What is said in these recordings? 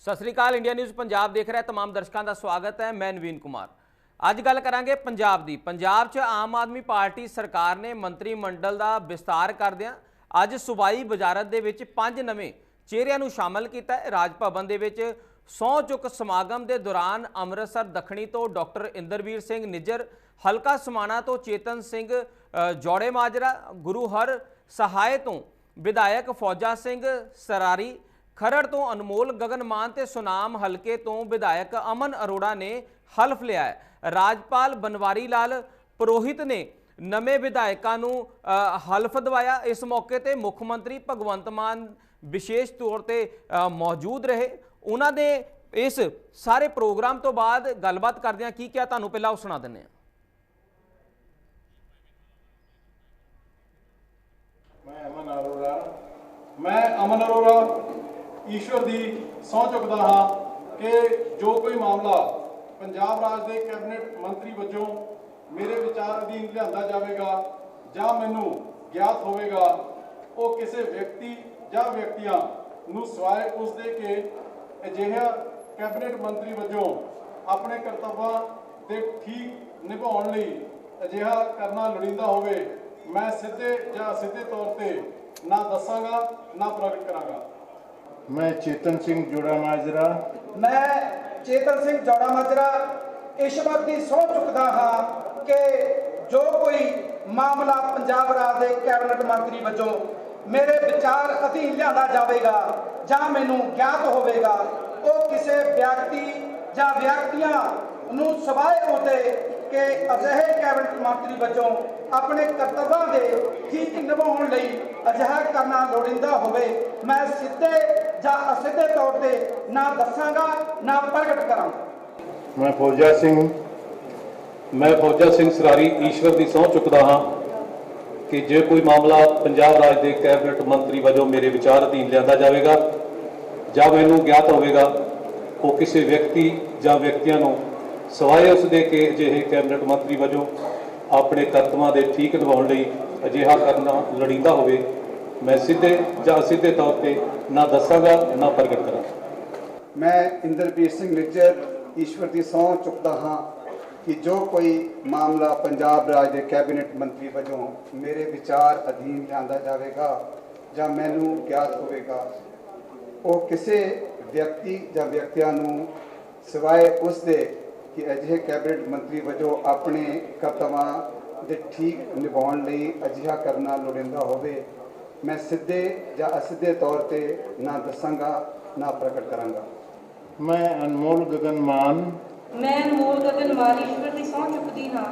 सत श्री अकाल। India news Punjab देख रहे तमाम दर्शकों का स्वागत है। मैं नवीन कुमार। अज गल करांगे पंजाब दी। पंजाब च आम आदमी पार्टी सरकार ने मंत्री मंडल का विस्तार करदियां अज सूबाई वजारत दे विच 5 नवे चेहरिਆਂ ਨੂੰ शामिल किया। राज भवन दे विच सौं चुक समागम के दौरान अमृतसर दखणी तो डॉक्टर इंदरवीर सिंह निज्जर, हलका समाणा तो चेतन सिंह जौड़े माजरा, गुरु हर सहाय तो विधायक फौजा सिंह सरारी, खरड़ तो अनमोल गगन मान ते सुनाम हलके तो विधायक अमन अरोड़ा ने हल्फ लिया है। राजपाल बनवारी लाल पुरोहित ने नवे विधायकों को हल्फ दवाया। इस मौके पर मुख मंत्री भगवंत मान विशेष तौर पर मौजूद रहे। उन्होंने इस सारे प्रोग्राम तो बाद गलबात करदियां की क्या तुहानूं पहला वो सुना दिंदे। मैं अमन अरोड़ा ईश्वर की सौं चुकता हाँ कि जो कोई मामला पंजाब राज के कैबिनेट मंत्री वजों मेरे विचार अधीन लिया जाएगा या मैनू ज्ञात होगा, वो किसी व्यक्ति या व्यक्तियों नूं सिवाय उसके कि अजिहा कैबिनेट मंत्री वजों अपने कर्तव्यों के ठीक निभाउण लई अजिहा करना लोड़ींदा होवे, मैं सीधे या सीधे तौर पर ना दसांगा ना प्रगट करांगा। मैं चेतन सिंह जोड़ा माजरा ईश्वर की सौं चुकता हाँ कि जो कोई मामला पंजाब राज के कैबिनेट मंत्री वजों मेरे विचार अधीन लिया जाएगा या मैनू ज्ञात होगा, वो किसी व्यक्ति या व्यक्तियों नूं सिवाय होते कि अजिहे कैबिनेट मंत्री वजों अपने कर्तव्यों के ठीक निभाउण लई अजिहा करना लोड़ींदा होवे, मैं सीधे या असीधे तौर पर ना दसांगा ना प्रगट करांगा। मैं फौजा सिंह सरारी ईश्वर की सौं चुकता हाँ कि जो कोई मामला पंजाब राज के कैबिनेट मंत्री वजों मेरे विचार अधीन लिया जाएगा या मैनू ज्ञात होगा, वो किसी व्यक्ति या व्यक्तियों को सिवाए उसके कि अजिहे कैबिनेट मंत्री वजों अपने कर्तव्यों के ठीक निभाउण लई अजिहा करना लोड़ींदा होवे, मैं सीधे या असीधे तौर पर ना दसांगा ना प्रगट करांगा। मैं इंदरवीर सिंह निज्जर ईश्वर की सौं चुकता हाँ कि जो कोई मामला पंजाब राज के कैबिनेट मंत्री वजों मेरे विचार अधीन लिया जाएगा या मैनू ज्ञात होगा, वो किसी व्यक्ति या व्यक्तियों सिवाय उसके कि अजिहे कैबिनेट मंत्री वजों अपने कर्तव्यों के ठीक निभाउण लई अजिहा करना लोड़ींदा होवे, मैं सीधे या असीधे तौर पर ना दसांगा ना प्रकट करांगा। मैं अनमोल गगन मान ईश्वर की सौं चुकती हाँ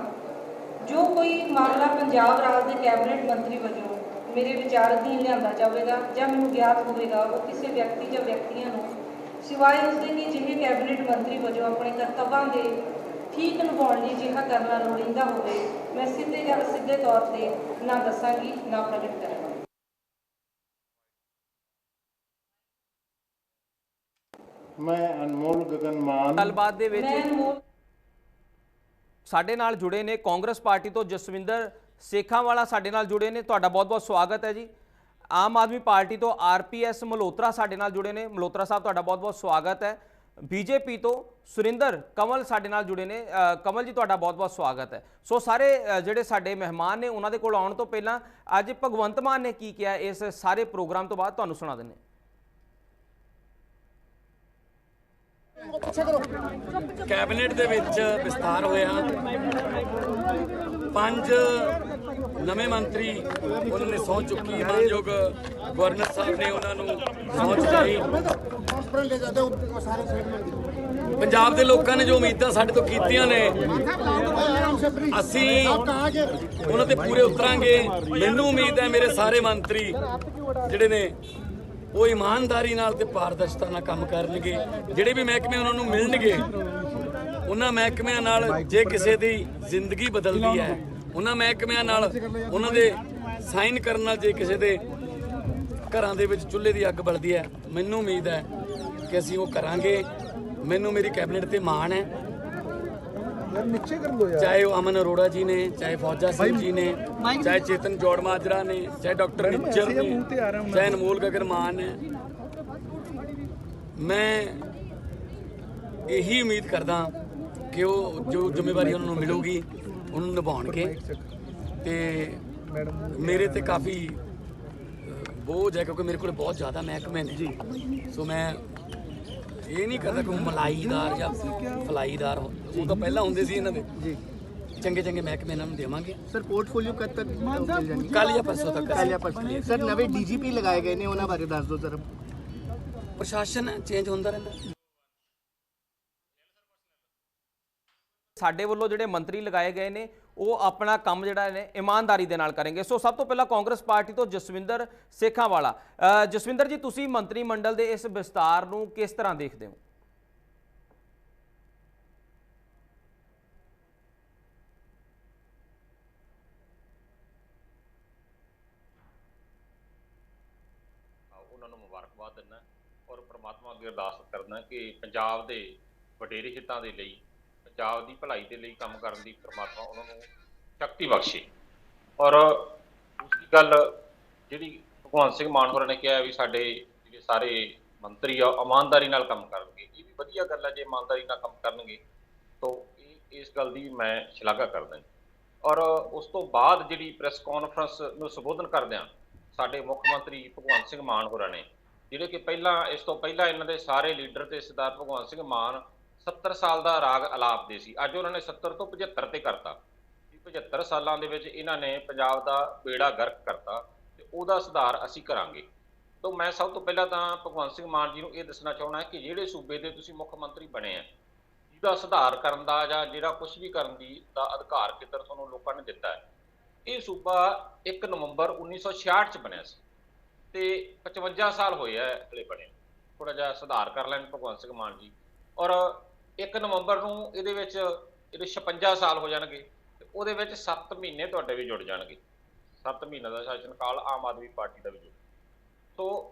जो कोई मामला पंजाब राज के कैबिनेट मंत्री वजों मेरे विचार अधीन लिया जाएगा या मैनू ज्ञात होगा, वो किसी व्यक्ति या व्यक्तियों सिवाय उसके कि जिन्हें कैबिनेट मंत्री वजों अपने कर्तव्यों के ठीक निभाउण लई अजिहा करना लोड़ींदा होवे, मैं सीधे या असीधे तौर पर ना दसांगी ना प्रगट करांगी। मैं अनमोल गगन मान गलबात दे विच साडे नाल जुड़े ने कांग्रेस पार्टी तो जसविंदर सेखावाला साडे नाल जुड़े ने, तुहाडा बहुत बहुत स्वागत है जी। आम आदमी पार्टी तो RPS मल्होत्रा साडे नाल जुड़े ने, मल्होत्रा साहब तुहाडा बहुत बहुत स्वागत है। BJP तो सुरिंदर कंवल साडे नाल जुड़े ने, कंवल जी तुहाडा बहुत बहुत स्वागत है। सो सारे जिहड़े साडे मेहमान ने उन्हां दे कोल आउण तो पहलां अज भगवंत मान ने की किया इस सारे प्रोग्राम तो बाद तुहानूं सुणा दिंदे। कैबिनेट दे विच विस्तार होया, 5 नवे मंत्री उन्होंने सौं चुकी, मानयोग गवर्नर साहब ने उन्होंने सौं चुकाई। पंजाब के लोगों ने जो उम्मीदां साडे तो कीतियां ने असीं उन्हां ते पूरे उतरांगे। मैनूं उम्मीद है मेरे सारे मंत्री जिहड़े ने वो ईमानदारी नाल ते पारदर्शिता नाल काम करनगे। जिहड़े भी महकमे उन्होंने मिलणगे उन्हां महकमिਆਂ नाल जे किसी की जिंदगी बदलती है उन्हां महकमिਆਂ नाल उन्हां दे साइन करन नाल जे किसी दे घरां दे विच चुੱਲ੍ਹੇ दी अग बलदी है, मैनूं उम्मीद है कि असीं वो करांगे। मैनूं मेरी कैबिनेट ते माण है, चाहे वो अमन अरोड़ा जी ने, चाहे फौजा सिंह जी ने, चाहे चेतन जौड़ माजरा ने, चाहे डॉक्टर निज्जर ने, चाहे अनमोल गगन मान है। मैं ਇਹੀ ਉਮੀਦ ਕਰਦਾ ਕਿ ਉਹ ਜੋ ਜ਼ਿੰਮੇਵਾਰੀ ਉਹਨਾਂ ਨੂੰ ਮਿਲੂਗੀ ਉਹਨੂੰ ਨਿਭਾਉਣਗੇ। ਤੇ ਮੇਰੇ ਤੇ ਕਾਫੀ ਬੋਝ ਹੈ ਕਿਉਂਕਿ ਮੇਰੇ ਕੋਲ ਬਹੁਤ ਜ਼ਿਆਦਾ ਮਹਿਕਮੇ ਨੇ। ਸੋ ਮੈਂ ਇਹ ਨਹੀਂ ਕਰਦਾ ਕਿ ਮਲਾਈਦਾਰ ਜਾਂ ਫਲਾਈਦਾਰ ਉਹ ਤਾਂ ਪਹਿਲਾਂ ਹੁੰਦੇ ਸੀ ਇਹਨਾਂ ਦੇ ਚੰਗੇ ਚੰਗੇ ਮਹਿਕਮੇ ਇਹਨਾਂ ਨੂੰ ਦੇਵਾਂਗੇ। ਸਰ ਪੋਰਟਫੋਲੀਓ ਕਦ ਤੱਕ ਮਿਲ ਜਾਣਗੇ? ਕੱਲ੍ਹ ਜਾਂ ਪਰਸੋਂ ਤੱਕ। ਕੱਲ੍ਹ ਜਾਂ ਪਰਸੋਂ। ਸਰ ਨਵੇਂ ਡੀਜੀਪੀ ਲਗਾਏ ਗਏ ਨੇ, ਉਹਨਾਂ ਬਾਰੇ ਦੱਸ ਦਿਓ ਜ਼ਰਾ। ਪ੍ਰਸ਼ਾਸਨ ਚੇਂਜ ਹੁੰਦਾ ਰਹਿੰਦਾ। ਸਾਡੇ ਵੱਲੋਂ ਜਿਹੜੇ ਮੰਤਰੀ ਲਗਾਏ ਗਏ ਨੇ ਉਹ ਆਪਣਾ ਕੰਮ ਜਿਹੜਾ ਨੇ ਇਮਾਨਦਾਰੀ ਦੇ ਨਾਲ ਕਰਨਗੇ। ਸੋ ਸਭ ਤੋਂ ਪਹਿਲਾਂ ਕਾਂਗਰਸ ਪਾਰਟੀ ਤੋਂ ਜਸਵਿੰਦਰ ਸੇਖਾਵਾਲਾ। ਜਸਵਿੰਦਰ ਜੀ, ਤੁਸੀਂ ਮੰਤਰੀ ਮੰਡਲ ਦੇ ਇਸ ਵਿਸਤਾਰ ਨੂੰ ਕਿਸ ਤਰ੍ਹਾਂ ਦੇਖਦੇ ਹੋ? ਉਹਨਾਂ ਨੂੰ ਮੁਬਾਰਕਬਾਦ ਦਿੰਦਾ ਔਰ ਪ੍ਰਮਾਤਮਾ ਅੱਗੇ ਅਰਦਾਸ ਕਰਦਾ ਕਿ ਪੰਜਾਬ ਦੇ ਵਡੇਰੇ ਹਿੱਤਾਂ ਦੇ ਲਈ, ਪੰਜਾਬ ਦੀ ਭਲਾਈ ਦੇ ਲਈ ਕੰਮ ਕਰਨ ਦੀ ਪ੍ਰਮਾਤਮਾ ਉਹਨਾਂ ਨੂੰ ਸ਼ਕਤੀ ਬਖਸ਼ੇ। ਔਰ ਦੂਸਰੀ ਗੱਲ ਜਿਹੜੀ ਭਗਵੰਤ ਸਿੰਘ ਮਾਨ ਹੋਰਾਂ ਨੇ ਕਿਹਾ ਵੀ ਸਾਡੇ ਜਿਹੜੇ ਸਾਰੇ ਮੰਤਰੀ ਆ ਇਮਾਨਦਾਰੀ ਨਾਲ ਕੰਮ ਕਰਨਗੇ, ਇਹ ਵੀ ਵਧੀਆ ਗੱਲ ਹੈ। ਜੇ ਇਮਾਨਦਾਰੀ ਨਾਲ ਕੰਮ ਕਰਨਗੇ ਤਾਂ ਇਸ ਗੱਲ ਦੀ ਮੈਂ ਸ਼ਲਾਘਾ ਕਰਦਾ। ਔਰ ਉਸ ਤੋਂ ਬਾਅਦ ਜਿਹੜੀ ਪ੍ਰੈਸ ਕਾਨਫਰੰਸ ਨੂੰ ਸੰਬੋਧਨ ਕਰਦਿਆਂ ਸਾਡੇ ਮੁੱਖ ਮੰਤਰੀ ਭਗਵੰਤ ਸਿੰਘ ਮਾਨ ਹੋਰਾਂ ਨੇ, ਜਿਹੜੇ ਕਿ ਇਸ ਤੋਂ ਪਹਿਲਾਂ ਇਹਨਾਂ ਦੇ ਸਾਰੇ ਲੀਡਰ ਤੇ ਸਰਦਾਰ ਭਗਵੰਤ ਸਿੰਘ ਮਾਨ 70 ਸਾਲ ਦਾ ਰਾਗ ਅਲਾਪ ਦੇ ਸੀ, ਅੱਜ ਉਹਨਾਂ ਨੇ 70 ਤੋਂ 75 ਤੇ ਕਰਤਾ। 75 ਸਾਲਾਂ ਦੇ ਵਿੱਚ ਇਹਨਾਂ ਨੇ ਪੰਜਾਬ ਦਾ ਬੇੜਾ ਗਰਕ ਕਰਤਾ ਤੇ ਉਹਦਾ ਸੁਧਾਰ ਅਸੀਂ ਕਰਾਂਗੇ। ਤਾਂ ਮੈਂ ਸਭ ਤੋਂ ਪਹਿਲਾਂ ਤਾਂ ਭਗਵੰਤ ਸਿੰਘ ਮਾਨ ਜੀ ਨੂੰ ਇਹ ਦੱਸਣਾ ਚਾਹੁੰਦਾ ਕਿ ਜਿਹੜੇ ਸੂਬੇ ਦੇ ਤੁਸੀਂ ਮੁੱਖ ਮੰਤਰੀ ਬਣੇ ਆ, ਜਿਹਦਾ ਸੁਧਾਰ ਕਰਨ ਦਾ ਜਾਂ ਜਿਹੜਾ ਕੁਝ ਵੀ ਕਰਨ ਦਾ ਅਧਿਕਾਰ ਖੇਤਰ ਤੁਹਾਨੂੰ ਲੋਕਾਂ ਨੇ ਦਿੱਤਾ ਹੈ, ਇਹ ਸੂਬਾ 1 ਨਵੰਬਰ 1966 ਚ ਬਣਿਆ ਸੀ ਤੇ 55 ਸਾਲ ਹੋਏ ਆ ਹਲੇ ਬਣੇ। ਥੋੜਾ ਜਿਹਾ ਸੁਧਾਰ ਕਰ ਲੈਣ ਭਗਵੰਤ ਸਿੰਘ ਮਾਨ ਜੀ। ਔਰ 1 ਨਵੰਬਰ ਨੂੰ ਇਹਦੇ 56 ਸਾਲ ਹੋ ਜਾਣਗੇ ਤੇ ਉਹਦੇ ਵਿੱਚ 7 ਮਹੀਨੇ ਤੁਹਾਡੇ ਵੀ ਜੁੜ ਜਾਣਗੇ। 7 ਮਹੀਨੇ ਦਾ ਸ਼ਾਸਨ ਕਾਲ ਆਮ ਆਦਮੀ ਪਾਰਟੀ ਦਾ ਵੀ ਜੁੜ। ਸੋ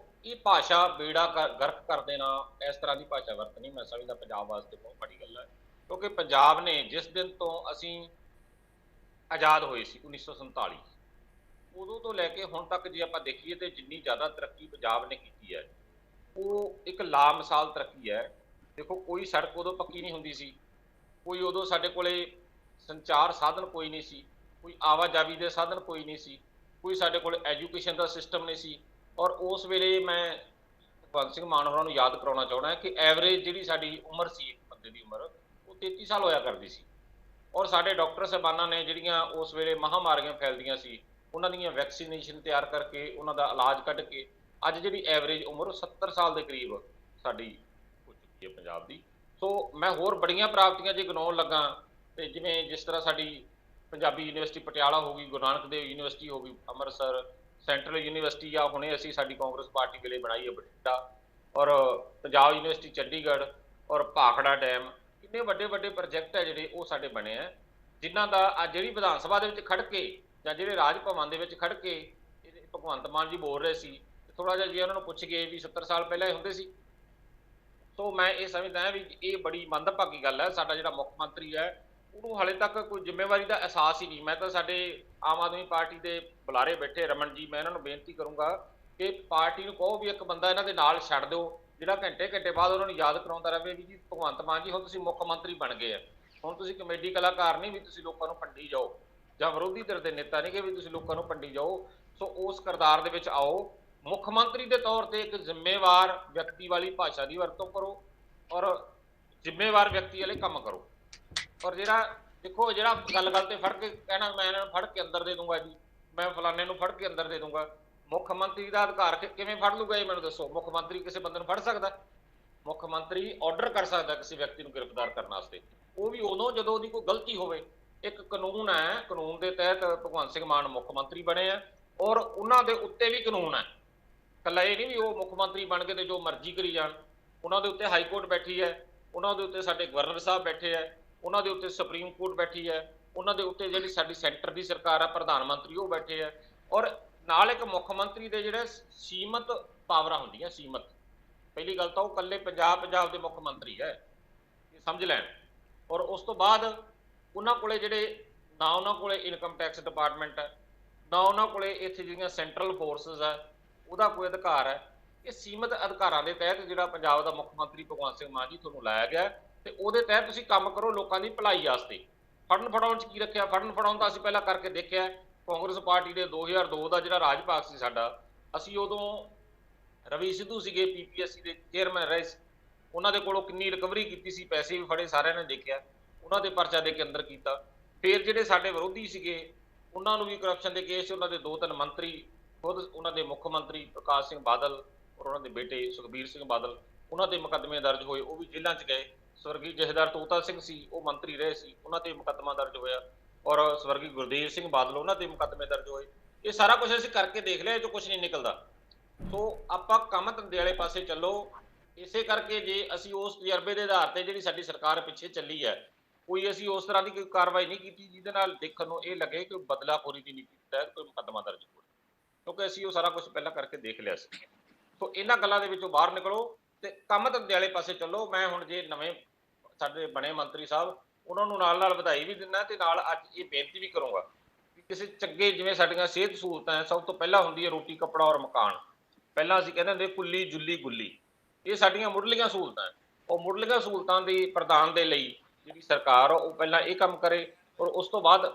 ਇਹ ਭਾਸ਼ਾ ਬੇੜਾ ਗਰਕ ਕਰ ਦੇਣਾ, ਇਸ ਤਰ੍ਹਾਂ ਦੀ ਭਾਸ਼ਾ ਵਰਤਣੀ ਮੈਂ ਸਮਝਦਾ ਪੰਜਾਬ ਵਾਸਤੇ ਬਹੁਤ ਵੱਡੀ ਗੱਲ ਹੈ। ਕਿਉਂਕਿ ਪੰਜਾਬ ਨੇ ਜਿਸ ਦਿਨ ਤੋਂ ਅਸੀਂ ਆਜ਼ਾਦ ਹੋਏ ਸੀ 1947, ਉਦੋਂ ਤੋਂ ਲੈ ਕੇ ਹੁਣ ਤੱਕ ਜੇ ਆਪਾਂ ਦੇਖੀਏ ਤੇ ਜਿੰਨੀ ਜ਼ਿਆਦਾ ਤਰੱਕੀ ਪੰਜਾਬ ਨੇ ਕੀਤੀ ਹੈ ਉਹ ਇੱਕ ਲਾਮਿਸਾਲ ਤਰੱਕੀ ਹੈ। ਦੇਖੋ, ਕੋਈ ਸੜਕ ਉਦੋਂ ਪੱਕੀ ਨਹੀਂ ਹੁੰਦੀ ਸੀ, ਕੋਈ ਉਦੋਂ ਸਾਡੇ ਕੋਲੇ ਸੰਚਾਰ ਸਾਧਨ ਕੋਈ ਨਹੀਂ ਸੀ, ਕੋਈ ਆਵਾਜਾਈ ਦੇ ਸਾਧਨ ਕੋਈ ਨਹੀਂ ਸੀ, ਕੋਈ ਸਾਡੇ ਕੋਲ ਐਜੂਕੇਸ਼ਨ ਦਾ ਸਿਸਟਮ ਨਹੀਂ ਸੀ। ਔਰ ਉਸ ਵੇਲੇ ਮੈਂ ਭਗਵੰਤ ਸਿੰਘ ਮਾਨ ਹੋਰਾਂ ਨੂੰ ਯਾਦ ਕਰਾਉਣਾ ਚਾਹੁੰਦਾ ਕਿ ਐਵਰੇਜ ਜਿਹੜੀ ਸਾਡੀ ਉਮਰ ਸੀ ਇੱਕ ਬੰਦੇ ਦੀ ਉਮਰ, ਉਹ 33 ਸਾਲ ਹੋਇਆ ਕਰਦੀ ਸੀ। ਔਰ ਸਾਡੇ ਡਾਕਟਰ ਸਾਹਿਬਾਨਾਂ ਨੇ ਜਿਹੜੀਆਂ ਉਸ ਵੇਲੇ ਮਹਾਮਾਰੀਆਂ ਫੈਲਦੀਆਂ ਸੀ, ਉਹਨਾਂ ਦੀਆਂ ਵੈਕਸੀਨੇਸ਼ਨ ਤਿਆਰ ਕਰਕੇ ਉਹਨਾਂ ਦਾ ਇਲਾਜ ਕੱਢ ਕੇ ਅੱਜ ਜਿਹੜੀ ਐਵਰੇਜ ਉਮਰ ਉਹ 70 ਸਾਲ ਦੇ ਕਰੀਬ ਸਾਡੀ ਹੋ ਚੁੱਕੀ ਹੈ ਪੰਜਾਬ ਦੀ। ਸੋ ਮੈਂ ਹੋਰ ਬੜੀਆਂ ਪ੍ਰਾਪਤੀਆਂ ਜੇ ਗਿਣਾਉਣ ਲੱਗਾ ਤੇ ਜਿਸ ਤਰ੍ਹਾਂ ਸਾਡੀ ਪੰਜਾਬੀ ਯੂਨੀਵਰਸਿਟੀ ਪਟਿਆਲਾ ਹੋ ਗਈ, ਗੁਰੂ ਨਾਨਕ ਦੇਵ ਯੂਨੀਵਰਸਿਟੀ ਹੋ ਗਈ ਅੰਮ੍ਰਿਤਸਰ, ਸੈਂਟਰਲ ਯੂਨੀਵਰਸਿਟੀ ਆ ਹੁਣੇ ਅਸੀਂ ਸਾਡੀ ਕਾਂਗਰਸ ਪਾਰਟੀ ਵੇਲੇ ਬਣਾਈ ਹੈ ਬਠਿੰਡਾ, ਔਰ ਪੰਜਾਬ ਯੂਨੀਵਰਸਿਟੀ ਚੰਡੀਗੜ੍ਹ, ਔਰ ਭਾਖੜਾ ਡੈਮ, ਕਿੰਨੇ ਵੱਡੇ ਵੱਡੇ ਪ੍ਰੋਜੈਕਟ ਹੈ ਜਿਹੜੇ ਉਹ ਸਾਡੇ ਬਣੇ ਆ, ਜਿਨ੍ਹਾਂ ਦਾ ਅੱਜ ਜਿਹੜੀ ਵਿਧਾਨ ਸਭਾ ਦੇ ਵਿੱਚ ਖੜ ਕੇ ਜਾਂ ਜਿਹੜੇ ਰਾਜ ਭਵਨ ਦੇ ਵਿੱਚ ਖੜ ਕੇ ਭਗਵੰਤ ਮਾਨ ਜੀ ਬੋਲ ਰਹੇ ਸੀ, ਥੋੜਾ ਜਿਹਾ ਜੇ ਉਹਨਾਂ ਨੂੰ ਪੁੱਛ ਗਏ ਵੀ 70 ਸਾਲ ਪਹਿਲਾਂ ਇਹ ਹੁੰਦੇ ਸੀ। ਸੋ ਮੈਂ ਇਹ ਸਮਝਦਾ ਵੀ ਇਹ ਬੜੀ ਮੰਦਭਾਗੀ ਗੱਲ ਹੈ। ਸਾਡਾ ਜਿਹੜਾ ਮੁੱਖ ਮੰਤਰੀ ਹੈ ਉਹਨੂੰ ਹਾਲੇ ਤੱਕ ਕੋਈ ਜ਼ਿੰਮੇਵਾਰੀ ਦਾ ਅਹਿਸਾਸ ਹੀ ਨਹੀਂ। ਮੈਂ ਤਾਂ ਸਾਡੇ ਆਮ ਆਦਮੀ ਪਾਰਟੀ ਦੇ ਬੁਲਾਰੇ ਬੈਠੇ ਰਮਨ ਜੀ, ਮੈਂ ਇਹਨਾਂ ਨੂੰ ਬੇਨਤੀ ਕਰੂੰਗਾ ਕਿ ਪਾਰਟੀ ਨੂੰ ਕਹੋ ਵੀ ਇੱਕ ਬੰਦਾ ਇਹਨਾਂ ਦੇ ਨਾਲ ਛੱਡ ਦਿਓ ਜਿਹੜਾ ਘੰਟੇ ਬਾਅਦ ਉਹਨਾਂ ਨੂੰ ਯਾਦ ਕਰਾਉਂਦਾ ਰਹੇ ਵੀ ਜੀ ਭਗਵੰਤ ਮਾਨ ਜੀ ਹੁਣ ਤੁਸੀਂ ਮੁੱਖ ਮੰਤਰੀ ਬਣ ਗਏ ਆ, ਹੁਣ ਤੁਸੀਂ ਕਮੇਡੀ ਕਲਾਕਾਰ ਨਹੀਂ ਵੀ ਤੁਸੀਂ ਲੋਕਾਂ ਨੂੰ ਭੰਡੀ ਜਾਓ, ਜਾਂ ਵਿਰੋਧੀ ਧਿਰ ਦੇ ਨੇਤਾ ਨਹੀਂ ਕਿ ਵੀ ਤੁਸੀਂ ਲੋਕਾਂ ਨੂੰ ਭੰਡੀ ਜਾਓ। ਸੋ ਉਸ ਕਿਰਦਾਰ ਦੇ ਵਿੱਚ ਆਓ, ਮੁੱਖ ਮੰਤਰੀ ਦੇ ਤੌਰ ਤੇ ਇੱਕ ਜ਼ਿੰਮੇਵਾਰ ਵਿਅਕਤੀ ਵਾਲੀ ਭਾਸ਼ਾ ਦੀ ਵਰਤੋਂ ਕਰੋ ਔਰ ਜ਼ਿੰਮੇਵਾਰ ਵਿਅਕਤੀ ਵਾਲੇ ਕੰਮ ਕਰੋ। ਔਰ ਦੇਖੋ ਜਿਹੜਾ ਗੱਲ ਤੇ ਫੜ ਕੇ ਕਹਿਣਾ ਮੈਂ ਇਹਨਾਂ ਨੂੰ ਫੜ ਕੇ ਅੰਦਰ ਦੇ ਦੂੰਗਾ ਜੀ, ਮੈਂ ਫਲਾਣੇ ਨੂੰ ਫੜ ਕੇ ਅੰਦਰ ਦੇ ਦੂੰਗਾ, ਮੁੱਖ ਮੰਤਰੀ ਦਾ ਅਧਿਕਾਰ ਕਿਵੇਂ ਫੜ ਲੂਗਾ ਇਹ ਮੈਨੂੰ ਦੱਸੋ। ਮੁੱਖ ਮੰਤਰੀ ਕਿਸੇ ਬੰਦੇ ਨੂੰ ਫੜ ਸਕਦਾ? ਮੁੱਖ ਮੰਤਰੀ ਆਰਡਰ ਕਰ ਸਕਦਾ ਕਿਸੇ ਵਿਅਕਤੀ ਨੂੰ ਗ੍ਰਿਫਤਾਰ ਕਰਨ ਵਾਸਤੇ, ਉਹ ਵੀ ਉਦੋਂ ਜਦੋਂ ਉਹਦੀ ਕੋਈ ਗਲਤੀ ਹੋਵੇ। ਇੱਕ ਕਾਨੂੰਨ ਹੈ, ਕਾਨੂੰਨ ਦੇ ਤਹਿਤ ਭਗਵੰਤ ਸਿੰਘ ਮਾਨ ਮੁੱਖ ਮੰਤਰੀ ਬਣੇ ਆ ਔਰ ਉਹਨਾਂ ਦੇ ਉੱਤੇ ਵੀ ਕਾਨੂੰਨ ਹੈ। ਇਕੱਲਾ ਇਹ ਨਹੀਂ ਵੀ ਉਹ ਮੁੱਖ ਮੰਤਰੀ ਬਣ ਕੇ ਤੇ ਜੋ ਮਰਜ਼ੀ ਕਰੀ ਜਾਣ, ਉਹਨਾਂ ਦੇ ਉੱਤੇ ਹਾਈ ਕੋਰਟ ਬੈਠੀ ਹੈ, ਉਹਨਾਂ ਦੇ ਉੱਤੇ ਸਾਡੇ ਗਵਰਨਰ ਸਾਹਿਬ ਬੈਠੇ ਹੈ, ਉਹਨਾਂ ਦੇ ਉੱਤੇ ਸੁਪਰੀਮ ਕੋਰਟ ਬੈਠੀ ਹੈ, ਉਹਨਾਂ ਦੇ ਉੱਤੇ ਜਿਹੜੀ ਸਾਡੀ ਸੈਂਟਰ ਦੀ ਸਰਕਾਰ ਹੈ ਪ੍ਰਧਾਨ ਮੰਤਰੀ ਉਹ ਬੈਠੇ ਹੈ। ਔਰ ਨਾਲ ਇੱਕ ਮੁੱਖ ਮੰਤਰੀ ਦੇ ਜਿਹੜੇ ਸੀਮਤ ਪਾਵਰਾਂ ਹੁੰਦੀਆਂ, ਸੀਮਤ। ਪਹਿਲੀ ਗੱਲ ਤਾਂ ਉਹ ਇਕੱਲੇ ਪੰਜਾਬ ਦੇ ਮੁੱਖ ਮੰਤਰੀ ਹੈ, ਇਹ ਸਮਝ ਲੈਣ। ਔਰ ਉਸ ਤੋਂ ਬਾਅਦ ਉਹਨਾਂ ਕੋਲੇ ਨਾ ਉਹਨਾਂ ਕੋਲੇ ਇਨਕਮ ਟੈਕਸ ਡਿਪਾਰਟਮੈਂਟ ਹੈ, ਨਾ ਉਹਨਾਂ ਕੋਲੇ ਇੱਥੇ ਜਿਹੜੀਆਂ ਸੈਂਟਰਲ ਫੋਰਸਿਸ ਹੈ ਉਹਦਾ ਕੋਈ ਅਧਿਕਾਰ ਹੈ। ਇਹ ਸੀਮਤ ਅਧਿਕਾਰਾਂ ਦੇ ਤਹਿਤ ਜਿਹੜਾ ਪੰਜਾਬ ਦਾ ਮੁੱਖ ਮੰਤਰੀ ਭਗਵੰਤ ਸਿੰਘ ਮਾਨ ਜੀ ਤੁਹਾਨੂੰ ਲਾਇਆ ਗਿਆ ਤੇ ਉਹਦੇ ਤਹਿਤ ਤੁਸੀਂ ਕੰਮ ਕਰੋ ਲੋਕਾਂ ਦੀ ਭਲਾਈ ਵਾਸਤੇ। ਫੜਨ ਫੜਾਉਣ 'ਚ ਕੀ ਰੱਖਿਆ? ਫੜਨ ਫੜਾਉਣ ਤਾਂ ਅਸੀਂ ਪਹਿਲਾਂ ਕਰਕੇ ਦੇਖਿਆ। ਕਾਂਗਰਸ ਪਾਰਟੀ ਦੇ 2002 ਦਾ ਜਿਹੜਾ ਰਾਜ ਭਾਗ ਸੀ ਸਾਡਾ, ਅਸੀਂ ਉਦੋਂ ਰਵੀ ਸਿੱਧੂ ਸੀਗੇ PPSC ਦੇ ਚੇਅਰਮੈਨ ਰਹੇ ਸੀ, ਉਹਨਾਂ ਦੇ ਕੋਲੋਂ ਕਿੰਨੀ ਰਿਕਵਰੀ ਕੀਤੀ ਸੀ, ਪੈਸੇ ਵੀ ਫੜੇ, ਸਾਰਿਆਂ ਨੇ ਦੇਖਿਆ, ਉਹਨਾਂ ਦੇ ਪਰਚਾ ਦੇ ਕੇ ਅੰਦਰ ਕੀਤਾ। ਫਿਰ ਜਿਹੜੇ ਸਾਡੇ ਵਿਰੋਧੀ ਸੀਗੇ ਉਹਨਾਂ ਨੂੰ ਵੀ ਕਰਪਸ਼ਨ ਦੇ ਕੇਸ, ਉਹਨਾਂ ਦੇ 2-3 ਮੰਤਰੀ, ਖੁਦ ਉਹਨਾਂ ਦੇ ਮੁੱਖ ਮੰਤਰੀ ਪ੍ਰਕਾਸ਼ ਸਿੰਘ ਬਾਦਲ ਔਰ ਉਹਨਾਂ ਦੇ ਬੇਟੇ ਸੁਖਬੀਰ ਸਿੰਘ ਬਾਦਲ, ਉਹਨਾਂ ਦੇ ਮੁਕੱਦਮੇ ਦਰਜ ਹੋਏ, ਉਹ ਵੀ ਜੇਲ੍ਹਾਂ 'ਚ ਗਏ। ਸਵਰਗੀ ਜਥੇਦਾਰ ਤੋਤਾ ਸਿੰਘ ਸੀ, ਉਹ ਮੰਤਰੀ ਰਹੇ ਸੀ, ਉਹਨਾਂ ਤੇ ਮੁਕੱਦਮਾ ਦਰਜ ਹੋਇਆ, ਔਰ ਸਵਰਗੀ ਗੁਰਦੇਵ ਸਿੰਘ ਬਾਦਲ, ਉਹਨਾਂ ਤੇ ਮੁਕੱਦਮੇ ਦਰਜ ਹੋਏ। ਇਹ ਸਾਰਾ ਕੁਝ ਅਸੀਂ ਕਰਕੇ ਦੇਖ ਲਿਆ, ਇਹ 'ਚੋਂ ਕੁਝ ਨਹੀਂ ਨਿਕਲਦਾ। ਸੋ ਆਪਾਂ ਕੰਮ ਧੰਦੇ ਵਾਲੇ ਪਾਸੇ ਚੱਲੋ। ਇਸੇ ਕਰਕੇ ਜੇ ਅਸੀਂ ਉਸ ਤਜਰਬੇ ਦੇ ਆਧਾਰ ਤੇ ਜਿਹੜੀ ਸਾਡੀ ਸਰਕਾਰ ਪਿੱਛੇ ਚੱਲੀ ਹੈ, ਕੋਈ ਅਸੀਂ ਉਸ ਤਰ੍ਹਾਂ ਦੀ ਕੋਈ ਕਾਰਵਾਈ ਨਹੀਂ ਕੀਤੀ ਜਿਹਦੇ ਨਾਲ ਦੇਖਣ ਨੂੰ ਇਹ ਲੱਗੇ ਕਿ ਬਦਲਾਖੋਰੀ ਦੀ ਨੀਤੀ ਤਹਿਤ ਕੋਈ ਮੁਕੱਦਮਾ ਦਰਜ ਹੋਵੇ, ਕਿਉਂਕਿ ਅਸੀਂ ਉਹ ਸਾਰਾ ਕੁਝ ਪਹਿਲਾਂ ਕਰਕੇ ਦੇਖ ਲਿਆ ਸੀ। ਸੋ ਇਹਨਾਂ ਗੱਲਾਂ ਦੇ ਵਿੱਚੋਂ ਬਾਹਰ ਨਿਕਲੋ ਤੇ ਕੰਮ ਧੰਦੇ ਵਾਲੇ ਪਾਸੇ ਚੱਲੋ। ਮੈਂ ਹੁਣ ਜੇ ਨਵੇਂ ਸਾਡੇ ਬਣੇ ਮੰਤਰੀ ਸਾਹਿਬ, ਉਹਨਾਂ ਨੂੰ ਨਾਲ ਨਾਲ ਵਧਾਈ ਵੀ ਦਿੰਦਾ ਤੇ ਨਾਲ ਅੱਜ ਇਹ ਬੇਨਤੀ ਵੀ ਕਰੂੰਗਾ ਕਿ ਕਿਸੇ ਚੰਗੇ, ਜਿਵੇਂ ਸਾਡੀਆਂ ਸਿਹਤ ਸਹੂਲਤਾਂ ਹੈ, ਸਭ ਤੋਂ ਪਹਿਲਾਂ ਹੁੰਦੀ ਹੈ ਰੋਟੀ, ਕੱਪੜਾ ਔਰ ਮਕਾਨ। ਪਹਿਲਾਂ ਅਸੀਂ ਕਹਿੰਦੇ ਹੁੰਦੇ ਕੁੱਲੀ ਜੁੱਲੀ ਗੁੱਲੀ, ਇਹ ਸਾਡੀਆਂ ਮੁੱਢਲੀਆਂ ਸਹੂਲਤਾਂ। ਉਹ ਮੁੱਢਲੀਆਂ ਸਹੂਲਤਾਂ ਦੀ ਪ੍ਰਦਾਨ ਦੇ ਲਈ ਜਿਹੜੀ ਸਰਕਾਰ ਉਹ ਪਹਿਲਾਂ ਇਹ ਕੰਮ ਕਰੇ, ਔਰ ਉਸ ਤੋਂ ਬਾਅਦ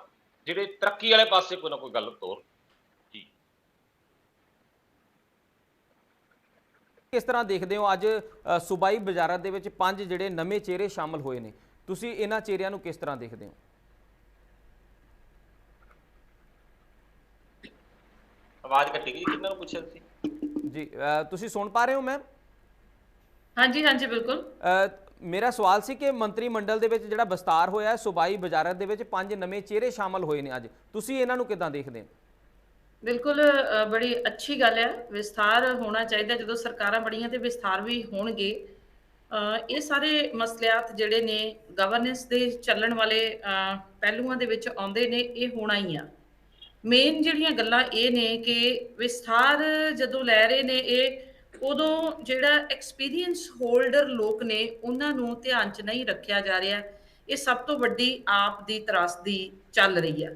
ਜਿਹੜੇ ਤਰੱਕੀ ਵਾਲੇ ਪਾਸੇ ਕੋਈ ਨਾ ਕੋਈ ਗੱਲ ਤੋਰ। ਜੀ, ਕਿਸ ਤਰ੍ਹਾਂ ਦੇਖਦੇ ਹੋ ਅੱਜ ਸੂਬਾਈ ਵਜ਼ਾਰਤ ਦੇ ਵਿੱਚ 5 ਜਿਹੜੇ ਨਵੇਂ ਚਿਹਰੇ ਸ਼ਾਮਲ ਹੋਏ ਨੇ, ਤੁਸੀਂ ਇਹਨਾਂ ਚਿਹਰਿਆਂ ਨੂੰ ਕਿਸ ਤਰ੍ਹਾਂ ਦੇਖਦੇ ਹੋ? ਆਵਾਜ਼ ਕੱਟੀ ਗਈ, ਕਿੰਨਾਂ ਨੂੰ ਪੁੱਛਿਆ ਤੁਸੀਂ? ਜੀ ਤੁਸੀਂ ਸੁਣ ਪਾ ਰਹੇ ਹੋ ਮੈਮ? ਹਾਂਜੀ ਹਾਂਜੀ ਬਿਲਕੁਲ। ਮੇਰਾ ਸਵਾਲ ਸੀ ਕਿ ਮੰਤਰੀ ਮੰਡਲ ਦੇ ਵਿੱਚ ਜਿਹੜਾ ਵਿਸਤਾਰ ਹੋਇਆ, ਸੂਬਾਈ ਵਜ਼ਾਰਤ ਦੇ ਵਿੱਚ 5 ਨਵੇਂ ਚਿਹਰੇ ਸ਼ਾਮਲ ਹੋਏ ਨੇ ਅੱਜ, ਤੁਸੀਂ ਇਹਨਾਂ ਨੂੰ ਕਿੱਦਾਂ ਦੇਖਦੇ ਹੋ? ਬਿਲਕੁਲ ਬੜੀ ਅੱਛੀ ਗੱਲ ਹੈ, ਵਿਸਥਾਰ ਹੋਣਾ ਚਾਹੀਦਾ। ਜਦੋਂ ਸਰਕਾਰਾਂ ਬੜੀਆਂ ਤੇ ਵਿਸਥਾਰ ਵੀ ਹੋਣਗੇ। ਇਹ ਸਾਰੇ ਮਸਲਿਆਤ ਜਿਹੜੇ ਨੇ ਗਵਰਨੈਂਸ ਦੇ ਚੱਲਣ ਵਾਲੇ ਪਹਿਲੂਆਂ ਦੇ ਵਿੱਚ ਆਉਂਦੇ ਨੇ, ਇਹ ਹੋਣਾ ਹੀ ਆ। ਮੇਨ ਜਿਹੜੀਆਂ ਗੱਲਾਂ ਇਹ ਨੇ ਕਿ ਵਿਸਥਾਰ ਜਦੋਂ ਲੈ ਰਹੇ ਨੇ, ਇਹ ਉਦੋਂ ਜਿਹੜਾ ਐਕਸਪੀਰੀਅੰਸ ਹੋਲਡਰ ਲੋਕ ਨੇ ਉਹਨਾਂ ਨੂੰ ਧਿਆਨ 'ਚ ਨਹੀਂ ਰੱਖਿਆ ਜਾ ਰਿਹਾ। ਇਹ ਸਭ ਤੋਂ ਵੱਡੀ ਆਪ ਦੀ ਤਰਾਸਦੀ ਚੱਲ ਰਹੀ ਹੈ,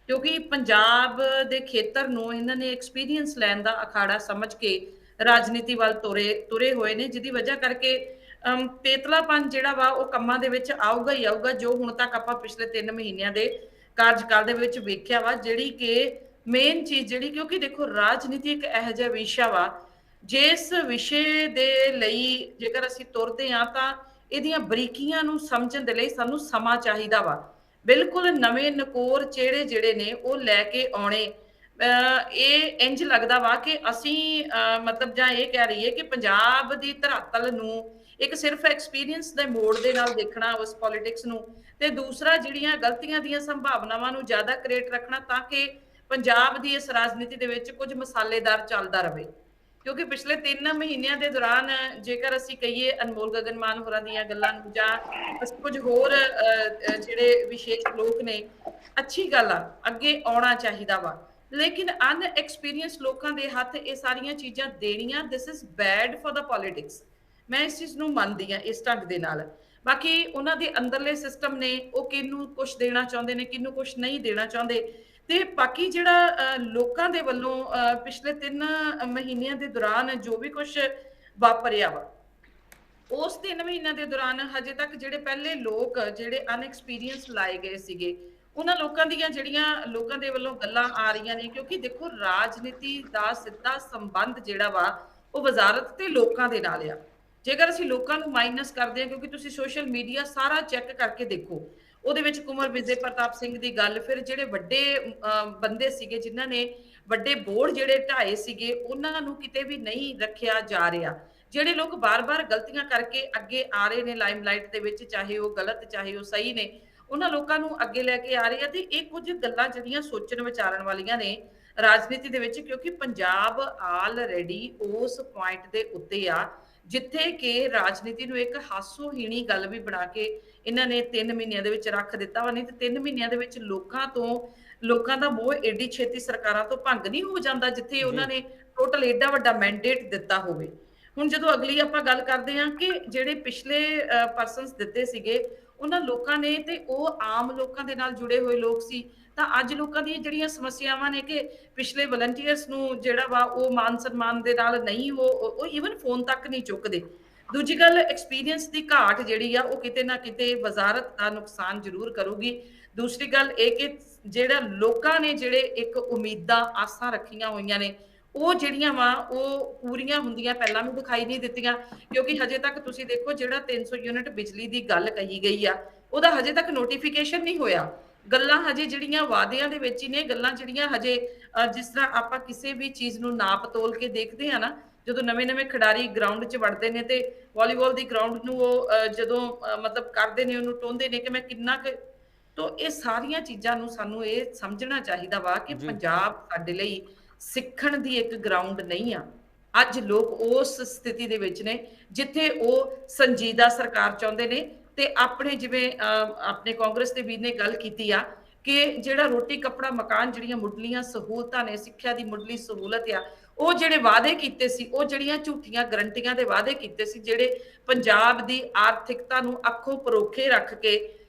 ਕਿਉਂਕਿ ਪੰਜਾਬ ਦੇ ਖੇਤਰ ਨੂੰ ਇਹਨਾਂ ਨੇ ਐਕਸਪੀਰੀਅੰਸ ਲੈਣ ਦਾ ਅਖਾੜਾ ਸਮਝ ਕੇ ਰਾਜਨੀਤੀ ਵੱਲ ਤੁਰੇ ਹੋਏ ਨੇ, ਜਿਹਦੀ ਵਜ੍ਹਾ ਕਰਕੇ ਪੇਤਲਾਪਨ ਜਿਹੜਾ ਵਾ ਉਹ ਕੰਮਾਂ ਦੇ ਵਿੱਚ ਆਊਗਾ ਹੀ ਆਊਗਾ, ਜੋ ਹੁਣ ਤੱਕ ਆਪਾਂ ਪਿਛਲੇ 3 ਮਹੀਨਿਆਂ ਦੇ ਕਾਰਜਕਾਲ ਦੇ ਵਿੱਚ ਵੇਖਿਆ ਵਾ। ਜਿਹੜੀ ਕਿ ਮੇਨ ਚੀਜ਼ ਜਿਹੜੀ, ਕਿਉਂਕਿ ਦੇਖੋ ਰਾਜਨੀਤੀ ਇੱਕ ਇਹੋ ਜਿਹਾ ਵਿਸ਼ਾ ਵਾ ਜਿਸ ਵਿਸ਼ੇ ਦੇ ਲਈ ਜੇਕਰ ਅਸੀਂ ਤੁਰਦੇ ਹਾਂ ਤਾਂ ਇਹਦੀਆਂ ਬਰੀਕੀਆਂ ਨੂੰ ਸਮਝਣ ਦੇ ਲਈ ਸਾਨੂੰ ਸਮਾਂ ਚਾਹੀਦਾ ਵਾ। ਬਿਲਕੁਲ ਨਵੇਂ ਨਕੋਰ ਚਿਹਰੇ ਜਿਹੜੇ ਨੇ ਉਹ ਲੈ ਕੇ ਆਉਣੇ, ਇਹ ਇੰਜ ਲੱਗਦਾ ਵਾ ਕਿ ਅਸੀਂ ਮਤਲਬ ਜਾਂ ਇਹ ਕਹਿ ਰਹੀਏ ਕਿ ਪੰਜਾਬ ਦੀ ਧਰਾਤਲ ਨੂੰ ਇੱਕ ਸਿਰਫ ਐਕਸਪੀਰੀਅੰਸ ਦੇ ਮੋੜ ਦੇ ਨਾਲ ਦੇਖਣਾ ਉਸ ਪੋਲਿਟਿਕਸ ਨੂੰ, ਤੇ ਦੂਸਰਾ ਜਿਹੜੀਆਂ ਗਲਤੀਆਂ ਦੀਆਂ ਸੰਭਾਵਨਾਵਾਂ ਨੂੰ ਜ਼ਿਆਦਾ ਕ੍ਰੀਏਟ ਰੱਖਣਾ ਤਾਂ ਕਿ ਪੰਜਾਬ ਦੀ ਇਸ ਰਾਜਨੀਤੀ ਦੇ ਵਿੱਚ ਕੁਝ ਮਸਾਲੇਦਾਰ ਚੱਲਦਾ ਰਹੇ। ਕਿਉਂਕਿ ਪਿਛਲੇ 3 ਮਹੀਨਿਆਂ ਦੇ ਦੌਰਾਨ ਜੇਕਰ ਅਸੀਂ ਕਹੀਏ ਅਨਮੋਲ ਗਗਨ ਮਾਨ ਹੋਰਾਂ ਦੀਆਂ ਗੱਲਾਂ ਨੂੰ ਜਾਂ ਕੁਝ ਹੋਰ ਜਿਹੜੇ ਵਿਸ਼ੇਸ਼ ਲੋਕ ਨੇ, ਅੱਛੀ ਗੱਲ ਆ, ਅੱਗੇ ਆਉਣਾ ਚਾਹੀਦਾ ਵਾ, ਲੇਕਿਨ ਅਨਐਕਸਪੀਰੀਅੰਸ ਲੋਕਾਂ ਦੇ ਹੱਥ ਇਹ ਸਾਰੀਆਂ ਚੀਜ਼ਾਂ ਦੇਣੀਆਂ, this is bad for the politics. ਮੈਂ ਇਸ ਚੀਜ਼ ਨੂੰ ਮੰਨਦੀ ਹਾਂ ਇਸ ਢੰਗ ਦੇ ਨਾਲ। ਬਾਕੀ ਉਹਨਾਂ ਦੇ ਅੰਦਰਲੇ ਸਿਸਟਮ ਨੇ, ਉਹ ਕਿਹਨੂੰ ਕੁਝ ਦੇਣਾ ਚਾਹੁੰਦੇ ਨੇ, ਕਿਹਨੂੰ ਕੁਝ ਨਹੀਂ ਦੇਣਾ ਚਾਹੁੰਦੇ। ਤੇ ਬਾਕੀ ਜਿਹੜਾ ਲੋਕਾਂ ਦੇ ਵੱਲੋਂ ਪਿਛਲੇ 3 ਮਹੀਨਿਆਂ ਦੇ ਦੌਰਾਨ ਜੋ ਵੀ ਕੁਝ ਵਾਪਰਿਆ ਵਾ, ਉਸ 3 ਮਹੀਨਿਆਂ ਦੇ ਦੌਰਾਨ ਹਜੇ ਤੱਕ ਜਿਹੜੇ ਪਹਿਲੇ ਲੋਕ ਜਿਹੜੇ ਅਨਐਕਸਪੀਰੀਅੰਸ ਲਾਏ ਗਏ ਸੀਗੇ, ਉਹਨਾਂ ਲੋਕਾਂ ਦੀਆਂ ਜਿਹੜੀਆਂ ਲੋਕਾਂ ਦੇ ਵੱਲੋਂ ਗੱਲਾਂ ਆ ਰਹੀਆਂ ਨੇ, ਕਿਉਂਕਿ ਦੇਖੋ ਰਾਜਨੀਤੀ ਦਾ ਸਿੱਧਾ ਸੰਬੰਧ ਜਿਹੜਾ ਵਾ ਉਹ ਵਜ਼ਾਰਤ ਤੇ ਲੋਕਾਂ ਦੇ ਨਾਲ ਆ। ਜੇਕਰ ਅਸੀਂ ਲੋਕਾਂ ਨੂੰ ਮਾਈਨਸ ਕਰਦੇ ਹਾਂ, ਕਿਉਂਕਿ ਤੁਸੀਂ ਸੋਸ਼ਲ ਮੀਡੀਆ ਸਾਰਾ ਚੈੱਕ ਕਰਕੇ ਦੇਖੋ, ਉਹਦੇ ਵਿੱਚ ਕੁਮਰ ਵਿਜੇ ਪ੍ਰਤਾਪ ਸਿੰਘ ਦੀ ਗੱਲ, ਫਿਰ ਜਿਹੜੇ ਵੱਡੇ ਬੰਦੇ ਸੀਗੇ ਜਿਨ੍ਹਾਂ ਨੇ ਵੱਡੇ ਬੋਰਡ ਜਿਹੜੇ ਢਾਏ ਸੀਗੇ, ਉਹਨਾਂ ਨੂੰ ਕਿਤੇ ਵੀ ਨਹੀਂ ਰੱਖਿਆ ਜਾ ਰਿਹਾ। ਜਿਹੜੇ ਲੋਕ ਬਾਰ-ਬਾਰ ਗਲਤੀਆਂ ਕਰਕੇ ਅੱਗੇ ਆ ਰਹੇ ਨੇ ਲਾਈਮਲਾਈਟ ਦੇ ਵਿੱਚ, ਚਾਹੇ ਉਹ ਗਲਤ ਚਾਹੇ ਉਹ ਸਹੀ ਨੇ, ਉਹਨਾਂ ਲੋਕਾਂ ਨੂੰ ਅੱਗੇ ਲੈ ਕੇ ਆ ਰਹੇ ਆ। ਤੇ ਇਹ ਕੁਝ ਗੱਲਾਂ ਜਿਹੜੀਆਂ ਸੋਚਣ ਵਿਚਾਰਨ ਵਾਲੀਆਂ ਨੇ ਰਾਜਨੀਤੀ ਦੇ ਵਿੱਚ, ਕਿਉਂਕਿ ਪੰਜਾਬ ਆਲਰੇਡੀ ਉਸ ਪੁਆਇੰਟ ਦੇ ਉੱਤੇ ਆ ਜਿੱਥੇ ਕਿ ਰਾਜਨੀਤੀ ਨੂੰ ਇੱਕ ਹਾਸੋਹੀਣੀ ਗੱਲ ਵੀ ਬਣਾ ਕੇ ਇਹਨਾਂ ਨੇ 3 ਮਹੀਨਿਆਂ ਦੇ ਵਿੱਚ ਰੱਖ ਦਿੱਤਾ ਵਾ। ਨਹੀਂ ਤੇ 3 ਮਹੀਨਿਆਂ ਦੇ ਵਿੱਚ ਲੋਕਾਂ ਦਾ ਮੋਹ ਏਡੀ ਛੇਤੀ ਸਰਕਾਰਾਂ ਤੋਂ ਭੰਗ ਨਹੀਂ ਹੋ ਜਾਂਦਾ, ਜਿੱਥੇ ਉਹਨਾਂ ਨੇ ਟੋਟਲ ਏਡਾ ਵੱਡਾ ਮੈਂਡੇਟ ਦਿੱਤਾ ਹੋਵੇ। ਹੁਣ ਜਦੋਂ ਅਗਲੀ ਆਪਾਂ ਗੱਲ ਕਰਦੇ ਹਾਂ ਕਿ ਜਿਹੜੇ ਪਿਛਲੇ ਪਰਸਨਸ ਦਿੱਤੇ ਸੀਗੇ ਉਹਨਾਂ ਲੋਕਾਂ ਨੇ, ਤੇ ਉਹ ਆਮ ਲੋਕਾਂ ਦੇ ਨਾਲ ਜੁੜੇ ਹੋਏ ਲੋਕ ਸੀ, ਤਾਂ ਅੱਜ ਲੋਕਾਂ ਦੀਆਂ ਜਿਹੜੀਆਂ ਸਮੱਸਿਆਵਾਂ ਨੇ ਕਿ ਪਿਛਲੇ ਵਲੰਟੀਅਰਸ ਨੂੰ ਜਿਹੜਾ ਵਾ ਉਹ ਮਾਨ ਸਨਮਾਨ ਦੇ ਨਾਲ ਨਹੀਂ, ਉਹ ਈਵਨ ਫੋਨ ਤੱਕ ਨਹੀਂ ਚੁੱਕਦੇ। ਦੂਜੀ ਗੱਲ, ਐਕਸਪੀਰੀਅੰਸ ਦੀ ਘਾਟ ਜਿਹੜੀ ਆ ਉਹ ਕਿਤੇ ਨਾ ਕਿਤੇ ਵਜ਼ਾਰਤ ਦਾ ਨੁਕਸਾਨ ਜ਼ਰੂਰ ਕਰੂਗੀ। ਦੂਸਰੀ ਗੱਲ ਇਹ ਕਿ ਜਿਹੜਾ ਲੋਕਾਂ ਨੇ ਜਿਹੜੇ ਇੱਕ ਉਮੀਦਾਂ ਆਸਾਂ ਰੱਖੀਆਂ ਹੋਈਆਂ ਨੇ, ਉਹ ਜਿਹੜੀਆਂ ਵਾ ਉਹ ਪੂਰੀਆਂ ਹੁੰਦੀਆਂ ਪਹਿਲਾਂ ਵੀ ਦਿਖਾਈ ਨਹੀਂ ਦਿੱਤੀਆਂ। ਕਿਉਂਕਿ ਹਜੇ ਤੱਕ ਤੁਸੀਂ ਦੇਖੋ, ਜਿਹੜਾ 300 ਯੂਨਿਟ ਬਿਜਲੀ ਦੀ ਗੱਲ ਕਹੀ ਗਈ ਆ, ਉਹਦਾ ਹਜੇ ਤੱਕ ਨੋਟੀਫਿਕੇਸ਼ਨ ਨਹੀਂ ਹੋਇਆ। ਗੱਲਾਂ ਹਜੇ ਜਿਹੜੀਆਂ ਵਾਅਦਿਆਂ ਦੇ ਵਿੱਚ ਹੀ ਨੇ, ਗੱਲਾਂ ਜਿਹੜੀਆਂ ਹਜੇ ਜਿਸ ਤਰ੍ਹਾਂ ਆਪਾਂ ਕਿਸੇ ਵੀ ਚੀਜ਼ ਨੂੰ ਨਾਪ ਤੋਲ ਕੇ ਦੇਖਦੇ ਆ ਨਾ, ਜਦੋਂ ਨਵੇਂ-ਨਵੇਂ ਖਿਡਾਰੀ ਗਰਾਊਂਡ 'ਚ ਵੜਦੇ ਨੇ ਤੇ ਵਾਲੀਬਾਲ ਦੀ ਗਰਾਊਂਡ ਨੂੰ ਉਹ ਜਦੋਂ ਮਤਲਬ ਕਰਦੇ ਨੇ, ਉਹਨੂੰ ਟੋਂਦੇ ਨੇ ਕਿ ਮੈਂ ਕਿੰਨਾ ਕੁ, ਤੋਂ ਇਹ ਸਾਰੀਆਂ ਚੀਜ਼ਾਂ ਨੂੰ ਸਾਨੂੰ ਇਹ ਸਮਝਣਾ ਚਾਹੀਦਾ ਵਾ ਕਿ ਪੰਜਾਬ ਸਾਡੇ ਲਈ ਸਿੱਖਣ ਦੀ ਇੱਕ ਗਰਾਊਂਡ ਨਹੀਂ ਆ। ਅੱਜ ਲੋਕ ਉਸ ਸਥਿਤੀ ਦੇ ਵਿੱਚ ਨੇ ਜਿੱਥੇ ਉਹ ਸੰਜੀਦਾ ਸਰਕਾਰ ਚਾਹੁੰਦੇ ਨੇ ਤੇ ਆਪਣੇ, ਜਿਵੇਂ ਆਪਣੇ ਕਾਂਗਰਸ ਦੇ ਵੀਰ ਨੇ ਗੱਲ ਕੀਤੀ ਆ ਕਿ ਜਿਹੜਾ ਰੋਟੀ ਕੱਪੜਾ ਮਕਾਨ, ਜਿਹੜੀਆਂ ਮੁੱਢਲੀਆਂ ਸਹੂਲਤਾਂ ਨੇ, ਸਿੱਖਿਆ ਦੀ ਮੁੱਢਲੀ ਸਹੂਲਤ ਆ, ਉਹ ਜਿਹੜੇ ਵਾਅਦੇ ਕੀਤੇ ਸੀ, ਉਹ ਜਿਹੜੀਆਂ ਝੂਠੀਆਂ ਗਰੰਟੀਆਂ ਦੇ ਵਾਅਦੇ ਕੀਤੇ ਸੀ, ਜਿਹੜੇ ਪੰਜਾਬ ਦੀ ਆਰਥਿਕਤਾ ਨੂੰ ਅੱਖੋਂ ਪਰੋਖੇ ਰੱਖ ਕੇ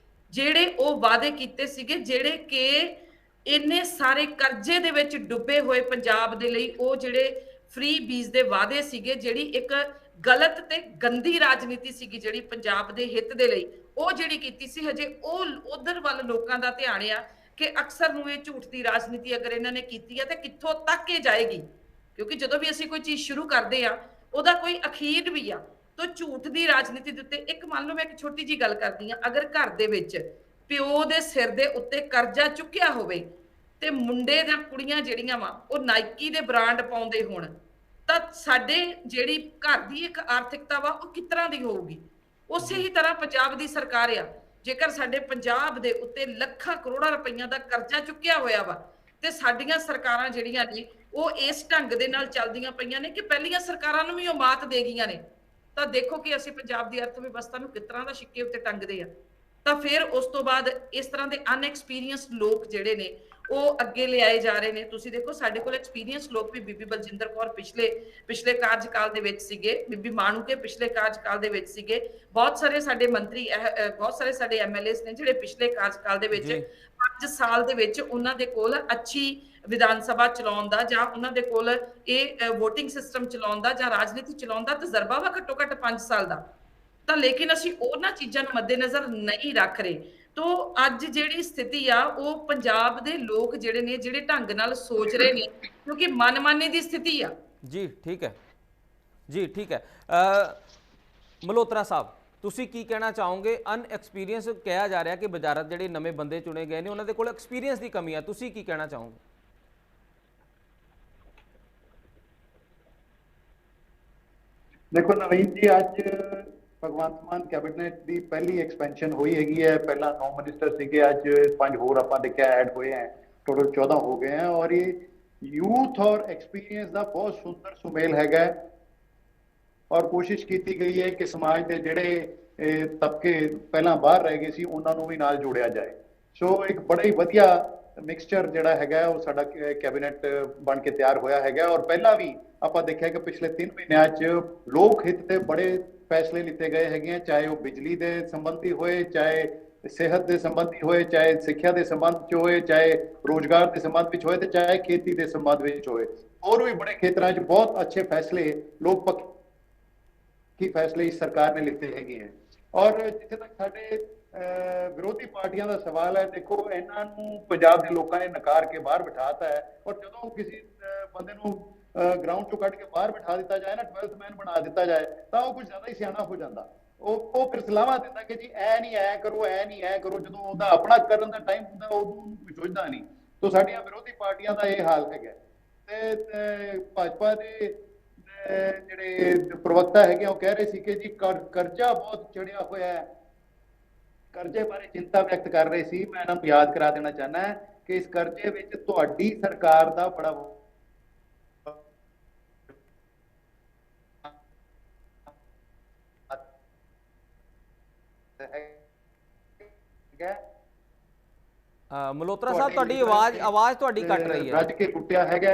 ਜਿਹੜੇ ਉਹ ਵਾਅਦੇ ਕੀਤੇ ਸੀਗੇ, ਜਿਹੜੇ ਕਿ ਇੰਨੇ ਸਾਰੇ ਕਰਜ਼ੇ ਦੇ ਵਿੱਚ ਡੁੱਬੇ ਹੋਏ ਪੰਜਾਬ ਦੇ ਲਈ, ਉਹ ਜਿਹੜੇ ਫ੍ਰੀ ਬੀਜ ਦੇ ਵਾਅਦੇ ਸੀਗੇ, ਜਿਹੜੀ ਇੱਕ ਗਲਤ ਤੇ ਗੰਦੀ ਰਾਜਨੀਤੀ ਸੀਗੀ ਜਿਹੜੀ ਪੰਜਾਬ ਦੇ ਹਿੱਤ ਦੇ ਲਈ ਉਹ ਜਿਹੜੀ ਕੀਤੀ ਸੀ, ਹਜੇ ਉਹ ਉਧਰ ਵੱਲ ਲੋਕਾਂ ਦਾ ਧਿਆਨ ਆ ਕਿ ਅਕਸਰ ਨੂੰ ਇਹ ਝੂਠ ਦੀ ਰਾਜਨੀਤੀ ਅਗਰ ਇਹਨਾਂ ਨੇ ਕੀਤੀ ਹੈ ਤੇ ਕਿੱਥੋਂ ਤੱਕ ਇਹ ਜਾਏਗੀ। ਕਿਉਂਕਿ ਜਦੋਂ ਵੀ ਅਸੀਂ ਕੋਈ ਚੀਜ਼ ਸ਼ੁਰੂ ਕਰਦੇ ਆ, ਉਹਦਾ ਕੋਈ ਅਖੀਰ ਵੀ ਆ। ਤਾਂ ਝੂਠ ਦੀ ਰਾਜਨੀਤੀ ਦੇ ਉੱਤੇ ਇੱਕ, ਮੰਨ ਲਓ ਮੈਂ ਇੱਕ ਛੋਟੀ ਜੀ ਗੱਲ ਕਰਦੀ ਆ, ਅਗਰ ਘਰ ਦੇ ਵਿੱਚ ਪਿਓ ਦੇ ਸਿਰ ਦੇ ਉੱਤੇ ਕਰਜ਼ਾ ਚੁੱਕਿਆ ਹੋਵੇ ਤੇ ਮੁੰਡੇ ਜਾਂ ਕੁੜੀਆਂ ਜਿਹੜੀਆਂ ਵਾ ਉਹ ਨਾਈਕੀ ਦੇ ਬ੍ਰਾਂਡ ਪਾਉਂਦੇ ਹੋਣ, ਤਾਂ ਸਾਡੇ ਜਿਹੜੀ ਘਰ ਦੀ ਇੱਕ ਆਰਥਿਕਤਾ ਵਾ ਉਹ ਕਿਸ ਤਰ੍ਹਾਂ ਦੀ ਹੋਊਗੀ। ਉਸੇ ਹੀ ਤਰ੍ਹਾਂ ਪੰਜਾਬ ਦੀ ਸਰਕਾਰ ਆ, ਜੇਕਰ ਸਾਡੇ ਪੰਜਾਬ ਦੇ ਉੱਤੇ ਲੱਖਾਂ ਕਰੋੜਾਂ ਰੁਪਈਆ ਦਾ ਕਰਜ਼ਾ ਚੁੱਕਿਆ ਹੋਇਆ ਵਾ ਤੇ ਸਾਡੀਆਂ ਸਰਕਾਰਾਂ ਜਿਹੜੀਆਂ ਨੇ ਉਹ ਇਸ ਢੰਗ ਦੇ ਨਾਲ ਚੱਲਦੀਆਂ ਪਈਆਂ ਨੇ ਕਿ ਪਹਿਲੀਆਂ ਸਰਕਾਰਾਂ ਨੂੰ ਵੀ ਉਹ ਮਾਤ ਦੇ ਗਈਆਂ ਨੇ, ਤਾਂ ਦੇਖੋ ਕਿ ਅਸੀਂ ਪੰਜਾਬ ਦੀ ਅਰਥ ਵਿਵਸਥਾ ਨੂੰ ਕਿਸ ਤਰ੍ਹਾਂ ਦਾ ਸਿੱਕੇ ਉੱਤੇ ਟੰਗਦੇ ਆ। ਤਾਂ ਫਿਰ ਉਸ ਤੋਂ ਬਾਅਦ ਇਸ ਤਰ੍ਹਾਂ ਦੇ ਅਨਐਕਸਪੀਰੀਅੰਸ ਲੋਕ ਜਿਹੜੇ ਨੇ ਉਹ ਅੱਗੇ ਲਿਆਏ ਜਾ ਰਹੇ ਨੇ। ਤੁਸੀਂ ਦੇਖੋ, ਸਾਡੇ ਕੋਲ ਐਕਸਪੀਰੀਅੰਸ ਲੋਕ ਵੀ, ਬੀਬੀ ਬਲਜਿੰਦਰ ਕੌਰ ਪਿਛਲੇ ਕਾਰਜਕਾਲ ਦੇ ਵਿੱਚ ਸੀਗੇ, ਬੀਬੀ ਮਾਣੂਕੇ ਪਿਛਲੇ ਕਾਰਜਕਾਲ ਦੇ ਵਿੱਚ ਸੀਗੇ, ਬਹੁਤ ਸਾਰੇ ਸਾਡੇ ਮੰਤਰੀ, ਬਹੁਤ ਸਾਰੇ ਸਾਡੇ ਐਮਐਲਏਸ ਨੇ ਜਿਹੜੇ ਪਿਛਲੇ ਕਾਰਜਕਾਲ ਦੇ ਵਿੱਚ 5 ਸਾਲ ਦੇ ਵਿੱਚ ਉਹਨਾਂ ਦੇ ਕੋਲ ਅੱਛੀ ਵਿਧਾਨ ਸਭਾ ਚਲਾਉਣ ਦਾ ਜਾਂ ਉਹਨਾਂ ਦੇ ਕੋਲ ਇਹ ਵੋਟਿੰਗ ਸਿਸਟਮ ਚਲਾਉਣ ਦਾ ਜਾਂ ਰਾਜਨੀਤੀ ਚਲਾਉਣ ਦਾ ਤਜਰਬਾ ਵਾ ਘੱਟੋ ਘੱਟ 5 ਸਾਲ ਦਾ। ਤਾਂ ਲੇਕਿਨ ਅਸੀਂ ਉਹਨਾਂ ਚੀਜ਼ਾਂ ਨੂੰ ਮੱਦੇਨਜ਼ਰ ਨਹੀਂ ਰੱਖ ਰਹੇ। ਤੋ ਅੱਜ ਜਿਹੜੀ ਸਥਿਤੀ ਆ ਉਹ ਪੰਜਾਬ ਦੇ ਲੋਕ ਜਿਹੜੇ ਨੇ, ਜਿਹੜੇ ਢੰਗ ਨਾਲ ਸੋਚ ਰਹੇ ਨੇ, ਕਿਉਂਕਿ ਮਨਮਾਨੇ ਦੀ ਸਥਿਤੀ ਆ। ਜੀ ਠੀਕ ਹੈ, ਜੀ ਠੀਕ ਹੈ। ਮਲਹੋਤਰਾ ਸਾਹਿਬ, ਤੁਸੀਂ ਕੀ ਕਹਿਣਾ ਚਾਹੋਗੇ? ਅਨਐਕਸਪੀਰੀਅੰਸ ਕਿਹਾ ਜਾ ਰਿਹਾ ਕਿ ਵਜ਼ਾਰਤ ਜਿਹੜੇ ਨਵੇਂ ਬੰਦੇ ਚੁਣੇ ਗਏ ਨੇ ਉਹਨਾਂ ਦੇ ਕੋਲ ਐਕਸਪੀਰੀਅੰਸ ਦੀ ਕਮੀ ਆ, ਤੁਸੀਂ ਕੀ ਕਹਿਣਾ ਚਾਹੋਗੇ? देखो नवीन जी, आज भगवंत मान कैबिनेट की पहली एक्सपेंशन हुई हैगी है। पहला 9 मिनिस्टर सीगे, अज 5 होर आपां देखिया ऐड हुए हैं, टोटल 14 हो गए हैं। और ये यूथ और एक्सपीरियंस का बहुत सुंदर सुमेल हैगा और कोशिश की गई है कि समाज के जिहड़े तबके पहला बाहर रह गए सी उन्हां नूं भी नाल जोड़िया जाए। सो एक बड़ा ही वधिया मिक्सचर जिहड़ा हैगा वो साडा कैबिनेट बन के तैयार होया हैगा। और पहला भी ਆਪਾਂ ਦੇਖਿਆ ਕਿ ਪਿਛਲੇ 3 ਮਹੀਨਿਆਂ 'ਚ ਲੋਕ ਹਿੱਤ ਤੇ ਬੜੇ ਫੈਸਲੇ ਲਿੱਤੇ ਗਏ ਹੈਗੇ, ਚਾਹੇ ਉਹ ਬਿਜਲੀ ਦੇ ਸੰਬੰਧੀ ਹੋਏ, ਚਾਹੇ ਸਿਹਤ ਦੇ ਸੰਬੰਧੀ ਹੋਏ, ਚਾਹੇ ਸਿੱਖਿਆ ਦੇ ਸੰਬੰਧ 'ਚ ਹੋਏ, ਚਾਹੇ ਰੋਜ਼ਗਾਰ ਦੇ ਸੰਬੰਧ ਵਿੱਚ ਹੋਏ ਤੇ ਚਾਹੇ ਖੇਤੀ ਦੇ ਸੰਬੰਧ ਵਿੱਚ ਹੋਏ। ਹੋਰ ਵੀ ਬੜੇ ਖੇਤਰਾਂ 'ਚ ਬਹੁਤ ਅੱਛੇ ਫੈਸਲੇ, ਲੋਕ ਪੱਖੀ ਫੈਸਲੇ ਇਸ ਸਰਕਾਰ ਨੇ ਲਿੱਤੇ ਹੈਗੇ ਹੈ। ਔਰ ਜਿੱਥੇ ਤੱਕ ਸਾਡੇ ਵਿਰੋਧੀ ਪਾਰਟੀਆਂ ਦਾ ਸਵਾਲ ਹੈ, ਦੇਖੋ ਇਹਨਾਂ ਨੂੰ ਪੰਜਾਬ ਦੇ ਲੋਕਾਂ ਨੇ ਨਕਾਰ ਕੇ ਬਾਹਰ ਬਿਠਾਤਾ ਹੈ। ਔਰ ਜਦੋਂ ਕਿਸੇ ਬੰਦੇ ਨੂੰ ग्राउंड चो कट के बाहर बिठा दिता जाए ना, 12th मैन बना दिता जाए, तो वो कुछ ज्यादा ही सियाना हो जाता। वो फिर सलाह देता कि जी ऐ नहीं ऐ करो, ऐ नहीं ऐ करो। जो उहदा अपना करन दा टाइम हुंदा उदों कोई सोचदा नहीं। तो साडियां विरोधी पार्टियां दा ये हाल है। ते भाजपा दे जिहड़े प्रवक्ता हैगे वो कह रहे सी कि जी कर्जा बहुत चढ़िया होया है, कर्जे बारे चिंता व्यक्त कर रहे सी। मैं इन्हां नूं याद करा देना चाहना है कि इस कर्जे विच तुहाडी सरकार दा बड़ा ਮਲਹੋਤਰਾ ਸਾਹਿਬ, ਤੁਹਾਡੀ ਆਵਾਜ਼ ਤੁਹਾਡੀ ਕੱਟ ਰਹੀ ਹੈ। ਰੱਜ ਕੇ ਟੁੱਟਿਆ ਹੈਗਾ,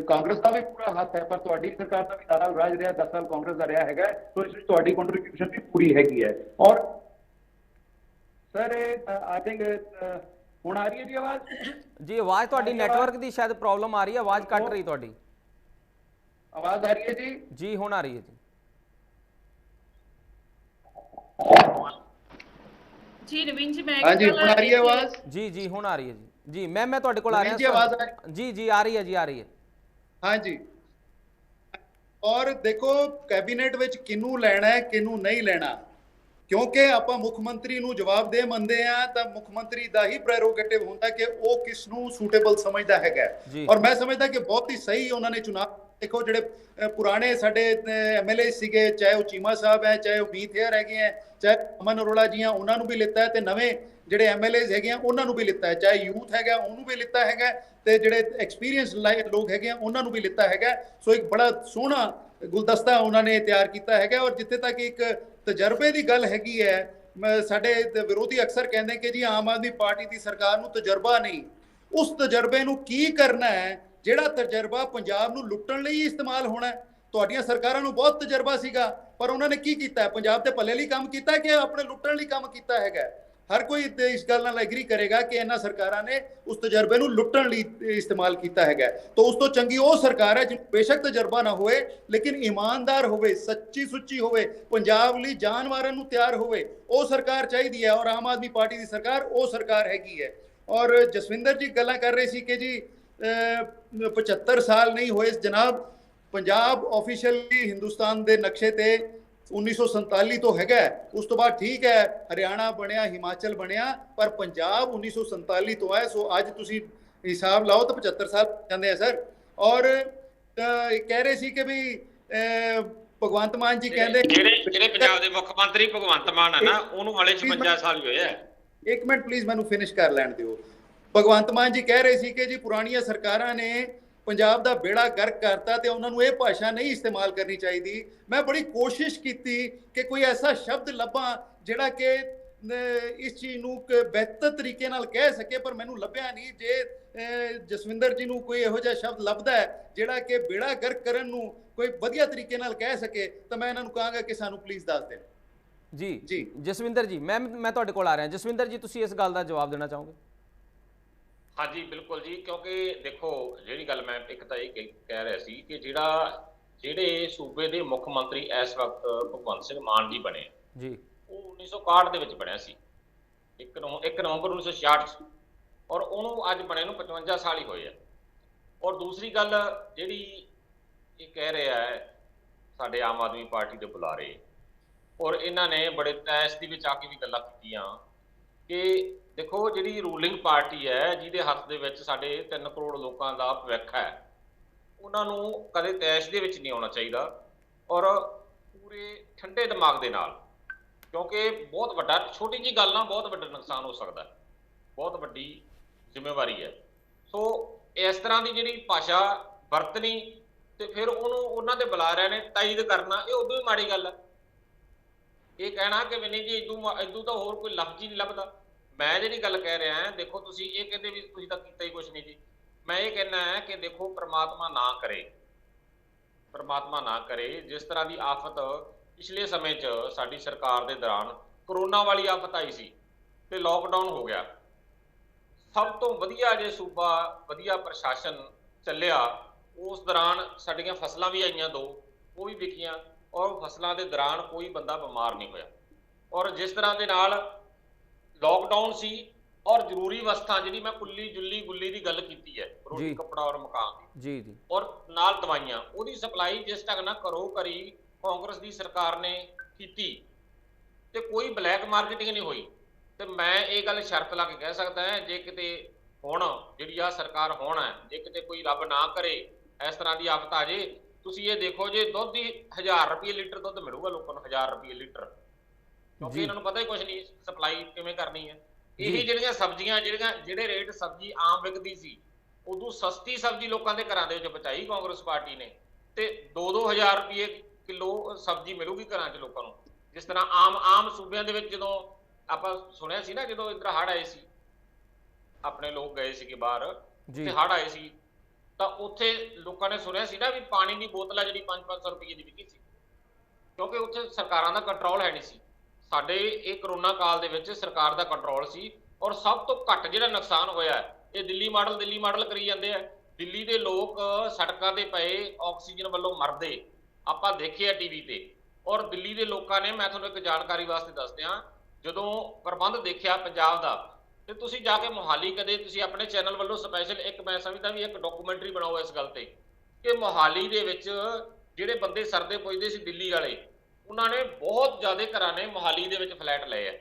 ਕਾਂਗਰਸ ਦਾ ਵੀ ਪੂਰਾ ਹੱਥ ਹੈ, ਪਰ ਤੁਹਾਡੀ ਸਰਕਾਰ ਦਾ ਵੀ ਸਾਰਾ ਰਾਜ ਰਿਹਾ, 10 ਸਾਲ ਕਾਂਗਰਸ ਦਾ ਰਿਹਾ ਹੈਗਾ। ਸੋ ਇਸ ਵਿੱਚ ਤੁਹਾਡੀ ਕੰਟਰੀਬਿਊਸ਼ਨ ਵੀ ਪੂਰੀ ਹੈਗੀ ਹੈ। ਔਰ ਸਰ ਆਈ ਥਿੰਕ ਹੁਣ ਆ ਰਹੀ ਹੈ ਜੀ ਆਵਾਜ਼? ਜੀ ਆਵਾਜ਼ ਤੁਹਾਡੀ ਨੈਟਵਰਕ ਦੀ ਸ਼ਾਇਦ ਪ੍ਰੋਬਲਮ ਆ ਰਹੀ ਹੈ, ਆਵਾਜ਼ ਕੱਟ ਰਹੀ ਤੁਹਾਡੀ। ਆਵਾਜ਼ ਆ ਰਹੀ ਹੈ ਜੀ? ਜੀ ਹੁਣ ਆ ਰਹੀ ਹੈ ਜੀ। ਜੀ ਨਵੀਨ ਜੀ, ਮੈਂ हाँ जी, हुण आ रही है आवाज? जी ਹੁਣ ਆ ਰਹੀ ਹੈ ਜੀ ਮੈਂ ਤੁਹਾਡੇ ਕੋਲ ਆ नवीन जी ਰਿਹਾ आवाज आ रही? जी ਆ ਰਹੀ ਹੈ ਆ ਰਹੀ ਹੈ। हाँ जी। और देखो कैबिनेट विच किनू लेना है किनू नहीं लेना, क्योंकि आप मुख मंत्री नूं जवाबदेह मंनदे आ तां मुख मंत्री दा ही प्रेरोगेटिव हुंदा कि वो किस नूं सूटेबल समझदा हैगा। और मैं समझदा कि बहुत ही सही उन्होंने चुनाव, देखो जिहड़े पुराने साडे MLA सीगे, चाहे वो चीमा साहब है, चाहे वो मीत हेयर हैगे हैं, चाहे अमन अरोड़ा जी हैं, उन्होंने भी लिता है, ते नवे ਜਿਹੜੇ MLAs ਹੈਗੇ ਆ ਉਹਨਾਂ ਨੂੰ ਵੀ ਲਿੱਤਾ ਹੈ, ਚਾਹੇ ਯੂਥ ਹੈਗਾ ਉਹਨੂੰ ਵੀ ਲਿੱਤਾ ਹੈਗਾ, ਤੇ ਜਿਹੜੇ ਐਕਸਪੀਰੀਅੰਸ ਲੋਕ ਹੈਗੇ ਆ ਉਹਨਾਂ ਨੂੰ ਵੀ ਲਿੱਤਾ ਹੈਗਾ। ਸੋ ਇੱਕ ਬੜਾ ਸੋਹਣਾ ਗੁਲਦਸਤਾ ਉਹਨਾਂ ਨੇ ਤਿਆਰ ਕੀਤਾ ਹੈਗਾ। ਔਰ ਜਿੱਥੇ ਤੱਕ ਇੱਕ ਤਜਰਬੇ ਦੀ ਗੱਲ ਹੈਗੀ ਹੈ, ਸਾਡੇ ਵਿਰੋਧੀ ਅਕਸਰ ਕਹਿੰਦੇ ਕਿ ਜੀ ਆਮ ਆਦਮੀ ਪਾਰਟੀ ਦੀ ਸਰਕਾਰ ਨੂੰ ਤਜਰਬਾ ਨਹੀਂ। ਉਸ ਤਜਰਬੇ ਨੂੰ ਕੀ ਕਰਨਾ ਹੈ ਜਿਹੜਾ ਤਜਰਬਾ ਪੰਜਾਬ ਨੂੰ ਲੁੱਟਣ ਲਈ ਇਸਤੇਮਾਲ ਹੋਣਾ ਹੈ। ਤੁਹਾਡੀਆਂ ਸਰਕਾਰਾਂ ਨੂੰ ਬਹੁਤ ਤਜਰਬਾ ਸੀਗਾ, ਪਰ ਉਹਨਾਂ ਨੇ ਕੀ ਕੀਤਾ ਹੈ? ਪੰਜਾਬ ਦੇ ਭਲੇ ਲਈ ਕੰਮ ਕੀਤਾ ਕਿ ਆਪਣੇ ਲੁੱਟਣ ਲਈ ਕੰਮ ਕੀਤਾ ਹੈਗਾ? हर कोई इस गल नाल एग्री करेगा कि इन्हां सरकारां ने उस तजर्बे नूं लुट्टण लई इस्तेमाल कीता हैगा। तो उस तो चंगी वो सरकार है जिन्होंने बेशक तजर्बा ना होए लेकिन ईमानदार होवे, सच्ची सुच्ची होवे, पंजाब लई जान मारन नूं तैयार होवे, वो सरकार चाहिदी है। और आम आदमी पार्टी दी सरकार वो सरकार हैगी है। और जसविंदर जी गल्लां कर रहे सी कि जी 75 साल नहीं होए जनाब, पंजाब ऑफिशियली हिंदुस्तान दे नक्शे ते 1947 तो हैगा, उस तो बाद ठीक है हरियाणा बनया, हिमाचल बनया, पर पंजाब 1947 तो है। सो अज तुसी हिसाब लाओ तो 75 साल जाते हैं सर। और कह रहे सी कि भी भगवंत मान जी कहते ਜਿਹੜੇ ਪੰਜਾਬ ਦੇ ਮੁੱਖ ਮੰਤਰੀ ਭਗਵੰਤ ਮਾਨ ਹੈ ਨਾ, ਉਹਨੂੰ ਵਾਲੇ 56 ਸਾਲ ਹੋਏ ਆ। एक मिनट प्लीज मैनू फिनिश कर लैण दिओ। भगवंत मान जी कह रहे सी कि जी पुरानियां सरकारां ने पंजाब दा बेड़ा गर्क करता ते उन्हां नूं इह भाषा नहीं इस्तेमाल करनी चाहिदी। मैं बड़ी कोशिश कीती कि कोई ऐसा शब्द लभां जिहड़ा कि इस चीज़ नूं बेहतर तरीके नाल कह सके, पर मैनूं लभ्या नहीं। जे जसविंदर जी नूं कोई इहो जिहा शब्द लभदा है जिहड़ा कि बेड़ा गर्क करन नूं कोई वधिया तरीके नाल कह सके तो मैं इन्हां नूं कहांगा कि सानूं प्लीज़ दस देण। जी जसविंदर जी मैं तुहाडे कोल आ रहा। जसविंदर जी तुसीं इस गल दा जवाब देना चाहोगे? हाँ जी बिल्कुल जी, क्योंकि देखो जी गल मैं एक तो ये कह रहा सी कि ਜਿਹੜੇ सूबे के मुख मंत्री इस वक्त भगवंत सिंह मान जी बने जी, वो 1961 ਦੇ ਵਿੱਚ ਬਣਿਆ ਸੀ, 1 ਨਵੰਬਰ 1966 और ਉਹਨੂੰ ਅੱਜ ਬਣੇ ਨੂੰ 55 ਸਾਲ ਹੀ ਹੋਏ ਆ। और दूसरी गल ਜਿਹੜੀ ਇਹ कह रहे है ਸਾਡੇ आम आदमी पार्टी ਦੇ ਬੁਲਾਰੇ, और ਇਹਨਾਂ ਨੇ बड़े तैश ਦੇ ਵਿੱਚ ਆ ਕੇ ਵੀ ਗੱਲਾਂ ਕੀਤੀਆਂ कि देखो जी रूलिंग पार्टी है जिहदे हत्थ दे विच साडे 3 करोड़ लोगों का भविख है, उन्होंने कदे तैश दे विच नहीं आना चाहिए और पूरे ठंडे दिमाग दे नाल, क्योंकि बहुत वड्डा छोटी जी गल ना बहुत वड्डा नुकसान हो सकता है, बहुत वड्डी जिम्मेवारी है। सो इस तरह की जिहड़ी भाषा वरतनी ते फिर उन्होंने दे बुला रहे ने तायद करना, ये उदों ही माड़ी गल है। ये कहना कि नहीं जी इदू तो होर कोई लफ्ज ही नहीं लभदा। मैं जी गल कह रहा है, देखो तुसी ये कहते भी तुसी तां कीता ही कुछ नहीं जी। मैं ये कहना है कि देखो परमात्मा ना करे, परमात्मा ना करे जिस तरह की आफत पिछले समय च साडी सरकार दे दौरान करोना वाली आफत आई सी ते लॉकडाउन हो गया, सब तो वधिया जे सूबा वधिया प्रशासन चलिया, उस दौरान साडियां फसलां भी आईयां 2 वो भी विकियां और फसलों के दौरान कोई बंदा बीमार नहीं होया। और जिस तरह के नाल लॉकडाउन सी और जरूरी वस्तां जिहड़ी मैं कुल्ली जुल्ली गुल्ली की गल कीती है, रोटी कपड़ा और मकान जी और नाल दवाइयां उहदी सप्लाई जिस ढंग नाल करो करी कांग्रेस की सरकार ने कीती ते कोई ब्लैक मार्केटिंग नहीं हुई। ते मैं ये गल शर्त ला के कह सकदा है जे किते हुण जिहड़ी आ सरकार होण है, जे किते कोई रब ना करे इस तरह की आफत आ जाए, तुसी ये देखो जे दुध ही 1000 रुपये लीटर दुध मिलूगा लोगों को, 1000 रुपये लीटर, क्योंकि इन्होंने पता ही कुछ नहीं सप्लाई किवें करनी है। यही जिहड़ियां सब्जियां जिहड़े रेट सब्जी आम विकदी सी उदों सस्ती सब्जी लोगों के घरां दे विच पहुंचाई कांग्रेस पार्टी ने, ते 2-2000 रुपये किलो सब्जी मिलूगी घरां च लोगों को। जिस तरह आम सूबियां दे विच जदों आपां सुणिया सी ना, जदों इधर हड़ आए सी, अपने लोग गए सी बाहर ते हड़ आए सी, ਤਾਂ ਉੱਥੇ ਲੋਕਾਂ ਨੇ ਸੁਣਿਆ ਸੀ ਨਾ ਵੀ ਪਾਣੀ ਦੀ ਬੋਤਲ ਆ ਜਿਹੜੀ 5-500 ਰੁਪਏ ਦੀ ਵਿਕੀ ਸੀ, ਕਿਉਂਕਿ ਉੱਥੇ ਸਰਕਾਰਾਂ ਦਾ ਕੰਟਰੋਲ ਹੈ ਨਹੀਂ ਸੀ। ਸਾਡੇ ਇਹ ਕਰੋਨਾ ਕਾਲ ਦੇ ਵਿੱਚ ਸਰਕਾਰ ਦਾ ਕੰਟਰੋਲ ਸੀ। ਔਰ ਸਭ ਤੋਂ ਘੱਟ ਜਿਹੜਾ ਨੁਕਸਾਨ ਹੋਇਆ ਇਹ ਦਿੱਲੀ ਮਾਡਲ ਕਰੀ ਜਾਂਦੇ ਆ। ਦਿੱਲੀ ਦੇ ਲੋਕ ਸੜਕਾਂ ਤੇ ਪਏ ਆਕਸੀਜਨ ਵੱਲੋਂ ਮਰਦੇ ਆਪਾਂ ਦੇਖਿਆ ਟੀਵੀ ਤੇ। ਔਰ ਦਿੱਲੀ ਦੇ ਲੋਕਾਂ ਨੇ, ਮੈਂ ਤੁਹਾਨੂੰ ਇੱਕ ਜਾਣਕਾਰੀ ਵਾਸਤੇ ਦੱਸ ਦਿਆਂ ਜਦੋਂ ਪ੍ਰਬੰਧ ਦੇਖਿਆ ਪੰਜਾਬ ਦਾ, ਤੇ ਤੁਸੀਂ ਜਾ ਕੇ ਮੋਹਾਲੀ ਕਦੇ ਤੁਸੀਂ ਆਪਣੇ ਚੈਨਲ ਵੱਲੋਂ ਸਪੈਸ਼ਲ ਇੱਕ ਮੈਂ ਸਮਝਦਾ ਵੀ ਇੱਕ ਡਾਕੂਮੈਂਟਰੀ ਬਣਾਓ ਇਸ ਗੱਲ ਤੇ ਕਿ ਮੋਹਾਲੀ ਦੇ ਵਿੱਚ ਜਿਹੜੇ ਬੰਦੇ ਸਰਦੇ ਪੁੱਜਦੇ ਸੀ ਦਿੱਲੀ ਵਾਲੇ, ਉਹਨਾਂ ਨੇ ਬਹੁਤ ਜ਼ਿਆਦਾ ਘਰਾਂ ਨੇ ਮੋਹਾਲੀ ਦੇ ਵਿੱਚ ਫਲੈਟ ਲਏ ਆ,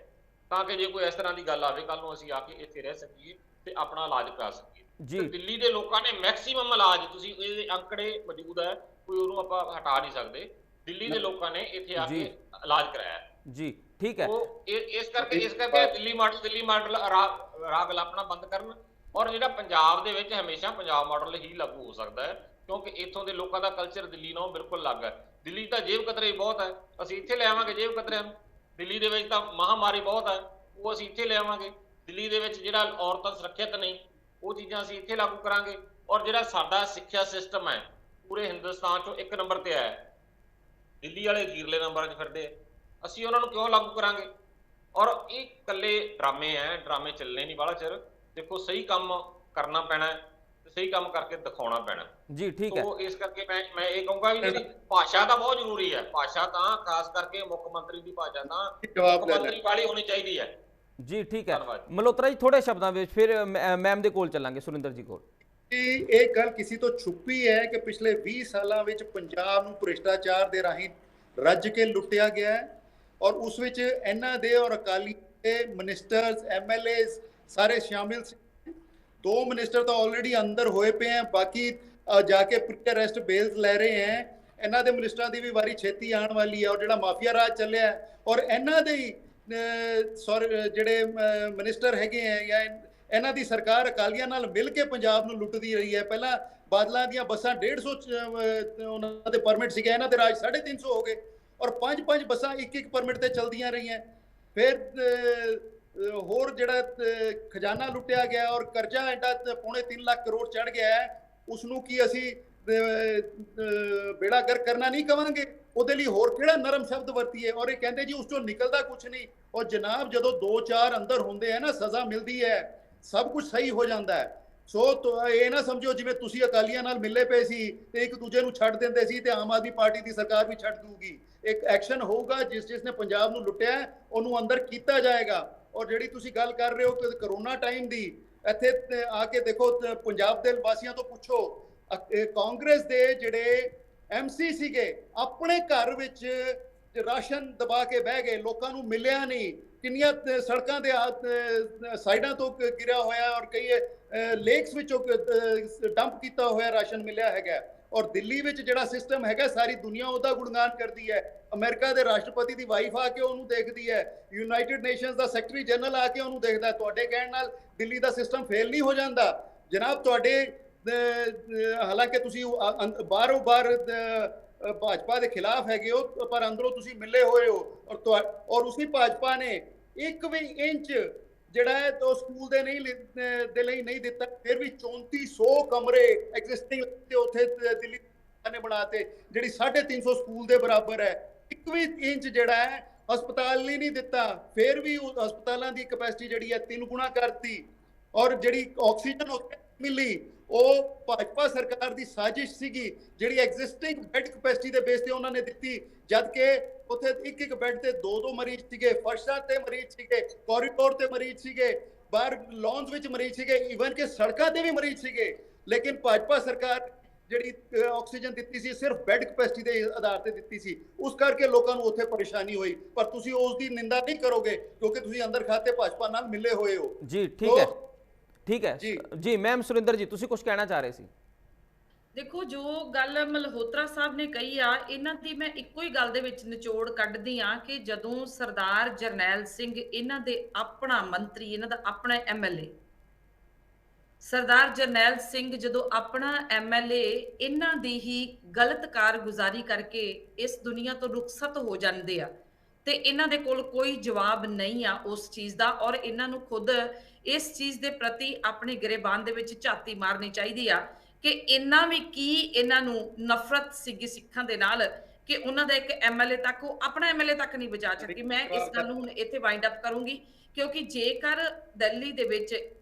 ਤਾਂ ਕਿ ਜੇ ਕੋਈ ਇਸ ਤਰ੍ਹਾਂ ਦੀ ਗੱਲ ਆਵੇ ਕੱਲ ਨੂੰ ਅਸੀਂ ਆ ਕੇ ਇੱਥੇ ਰਹਿ ਸਕੀਏ ਤੇ ਆਪਣਾ ਇਲਾਜ ਕਰਾ ਸਕੀਏ। ਜੀ ਦਿੱਲੀ ਦੇ ਲੋਕਾਂ ਨੇ ਮੈਕਸਿਮਮ ਇਲਾਜ, ਤੁਸੀਂ ਇਹ ਅੰਕੜੇ ਮੌਜੂਦ ਹੈ, ਕੋਈ ਉਹਨੂੰ ਆਪਾਂ ਹਟਾ ਨਹੀਂ ਸਕਦੇ, ਦਿੱਲੀ ਦੇ ਲੋਕਾਂ ਨੇ ਇੱਥੇ ਆ ਕੇ ਇਲਾਜ ਕਰਾਇਆ ਜੀ। ਠੀਕ ਹੈ, ਉਹ ਇਸ ਕਰਕੇ ਦਿੱਲੀ ਮਾਡਲ ਰਾਗ ਲਾਪਣਾ ਬੰਦ ਕਰਨ, ਔਰ ਜਿਹੜਾ ਪੰਜਾਬ ਦੇ ਵਿੱਚ ਹਮੇਸ਼ਾ ਪੰਜਾਬ ਮਾਡਲ ਹੀ ਲਾਗੂ ਹੋ ਸਕਦਾ ਹੈ, ਕਿਉਂਕਿ ਇੱਥੋਂ ਦੇ ਲੋਕਾਂ ਦਾ ਕਲਚਰ ਦਿੱਲੀ ਨਾਲੋਂ ਬਿਲਕੁਲ ਅਲੱਗ ਹੈ। ਦਿੱਲੀ ਤਾਂ ਜੇਬ ਕਤਰੇ ਬਹੁਤ ਹੈ, ਅਸੀਂ ਇੱਥੇ ਲੈ ਆਵਾਂਗੇ ਜੇਬ ਕਤਰਿਆਂ ਨੂੰ। ਦਿੱਲੀ ਦੇ ਵਿੱਚ ਤਾਂ ਮਹਾਮਾਰੀ ਬਹੁਤ ਹੈ, ਉਹ ਅਸੀਂ ਇੱਥੇ ਲੈ ਆਵਾਂਗੇ। ਦਿੱਲੀ ਦੇ ਵਿੱਚ ਜਿਹੜਾ ਔਰਤਾਂ ਸੁਰੱਖਿਅਤ ਨਹੀਂ, ਉਹ ਚੀਜ਼ਾਂ ਅਸੀਂ ਇੱਥੇ ਲਾਗੂ ਕਰਾਂਗੇ। ਔਰ ਜਿਹੜਾ ਸਾਡਾ ਸਿੱਖਿਆ ਸਿਸਟਮ ਹੈ ਪੂਰੇ ਹਿੰਦੁਸਤਾਨ 'ਚੋਂ 1 ਨੰਬਰ ਤੇ ਆਇਆ, ਦਿੱਲੀ ਵਾਲੇ ਅਖੀਰਲੇ ਨੰਬਰਾਂ 'ਚ ਫਿਰਦੇ, ਅਸੀਂ ਉਹਨਾਂ ਨੂੰ ਕਿਉਂ ਲਾਗੂ ਕਰਾਂਗੇ? ਔਰ ਇਹ ਇਕੱਲੇ ਡਰਾਮੇ ਹੈ, ਡਰਾਮੇ ਚੱਲਣੇ ਨਹੀਂ ਬਾਹਲਾ ਚਿਰ। ਦੇਖੋ ਸਹੀ ਕੰਮ ਕਰਨਾ ਪੈਣਾ ਤੇ ਸਹੀ ਕੰਮ ਕਰਕੇ ਦਿਖਾਉਣਾ ਪੈਣਾ ਜੀ। ਠੀਕ ਹੈ, ਉਹ ਇਸ ਕਰਕੇ ਮੈਂ ਇਹ ਕਹੂੰਗਾ ਵੀ ਜਿਹੜੀ ਭਾਸ਼ਾ ਤਾਂ ਬਹੁਤ ਜ਼ਰੂਰੀ ਹੈ, ਭਾਸ਼ਾ ਤਾਂ ਖਾਸ ਕਰਕੇ ਮੁੱਖ ਮੰਤਰੀ ਦੀ ਭਾਸ਼ਾ ਤਾਂ ਮੁੱਖ ਮੰਤਰੀ ਵਾਲੀ ਹੋਣੀ ਚਾਹੀਦੀ ਹੈ ਜੀ। ਠੀਕ ਹੈ ਮਲਹੋਤਰਾ ਜੀ, ਥੋੜੇ ਸ਼ਬਦਾਂ ਵਿੱਚ ਫਿਰ ਮੈਮ ਦੇ ਕੋਲ ਚੱਲਾਂਗੇ, ਸੁਰਿੰਦਰ ਜੀ ਕੋਲ। ਇਹ ਗੱਲ ਕਿਸੇ ਤੋਂ ਛੁਪੀ ਹੈ ਕਿ ਪਿਛਲੇ 20 ਸਾਲਾਂ ਵਿੱਚ ਪੰਜਾਬ ਨੂੰ ਭ੍ਰਿਸ਼ਟਾਚਾਰ ਦੇ ਰਾਹੀਂ ਰੱਜ ਕੇ ਲੁੱਟਿਆ ਗਿਆ ਹੈ, ਔਰ ਉਸ ਵਿੱਚ ਇਹਨਾਂ ਦੇ ਔਰ ਅਕਾਲੀ ਦੇ ਮਿਨਿਸਟਰਸ MLAs ਸਾਰੇ ਸ਼ਾਮਿਲ ਸੀ। 2 ਮਿਨਿਸਟਰ ਤਾਂ ਆਲਰੇਡੀ ਅੰਦਰ ਹੋਏ ਪਏ ਹੈ, ਬਾਕੀ ਜਾ ਕੇ ਪ੍ਰੀ ਅਰੈਸਟ ਬੇਲਸ ਲੈ ਰਹੇ ਹੈ। ਇਹਨਾਂ ਦੇ ਮਿਨਿਸਟਰਾਂ ਦੀ ਵੀ ਵਾਰੀ ਛੇਤੀ ਆਉਣ ਵਾਲੀ ਹੈ। ਔਰ ਜਿਹੜਾ ਮਾਫੀਆ ਰਾਜ ਚੱਲਿਆ ਔਰ ਇਹਨਾਂ ਦੇ ਜਿਹੜੇ ਮਿਨਿਸਟਰ ਹੈਗੇ ਹੈ ਜਾਂ ਇਹਨਾਂ ਦੀ ਸਰਕਾਰ ਅਕਾਲੀਆਂ ਨਾਲ ਮਿਲ ਕੇ ਪੰਜਾਬ ਨੂੰ ਲੁੱਟਦੀ ਰਹੀ ਹੈ। ਪਹਿਲਾਂ ਬਾਦਲਾਂ ਦੀਆਂ ਬੱਸਾਂ 150 ਉਹਨਾਂ ਦੇ ਪਰਮਿਟ ਸੀਗੇ, ਇਹਨਾਂ ਦੇ ਰਾਜ 350 ਹੋ ਗਏ, ਔਰ 5 ਬੱਸਾਂ ਇੱਕ ਪਰਮਿਟ ਤੇ ਚਲਦੀਆਂ ਰਹੀਆਂ। ਫਿਰ ਹੋਰ ਜਿਹੜਾ ਖਜ਼ਾਨਾ ਲੁੱਟਿਆ ਗਿਆ ਔਰ ਕਰਜ਼ਾ ਐਡਾ 3.25 ਲੱਖ ਕਰੋੜ ਚੜ ਗਿਆ ਹੈ, ਉਸ ਨੂੰ ਕੀ ਅਸੀਂ ਬੇੜਾ ਗਰਕ ਕਰਨਾ ਨਹੀਂ ਕਵਾਂਗੇ? ਉਹਦੇ ਲਈ ਹੋਰ ਕਿਹੜਾ ਨਰਮ ਸ਼ਬਦ ਵਰਤੀਏ? ਔਰ ਇਹ ਕਹਿੰਦੇ ਜੀ ਉਸ ਚੋਂ ਨਿਕਲਦਾ ਕੁਝ ਨਹੀਂ। ਔਰ ਜਨਾਬ ਜਦੋਂ 2-4 ਅੰਦਰ ਹੁੰਦੇ ਹੈ ਨਾ, ਸਜ਼ਾ ਮਿਲਦੀ ਹੈ, ਸਭ ਕੁਝ ਸਹੀ ਹੋ ਜਾਂਦਾ ਹੈ। ਸੋ ਇਹ ਨਾ ਸਮਝੋ ਜਿਵੇਂ ਤੁਸੀਂ ਅਕਾਲੀਆਂ ਨਾਲ ਮਿਲੇ ਪਏ ਸੀ ਤੇ ਇੱਕ ਦੂਜੇ ਨੂੰ ਛੱਡ ਦਿੰਦੇ ਸੀ ਤੇ ਆਮ ਆਦਮੀ ਪਾਰਟੀ ਦੀ ਸਰਕਾਰ ਵੀ ਛੱਡ ਦੂਗੀ। ਇੱਕ ਐਕਸ਼ਨ ਹੋਊਗਾ, ਜਿਸ ਨੇ ਪੰਜਾਬ ਨੂੰ ਲੁੱਟਿਆ ਉਹਨੂੰ ਅੰਦਰ ਕੀਤਾ ਜਾਏਗਾ। ਔਰ ਜਿਹੜੀ ਤੁਸੀਂ ਗੱਲ ਕਰ ਰਹੇ ਹੋ ਕਿ ਕਰੋਨਾ ਟਾਈਮ ਦੀ, ਇੱਥੇ ਆ ਕੇ ਦੇਖੋ ਪੰਜਾਬ ਦੇ ਵਾਸੀਆਂ ਤੋਂ ਪੁੱਛੋ, ਕਾਂਗਰਸ ਦੇ ਜਿਹੜੇ MC ਸੀਗੇ ਆਪਣੇ ਘਰ ਵਿੱਚ ਰਾਸ਼ਨ ਦਬਾ ਕੇ ਬਹਿ ਗਏ, ਲੋਕਾਂ ਨੂੰ ਮਿਲਿਆ ਨਹੀਂ। ਕਿੰਨੀਆਂ ਸੜਕਾਂ ਦੇ ਸਾਈਡਾਂ ਤੋਂ ਗਿਰਿਆ ਹੋਇਆ ਔਰ ਕਈ ਲੇਕਸ ਵਿੱਚੋਂ ਡੰਪ ਕੀਤਾ ਹੋਇਆ ਰਾਸ਼ਨ ਮਿਲਿਆ ਹੈਗਾ। ਔਰ ਦਿੱਲੀ ਵਿੱਚ ਜਿਹੜਾ ਸਿਸਟਮ ਹੈਗਾ, ਸਾਰੀ ਦੁਨੀਆ ਉਹਦਾ ਗੁਣਗਾਨ ਕਰਦੀ ਹੈ। ਅਮਰੀਕਾ ਦੇ ਰਾਸ਼ਟਰਪਤੀ ਦੀ ਵਾਈਫ ਆ ਕੇ ਉਹਨੂੰ ਦੇਖਦੀ ਹੈ, ਯੂਨਾਈਟਿਡ ਨੇਸ਼ਨਸ ਦਾ ਸੈਕਟਰੀ ਜਨਰਲ ਆ ਕੇ ਉਹਨੂੰ ਦੇਖਦਾ। ਤੁਹਾਡੇ ਕਹਿਣ ਨਾਲ ਦਿੱਲੀ ਦਾ ਸਿਸਟਮ ਫੇਲ ਨਹੀਂ ਹੋ ਜਾਂਦਾ ਜਨਾਬ। ਤੁਹਾਡੇ ਹਾਲਾਂਕਿ ਤੁਸੀਂ ਬਾਹਰੋਂ ਬਾਹਰ ਭਾਜਪਾ ਦੇ ਖਿਲਾਫ ਹੈਗੇ ਹੋ, ਪਰ ਅੰਦਰੋਂ ਤੁਸੀਂ ਮਿਲੇ ਹੋਏ ਹੋ। ਔਰ ਉਸੇ ਭਾਜਪਾ ਨੇ 1 ਵੀ ਇੰਚ ਜਿਹੜਾ ਹੈ ਉਹ ਸਕੂਲ ਦੇ ਲਈ ਨਹੀਂ ਦਿੱਤਾ। ਫਿਰ ਵੀ 3400 ਕਮਰੇ ਐਗਜ਼ਿਸਟਿੰਗ ਤੇ ਉੱਥੇ ਦਿੱਲੀ ਨੇ ਬਣਾਤੇ, ਜਿਹੜੀ 350 ਸਕੂਲ ਦੇ ਬਰਾਬਰ ਹੈ। 1 ਵੀ ਇੰਚ ਜਿਹੜਾ ਹੈ ਹਸਪਤਾਲ ਲਈ ਨਹੀਂ ਦਿੱਤਾ। ਫਿਰ ਵੀ ਉਹ ਹਸਪਤਾਲਾਂ ਦੀ ਕੈਪੈਸਿਟੀ ਜਿਹੜੀ ਹੈ 3 ਗੁਣਾ ਕਰਤੀ। ਔਰ ਜਿਹੜੀ ਆਕਸੀਜਨ ਉੱਥੇ ਮਿਲੀ ਉਹ ਭਾਜਪਾ ਸਰਕਾਰ ਦੀ ਸਾਜ਼ਿਸ਼ ਸੀਗੀ, ਜਿਹੜੀ ਐਗਜ਼ਿਸਟਿੰਗ ਬੈੱਡ ਕੈਪੈਸਿਟੀ ਦੇ ਬੇਸ ਤੇ ਉਹਨਾਂ ਨੇ ਦਿੱਤੀ, ਜਦ ਕਿ ਉੱਥੇ ਇੱਕ ਬੈੱਡ ਤੇ 2 ਮਰੀਜ਼ ਸੀਗੇ, ਫਰਸ਼ਾਂ ਤੇ ਮਰੀਜ਼ ਸੀਗੇ, ਕੋਰੀਡੋਰ ਤੇ ਮਰੀਜ਼ ਸੀਗੇ, ਬਾਹਰ ਲੌਨਸ ਵਿੱਚ ਮਰੀਜ਼ ਸੀਗੇ, ਈਵਨ ਕਿ ਸੜਕਾਂ ਤੇ ਵੀ ਮਰੀਜ਼ ਸੀਗੇ। ਲੇਕਿਨ ਭਾਜਪਾ ਸਰਕਾਰ ਜਿਹੜੀ ਆਕਸੀਜਨ ਦਿੱਤੀ ਸੀ ਸਿਰਫ ਬੈੱਡ ਕੈਪੈਸਿਟੀ ਦੇ ਆਧਾਰ ਤੇ ਦਿੱਤੀ ਸੀ, ਉਸ ਕਰਕੇ ਲੋਕਾਂ ਨੂੰ ਉੱਥੇ ਪਰੇਸ਼ਾਨੀ ਹੋਈ। ਪਰ ਤੁਸੀਂ ਉਸ ਦੀ ਨਿੰਦਾ ਨਹੀਂ ਕਰੋਗੇ ਕਿਉਂਕਿ ਤੁਸੀਂ ਅੰਦਰ ਖਾਤੇ ਭਾਜਪਾ ਨਾਲ ਮਿਲੇ ਹੋਏ ਹੋ। ਜੀ ਠੀਕ ਹੈ ਜੀ ਮੈਮ। ਸੁਰਿੰਦਰ ਜੀ, ਤੁਸੀਂ ਕੁਝ ਕਹਿਣਾ ਚਾਹ ਰਹੇ ਸੀ? ਦੇਖੋ, ਜੋ ਗੱਲ ਮਲਹੋਤਰਾ ਸਾਹਿਬ ਨੇ ਕਹੀ ਆ, ਇਹਨਾਂ ਦੀ ਮੈਂ ਇੱਕੋ ਹੀ ਗੱਲ ਦੇ ਵਿੱਚ ਨਿਚੋੜ ਕੱਢਦੀ ਆ ਕਿ ਜਦੋਂ ਸਰਦਾਰ ਜਰਨੈਲ ਸਿੰਘ, ਇਹਨਾਂ ਦੇ ਆਪਣਾ ਮੰਤਰੀ, ਇਹਨਾਂ ਦਾ ਆਪਣਾ MLA ਸਰਦਾਰ ਜਰਨੈਲ ਸਿੰਘ, ਜਦੋਂ ਆਪਣਾ MLA ਇਹਨਾਂ ਦੀ ਹੀ ਗਲਤ ਕਾਰਗੁਜ਼ਾਰੀ ਕਰਕੇ ਇਸ ਦੁਨੀਆ ਤੋਂ ਰੁਖਸਤ ਹੋ ਜਾਂਦੇ ਆ ਤੇ ਇਹਨਾਂ ਦੇ ਕੋਲ ਕੋਈ ਜਵਾਬ ਨਹੀਂ ਆ ਉਸ ਚੀਜ਼ ਦਾ। ਔਰ ਇਹਨਾਂ ਨੂੰ ਖੁਦ ਇਸ ਚੀਜ਼ ਦੇ ਪ੍ਰਤੀ ਆਪਣੇ ਗਰੇਬਾਨ ਦੇ ਵਿੱਚ ਝਾਤੀ ਮਾਰਨੀ ਚਾਹੀਦੀ ਆ ਕਿ ਇੰਨਾ ਵੀ ਕੀ ਇਹਨਾਂ ਨੂੰ ਨਫ਼ਰਤ ਸੀਗੀ ਸਿੱਖਾਂ ਦੇ ਨਾਲ ਕਿ ਉਹਨਾਂ ਦਾ ਇੱਕ MLA ਤੱਕ, ਉਹ ਆਪਣਾ MLA ਤੱਕ ਨਹੀਂ ਬਚਾ ਸਕੀ। ਮੈਂ ਇਸ ਗੱਲ ਨੂੰ ਹੁਣ ਇੱਥੇ ਵਾਈਂਡ ਅਪ ਕਰੂੰਗੀ ਕਿਉਂਕਿ ਜੇਕਰ ਦਿੱਲੀ ਦੇ ਵਿੱਚ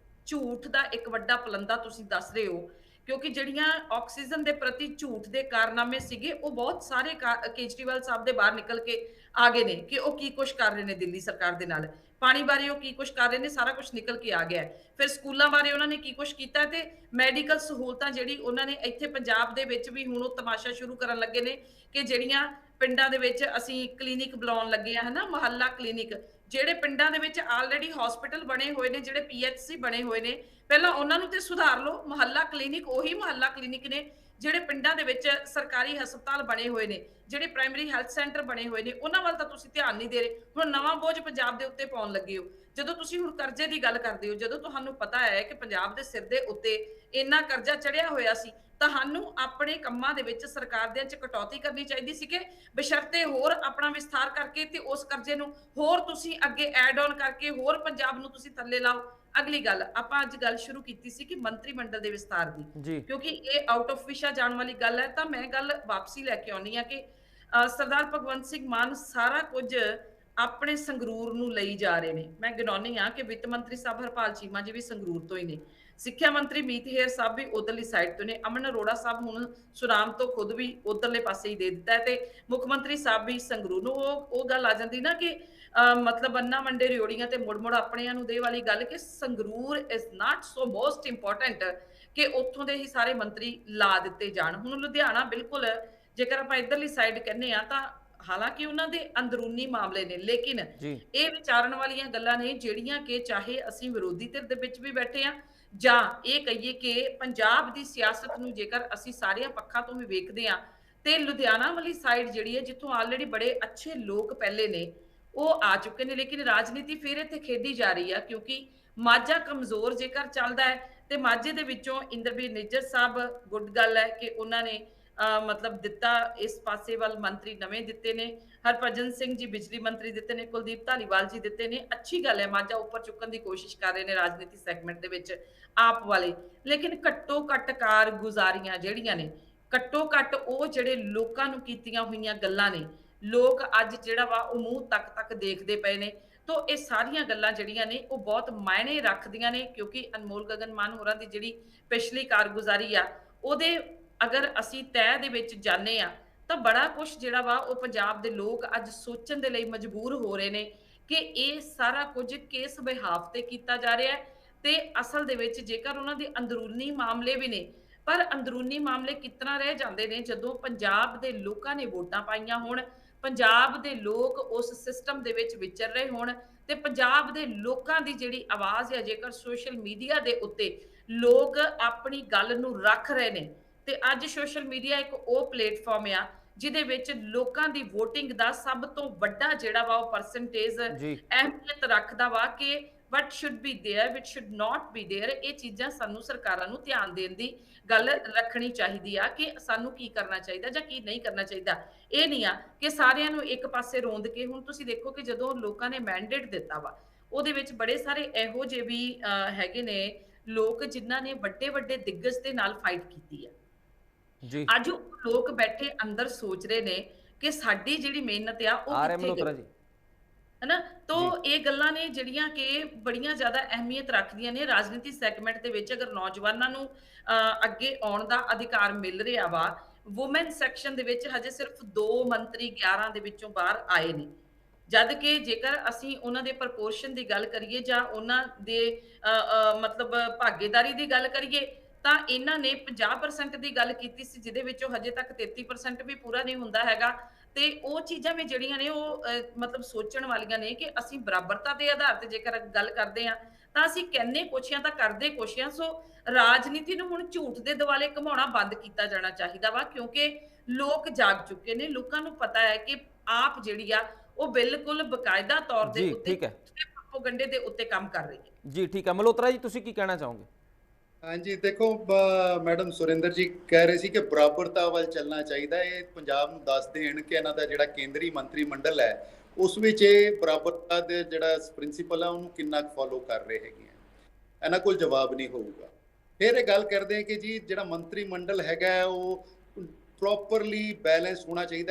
ਝੂਠ ਦਾ ਇੱਕ ਵੱਡਾ ਪਲੰਦਾ ਤੁਸੀਂ ਦੱਸ ਰਹੇ ਹੋ, ਕਿਉਂਕਿ ਜਿਹੜੀਆਂ ਆਕਸੀਜਨ ਦੇ ਪ੍ਰਤੀ ਝੂਠ ਦੇ ਕਾਰਨਾਮੇ ਸੀਗੇ ਉਹ ਬਹੁਤ ਸਾਰੇ ਕੇਜਰੀਵਾਲ ਸਾਹਿਬ ਦੇ ਬਾਹਰ ਨਿਕਲ ਕੇ ਆ ਗਏ ਨੇ ਕਿ ਉਹ ਕੀ ਕੁਛ ਕਰ ਰਹੇ ਨੇ ਦਿੱਲੀ ਸਰਕਾਰ ਦੇ ਨਾਲ। ਪਾਣੀ ਬਾਰੇ ਉਹ ਕੀ ਕੁਝ ਕਰ ਰਹੇ ਨੇ, ਸਾਰਾ ਕੁਝ ਨਿਕਲ ਕੇ ਆ ਗਿਆ ਹੈ। ਫਿਰ ਸਕੂਲਾਂ ਬਾਰੇ ਉਹਨਾਂ ਨੇ ਕੀ ਕੁਝ ਕੀਤਾ ਤੇ ਮੈਡੀਕਲ ਸਹੂਲਤਾਂ ਜਿਹੜੀ ਉਹਨਾਂ ਨੇ ਇੱਥੇ ਪੰਜਾਬ ਦੇ ਵਿੱਚ ਵੀ ਹੁਣ ਉਹ ਤਮਾਸ਼ਾ ਸ਼ੁਰੂ ਕਰਨ ਲੱਗੇ ਨੇ ਕਿ ਜਿਹੜੀਆਂ ਪਿੰਡਾਂ ਦੇ ਵਿੱਚ ਅਸੀਂ ਕਲੀਨਿਕ ਬੁਲਾਉਣ ਲੱਗੇ ਆ, ਹਨਾ, ਮੁਹੱਲਾ ਕਲੀਨਿਕ। ਜਿਹੜੇ ਪਿੰਡਾਂ ਦੇ ਵਿੱਚ ਆਲਰੇਡੀ ਹਸਪੀਟਲ ਬਣੇ ਹੋਏ ਨੇ, ਜਿਹੜੇ PHC ਬਣੇ ਹੋਏ ਨੇ, ਪਹਿਲਾਂ ਉਹਨਾਂ ਨੂੰ ਤੇ ਸੁਧਾਰ ਲਓ। ਮੁਹੱਲਾ ਕਲੀਨਿਕ ਉਹੀ ਮੁਹੱਲਾ ਕਲੀਨਿਕ ਨੇ ਜਿਹੜੇ ਪਿੰਡਾਂ ਦੇ ਵਿੱਚ ਸਰਕਾਰੀ ਹਸਪਤਾਲ ਬਣੇ ਹੋਏ ਨੇ, ਜਿਹੜੇ ਪ੍ਰਾਇਮਰੀ ਹੈਲਥ ਸੈਂਟਰ ਬਣੇ ਹੋਏ ਨੇ, ਉਹਨਾਂ ਵੱਲ ਤਾਂ ਤੁਸੀਂ ਧਿਆਨ ਨਹੀਂ ਦੇ ਰਹੇ। ਹੁਣ ਨਵਾਂ ਬੋਝ ਪੰਜਾਬ ਦੇ ਉੱਤੇ ਪਾਉਣ ਲੱਗੇ ਹੋ। ਜਦੋਂ ਤੁਸੀਂ ਹੁਣ ਕਰਜ਼ੇ ਦੀ ਗੱਲ ਕਰਦੇ ਹੋ, ਜਦੋਂ ਤੁਹਾਨੂੰ ਪਤਾ ਹੈ ਕਿ ਪੰਜਾਬ ਦੇ ਸਿਰ ਦੇ ਉੱਤੇ ਇੰਨਾ ਕਰਜ਼ਾ ਚੜਿਆ ਹੋਇਆ ਸੀ, ਤੁਹਾਨੂੰ ਆਪਣੇ ਕੰਮਾਂ ਦੇ ਵਿੱਚ ਸਰਕਾਰ ਦੇ 'ਚ ਕਟੌਤੀ ਕਰਨੀ ਚਾਹੀਦੀ ਸੀ ਕਿ ਬਸ਼ਰਤੇ ਹੋਰ ਆਪਣਾ ਵਿਸਥਾਰ ਕਰਕੇ ਤੇ ਉਸ ਕਰਜ਼ੇ ਨੂੰ ਹੋਰ ਤੁਸੀਂ ਅੱਗੇ ਐਡ ਆਨ ਕਰਕੇ ਹੋਰ ਪੰਜਾਬ ਨੂੰ ਤੁਸੀਂ ਥੱਲੇ ਲਾਓ। ਅਗਲੀ ਗੱਲ ਆਪਾਂ ਅੱਜ ਗੱਲ ਸ਼ੁਰੂ ਕੀਤੀ ਸੀ ਕਿ ਮੰਤਰੀ ਮੰਡਲ ਦੇ ਵਿਸਤਾਰ ਦੀ, ਕਿਉਂਕਿ ਇਹ ਆਊਟ ਆਫ ਵਿਸ਼ਾ ਜਾਣ ਵਾਲੀ ਗੱਲ ਹੈ, ਤਾਂ ਮੈਂ ਗੱਲ ਵਾਪਸੀ ਲੈ ਕੇ ਆਉਣੀ ਆ ਕਿ ਸਰਦਾਰ ਭਗਵੰਤ ਸਿੰਘ ਮਾਨ ਸਾਰਾ ਕੁਝ ਆਪਣੇ ਸੰਗਰੂਰ ਨੂੰ ਲਈ ਜਾ ਰਹੇ ਨੇ। ਮੈਂ ਗਿਣਾਉਣੀ ਆ ਕਿ ਵਿੱਤ ਮੰਤਰੀ ਸਾਹਿਬ ਹਰਪਾਲ ਚੀਮਾ ਜੀ ਵੀ ਸੰਗਰੂਰ ਤੋਂ ਹੀ ਨੇ, ਸਿੱਖਿਆ ਮੰਤਰੀ ਮੀਤ ਹੇਰ ਸਾਹਿਬ ਵੀ ਉਧਰਲੀ ਸਾਈਡ ਤੋਂ ਨੇ, ਅਮਨ ਅਰੋੜਾ ਸਾਹਿਬ ਹੁਣ ਸੁਨਾਮ ਤੋਂ ਖੁਦ ਵੀ ਉਧਰਲੇ ਪਾਸੇ ਹੀ ਦੇ ਦਿੱਤਾ ਹੈ, ਤੇ ਮੁੱਖ ਮੰਤਰੀ ਸਾਹਿਬ ਵੀ ਸੰਗਰੂਰ ਨੂੰ। ਉਹ ਗੱਲ ਆ ਜਾਂਦੀ ਨਾ ਕਿ ਮਤਲਬ ਅੰਨਾ ਮੰਡੇ ਰਿਓੜੀਆਂ ਤੇ ਮੁੜ ਮੁੜ ਆਪਣਿਆਂ ਨੂੰ ਦੇ ਵਾਲੀ ਗੱਲ ਕਿ Sangrur is not so most important ਕਿ ਉੱਥੋਂ ਦੇ ਹੀ ਸਾਰੇ ਮੰਤਰੀ ਲਾ ਦਿੱਤੇ ਜਾਣ। ਹੁਣ ਲੁਧਿਆਣਾ ਬਿਲਕੁਲ, ਜੇਕਰ ਆਪਾਂ ਇੱਧਰਲੀ ਸਾਈਡ ਕਹਿੰਦੇ ਆ ਤਾਂ ਹਾਲਾਂਕਿ ਉਹਨਾਂ ਦੇ ਅੰਦਰੂਨੀ ਮਾਮਲੇ ਨੇ, ਲੇਕਿਨ ਇਹ ਵਿਚਾਰਨ ਵਾਲੀਆਂ ਗੱਲਾਂ ਨੇ ਜਿਹੜੀਆਂ ਕਿ ਚਾਹੇ ਅਸੀਂ ਵਿਰੋਧੀ ਧਿਰ ਦੇ ਵਿੱਚ ਵੀ ਬੈਠੇ ਆ ਜਾਂ ਇਹ ਕਹੀਏ ਕਿ ਪੰਜਾਬ ਦੀ ਸਿਆਸਤ ਨੂੰ ਜੇਕਰ ਅਸੀਂ ਸਾਰੀਆਂ ਪੱਖਾਂ ਤੋਂ ਵੀ ਵੇਖਦੇ ਆ ਤੇ ਲੁਧਿਆਣਾ ਵਾਲੀ ਸਾਈਡ ਜਿਹੜੀ ਹੈ ਜਿੱਥੋਂ ਆਲਰੇਡੀ ਬੜੇ ਅੱਛੇ ਲੋਕ ਪਹਿਲੇ ਨੇ ਉਹ ਆ ਚੁੱਕੇ ਨੇ, ਲੇਕਿਨ ਰਾਜਨੀਤੀ ਫਿਰ ਇੱਥੇ ਖੇਡੀ ਜਾ ਰਹੀ ਆ ਕਿਉਂਕਿ ਮਾਝਾ ਕਮਜ਼ੋਰ ਜੇਕਰ ਚੱਲਦਾ ਹੈ ਤੇ ਮਾਝੇ ਦੇ ਵਿੱਚੋਂ ਇੰਦਰਬੀਰ ਨਿੱਜਰ ਸਾਹਿਬ, ਗੁੱਡ ਗੱਲ ਹੈ ਕਿ ਉਹਨਾਂ ਨੇ ਮਤਲਬ ਦਿੱਤਾ, ਇਸ ਪਾਸੇ ਵੱਲ ਮੰਤਰੀ ਨਵੇਂ ਦਿੱਤੇ ਨੇ, ਹਰਭਜਨ ਸਿੰਘ ਜੀ ਬਿਜਲੀ ਮੰਤਰੀ ਦਿੱਤੇ ਨੇ, ਕੁਲਦੀਪ ਧਾਲੀਵਾਲ ਜੀ ਦਿੱਤੇ ਨੇ, ਅੱਛੀ ਗੱਲ ਹੈ, ਮਾਝਾ ਉੱਪਰ ਚੁੱਕਣ ਦੀ ਕੋਸ਼ਿਸ਼ ਕਰ ਰਹੇ ਨੇ ਰਾਜਨੀਤੀ ਸੈਗਮੈਂਟ ਦੇ ਵਿੱਚ ਆਪ ਵਾਲੇ। ਲੇਕਿਨ ਘੱਟੋ ਘੱਟ ਕਾਰਗੁਜ਼ਾਰੀਆਂ ਜਿਹੜੀਆਂ ਨੇ, ਘੱਟੋ ਘੱਟ ਉਹ ਜਿਹੜੇ ਲੋਕਾਂ ਨੂੰ ਕੀਤੀਆਂ ਹੋਈਆਂ ਗੱਲਾਂ ਨੇ, ਲੋਕ ਅੱਜ ਜਿਹੜਾ ਵਾ ਉਹ ਮੂੰਹ ਤੱਕ ਤੱਕ ਦੇਖਦੇ ਪਏ ਨੇ। ਤੋ ਇਹ ਸਾਰੀਆਂ ਗੱਲਾਂ ਜਿਹੜੀਆਂ ਨੇ ਉਹ ਬਹੁਤ ਮਾਇਨੇ ਰੱਖਦੀਆਂ ਨੇ ਕਿਉਂਕਿ ਅਨਮੋਲ ਗਗਨ ਮਾਨ ਹੋਰਾਂ ਦੀ ਜਿਹੜੀ ਪਿਛਲੀ ਕਾਰਗੁਜ਼ਾਰੀ ਆ ਉਹਦੇ ਅਗਰ ਅਸੀਂ ਤਹਿ ਦੇ ਵਿੱਚ ਜਾਣੇ ਆ ਤਾਂ ਬੜਾ ਕੁਝ ਜਿਹੜਾ ਵਾ ਉਹ ਪੰਜਾਬ ਦੇ ਲੋਕ ਅੱਜ ਸੋਚਣ ਦੇ ਲਈ ਮਜਬੂਰ ਹੋ ਰਹੇ ਨੇ ਕਿ ਇਹ ਸਾਰਾ ਕੁਝ ਕਿਸ ਬਿਹਾਫ ਤੇ ਕੀਤਾ ਜਾ ਰਿਹਾ ਹੈ ਤੇ ਅਸਲ ਦੇ ਵਿੱਚ ਜੇਕਰ ਉਹਨਾਂ ਦੇ ਅੰਦਰੂਨੀ ਮਾਮਲੇ ਵੀ ਨੇ, ਪਰ ਅੰਦਰੂਨੀ ਮਾਮਲੇ ਕਿਤਨਾ ਰਹਿ ਜਾਂਦੇ ਨੇ ਜਦੋਂ ਪੰਜਾਬ ਦੇ ਲੋਕਾਂ ਨੇ ਵੋਟਾਂ ਪਾਈਆਂ ਹੋਣ, ਪੰਜਾਬ ਦੇ ਲੋਕ ਉਸ ਸਿਸਟਮ ਦੇ ਵਿੱਚ ਵਿਚਰ ਰਹੇ ਹੋਣ ਤੇ ਪੰਜਾਬ ਦੇ ਲੋਕਾਂ ਦੀ ਜਿਹੜੀ ਆਵਾਜ਼ ਹੈ ਜੇਕਰ ਸੋਸ਼ਲ ਮੀਡੀਆ ਦੇ ਉੱਤੇ ਲੋਕ ਆਪਣੀ ਗੱਲ ਨੂੰ ਰੱਖ ਰਹੇ ਨੇ। ਤੇ ਅੱਜ ਸੋਸ਼ਲ ਮੀਡੀਆ ਇੱਕ ਉਹ ਪਲੇਟਫਾਰਮ ਆ ਜਿਹਦੇ ਵਿੱਚ ਲੋਕਾਂ ਦੀ VOTING ਦਾ ਸਭ ਤੋਂ ਵੱਡਾ ਜਿਹੜਾ ਵਾ ਉਹ ਪਰਸੈਂਟੇਜ ਅਹਿਮੀਅਤ ਰੱਖਦਾ ਵਾ ਕਿ what should be there which should not be there। ਇਹ ਚੀਜ਼ਾਂ ਸਾਨੂੰ ਸਰਕਾਰਾਂ ਨੂੰ ਧਿਆਨ ਦੇਣ ਦੀ ਗੱਲ ਰੱਖਣੀ ਚਾਹੀਦੀ ਆ ਕਿ ਸਾਨੂੰ ਕੀ ਕਰਨਾ ਚਾਹੀਦਾ ਜਾਂ ਕੀ ਨਹੀਂ ਕਰਨਾ ਚਾਹੀਦਾ। ਇਹ ਨਹੀਂ ਆ ਕਿ ਸਾਰਿਆਂ ਨੂੰ ਇੱਕ ਪਾਸੇ ਰੋਂਦ ਕੇ, ਹੁਣ ਤੁਸੀਂ ਦੇਖੋ ਕਿ ਜਦੋਂ ਲੋਕਾਂ ਨੇ ਮੈਂਡੇਟ ਦਿੱਤਾ ਵਾ ਉਹਦੇ ਵਿੱਚ ਬੜੇ ਸਾਰੇ ਇਹੋ ਜਿਹੇ ਵੀ ਹੈਗੇ ਨੇ ਲੋਕ ਜਿਨ੍ਹਾਂ ਨੇ ਵੱਡੇ ਵੱਡੇ ਦਿੱਗਜ ਦੇ ਨਾਲ ਫਾਈਟ ਕੀਤੀ ਆ। ਅੱਜ ਉਹ ਲੋਕ ਬੈਠੇ ਅੰਦਰ ਸੋਚ ਰਹੇ ਨੇ ਕਿ ਸਾਡੀ ਜਿਹੜੀ ਮਿਹਨਤ ਆ ਉਹ ਕਿੱਥੇ ਗਈ है ना। तो ये गल्लां ने जिहड़ियां कि बड़ियां ज़्यादा अहमियत रखदियां ने राजनीति सैगमेंट दे विच। अगर नौजवानां नूं अगे आउण दा अधिकार मिल रिहा वा, वुमेन सैक्शन दे विच हजे सिर्फ 2 मंत्री 11 दे विचों बाहर आए ने, जद कि जेकर असीं उन्हां दे प्रपोर्शन दी गल करिए जां उन्हां दे मतलब भागीदारी दी गल करिए तां इन्हां ने 50% दी गल कीती सी जिहदे विचों हजे तक 33% भी पूरा नहीं हुंदा हैगा। ਤੇ ਉਹ ਚੀਜ਼ਾਂ ਵੀ ਜਿਹੜੀਆਂ ਨੇ ਉਹ ਮਤਲਬ ਸੋਚਣ ਵਾਲੀਆਂ ਨੇ ਕਿ ਅਸੀਂ ਬਰਾਬਰਤਾ ਦੇ ਆਧਾਰ ਤੇ ਜੇਕਰ ਗੱਲ ਕਰਦੇ ਆ ਤਾਂ ਅਸੀਂ ਕਹਿੰਨੇ ਕੁਛ ਆ ਤਾਂ ਕਰਦੇ ਕੁਛ ਆ। ਸੋ ਰਾਜਨੀਤੀ ਨੂੰ ਹੁਣ ਝੂਠ ਦੇ ਦਿਵਾਲੇ ਘਮਾਉਣਾ ਬੰਦ ਕੀਤਾ ਜਾਣਾ ਚਾਹੀਦਾ ਵਾ ਕਿਉਂਕਿ ਲੋਕ ਜਾਗ ਚੁੱਕੇ ਨੇ। ਲੋਕਾਂ ਨੂੰ ਪਤਾ ਹੈ ਕਿ ਆਪ ਜਿਹੜੀ ਆ ਉਹ ਬਿਲਕੁਲ ਬਕਾਇਦਾ ਤੌਰ ਦੇ ਉੱਤੇ ਪ੍ਰੋਪਗੈਂਡੇ ਦੇ ਉੱਤੇ ਕੰਮ ਕਰ ਰਹੀ ਹੈ। ਜੀ ਠੀਕ ਹੈ, ਮਲਹੋਤਰਾ ਜੀ ਤੁਸੀਂ ਕੀ ਕਹਿਣਾ ਚਾਹੋਗੇ? हाँ जी, देखो मैडम सुरिंदर जी कह रहे सी कि बराबरता वाल चलना चाहिए। ये पंजाब नूं दस देण कि इन्हां दा जिहड़ा केंद्री मंत्री मंडल है उस विच बराबरता दे जिहड़ा प्रिंसीपल है उहनूं किन्ना फॉलो कर रहे हैगे आ, इन्हां कोल जवाब नहीं होऊगा। फिर ये गल करदे कि जी जिहड़ा मंत्री मंडल हैगा वो प्रॉपरली बैलेंस होना चाहिए।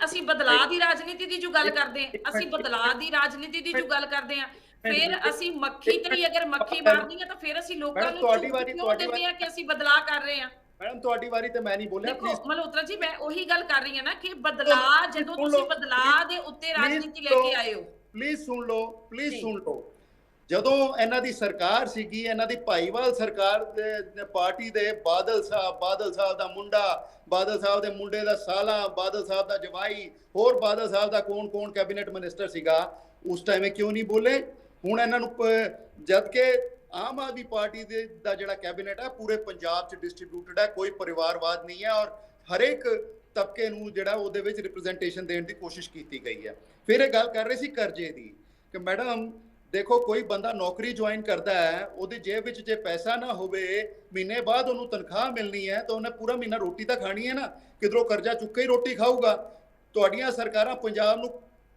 ਅਸੀਂ ਬਦਲਾਅ ਦੀ ਰਾਜਨੀਤੀ ਦੀ ਜੋ ਗੱਲ ਕਰਦੇ ਆ, ਅਸੀਂ ਬਦਲਾਅ ਦੀ ਰਾਜਨੀਤੀ ਦੀ ਜੋ ਗੱਲ ਕਰਦੇ ਆ, ਫਿਰ ਅਸੀਂ ਮੱਖੀ ਤੇ ਹੀ ਅਗਰ ਮੱਖੀ ਮਾਰਨੀ ਹੈ ਤਾਂ ਫਿਰ ਅਸੀਂ ਲੋਕਾਂ ਨੂੰ ਕਿਉਂ ਦਿੰਦੇ ਆ ਕਿ ਅਸੀਂ ਬਦਲਾਅ ਕਰ ਰਹੇ ਆ। ਮੈਡਮ ਤੁਹਾਡੀ ਵਾਰੀ ਤੇ ਮੈਂ ਨਹੀਂ ਬੋਲਿਆ। ਦੇਖੋ ਮਲਹੋਤਰਾ ਜੀ, ਮੈਂ ਉਹੀ ਗੱਲ ਕਰ ਰਹੀ ਹਾਂ ਨਾ ਕਿ ਬਦਲਾਅ, ਜਦੋਂ ਤੁਸੀਂ ਬਦਲਾਅ ਦੇ ਉੱਤੇ ਰਾਜਨੀਤੀ ਲੈ ਕੇ ਆਏ ਹੋ, ਪਲੀਜ਼ ਸੁਣ ਲਓ ਜਦੋਂ ਇਹਨਾਂ ਦੀ ਸਰਕਾਰ ਸੀਗੀ, ਇਹਨਾਂ ਦੀ ਭਾਈਵਾਲ ਸਰਕਾਰ ਦੇ ਪਾਰਟੀ ਦੇ ਬਾਦਲ ਸਾਹਿਬ ਦਾ ਮੁੰਡਾ, ਬਾਦਲ ਸਾਹਿਬ ਦੇ ਮੁੰਡੇ ਦਾ ਸਾਲਾ, ਬਾਦਲ ਸਾਹਿਬ ਦਾ ਜਵਾਈ, ਹੋਰ ਬਾਦਲ ਸਾਹਿਬ ਦਾ ਕੌਣ ਕੈਬਨਿਟ ਮਿਨਿਸਟਰ ਸੀਗਾ, ਉਸ ਟਾਈਮ ਕਿਉਂ ਨਹੀਂ ਬੋਲੇ? ਹੁਣ ਇਹਨਾਂ ਨੂੰ ਜਦ ਕਿ ਆਮ ਆਦਮੀ ਪਾਰਟੀ ਦਾ ਜਿਹੜਾ ਕੈਬਨਿਟ ਹੈ ਪੂਰੇ ਪੰਜਾਬ 'ਚ ਡਿਸਟ੍ਰੀਬਿਊਟਡ ਹੈ, ਕੋਈ ਪਰਿਵਾਰਵਾਦ ਨਹੀਂ ਹੈ, ਔਰ ਹਰੇਕ ਤਬਕੇ ਨੂੰ ਜਿਹੜਾ ਉਹਦੇ ਵਿੱਚ ਰਿਪਰੈਜ਼ੈਂਟੇਸ਼ਨ ਦੇਣ ਦੀ ਕੋਸ਼ਿਸ਼ ਕੀਤੀ ਗਈ ਹੈ। ਫਿਰ ਇਹ ਗੱਲ ਕਰ ਰਹੇ ਸੀ ਕਰਜ਼ੇ ਦੀ ਕਿ ਮੈਡਮ ਦੇਖੋ, ਕੋਈ ਬੰਦਾ ਨੌਕਰੀ ਜੁਆਇਨ ਕਰਦਾ ਹੈ, ਉਹਦੀ ਜੇਬ ਵਿੱਚ ਜੇ ਪੈਸਾ ਨਾ ਹੋਵੇ, ਮਹੀਨੇ ਬਾਅਦ ਉਹਨੂੰ ਤਨਖਾਹ ਮਿਲਣੀ ਹੈ, ਤਾਂ ਉਹਨੇ ਪੂਰਾ ਮਹੀਨਾ ਰੋਟੀ ਤਾਂ ਖਾਣੀ ਹੈ ਨਾ, ਕਿਧਰੋਂ ਕਰਜ਼ਾ ਚੁੱਕ ਕੇ ਹੀ ਰੋਟੀ ਖਾਊਗਾ। ਤੁਹਾਡੀਆਂ ਸਰਕਾਰਾਂ ਪੰਜਾਬ ਨੂੰ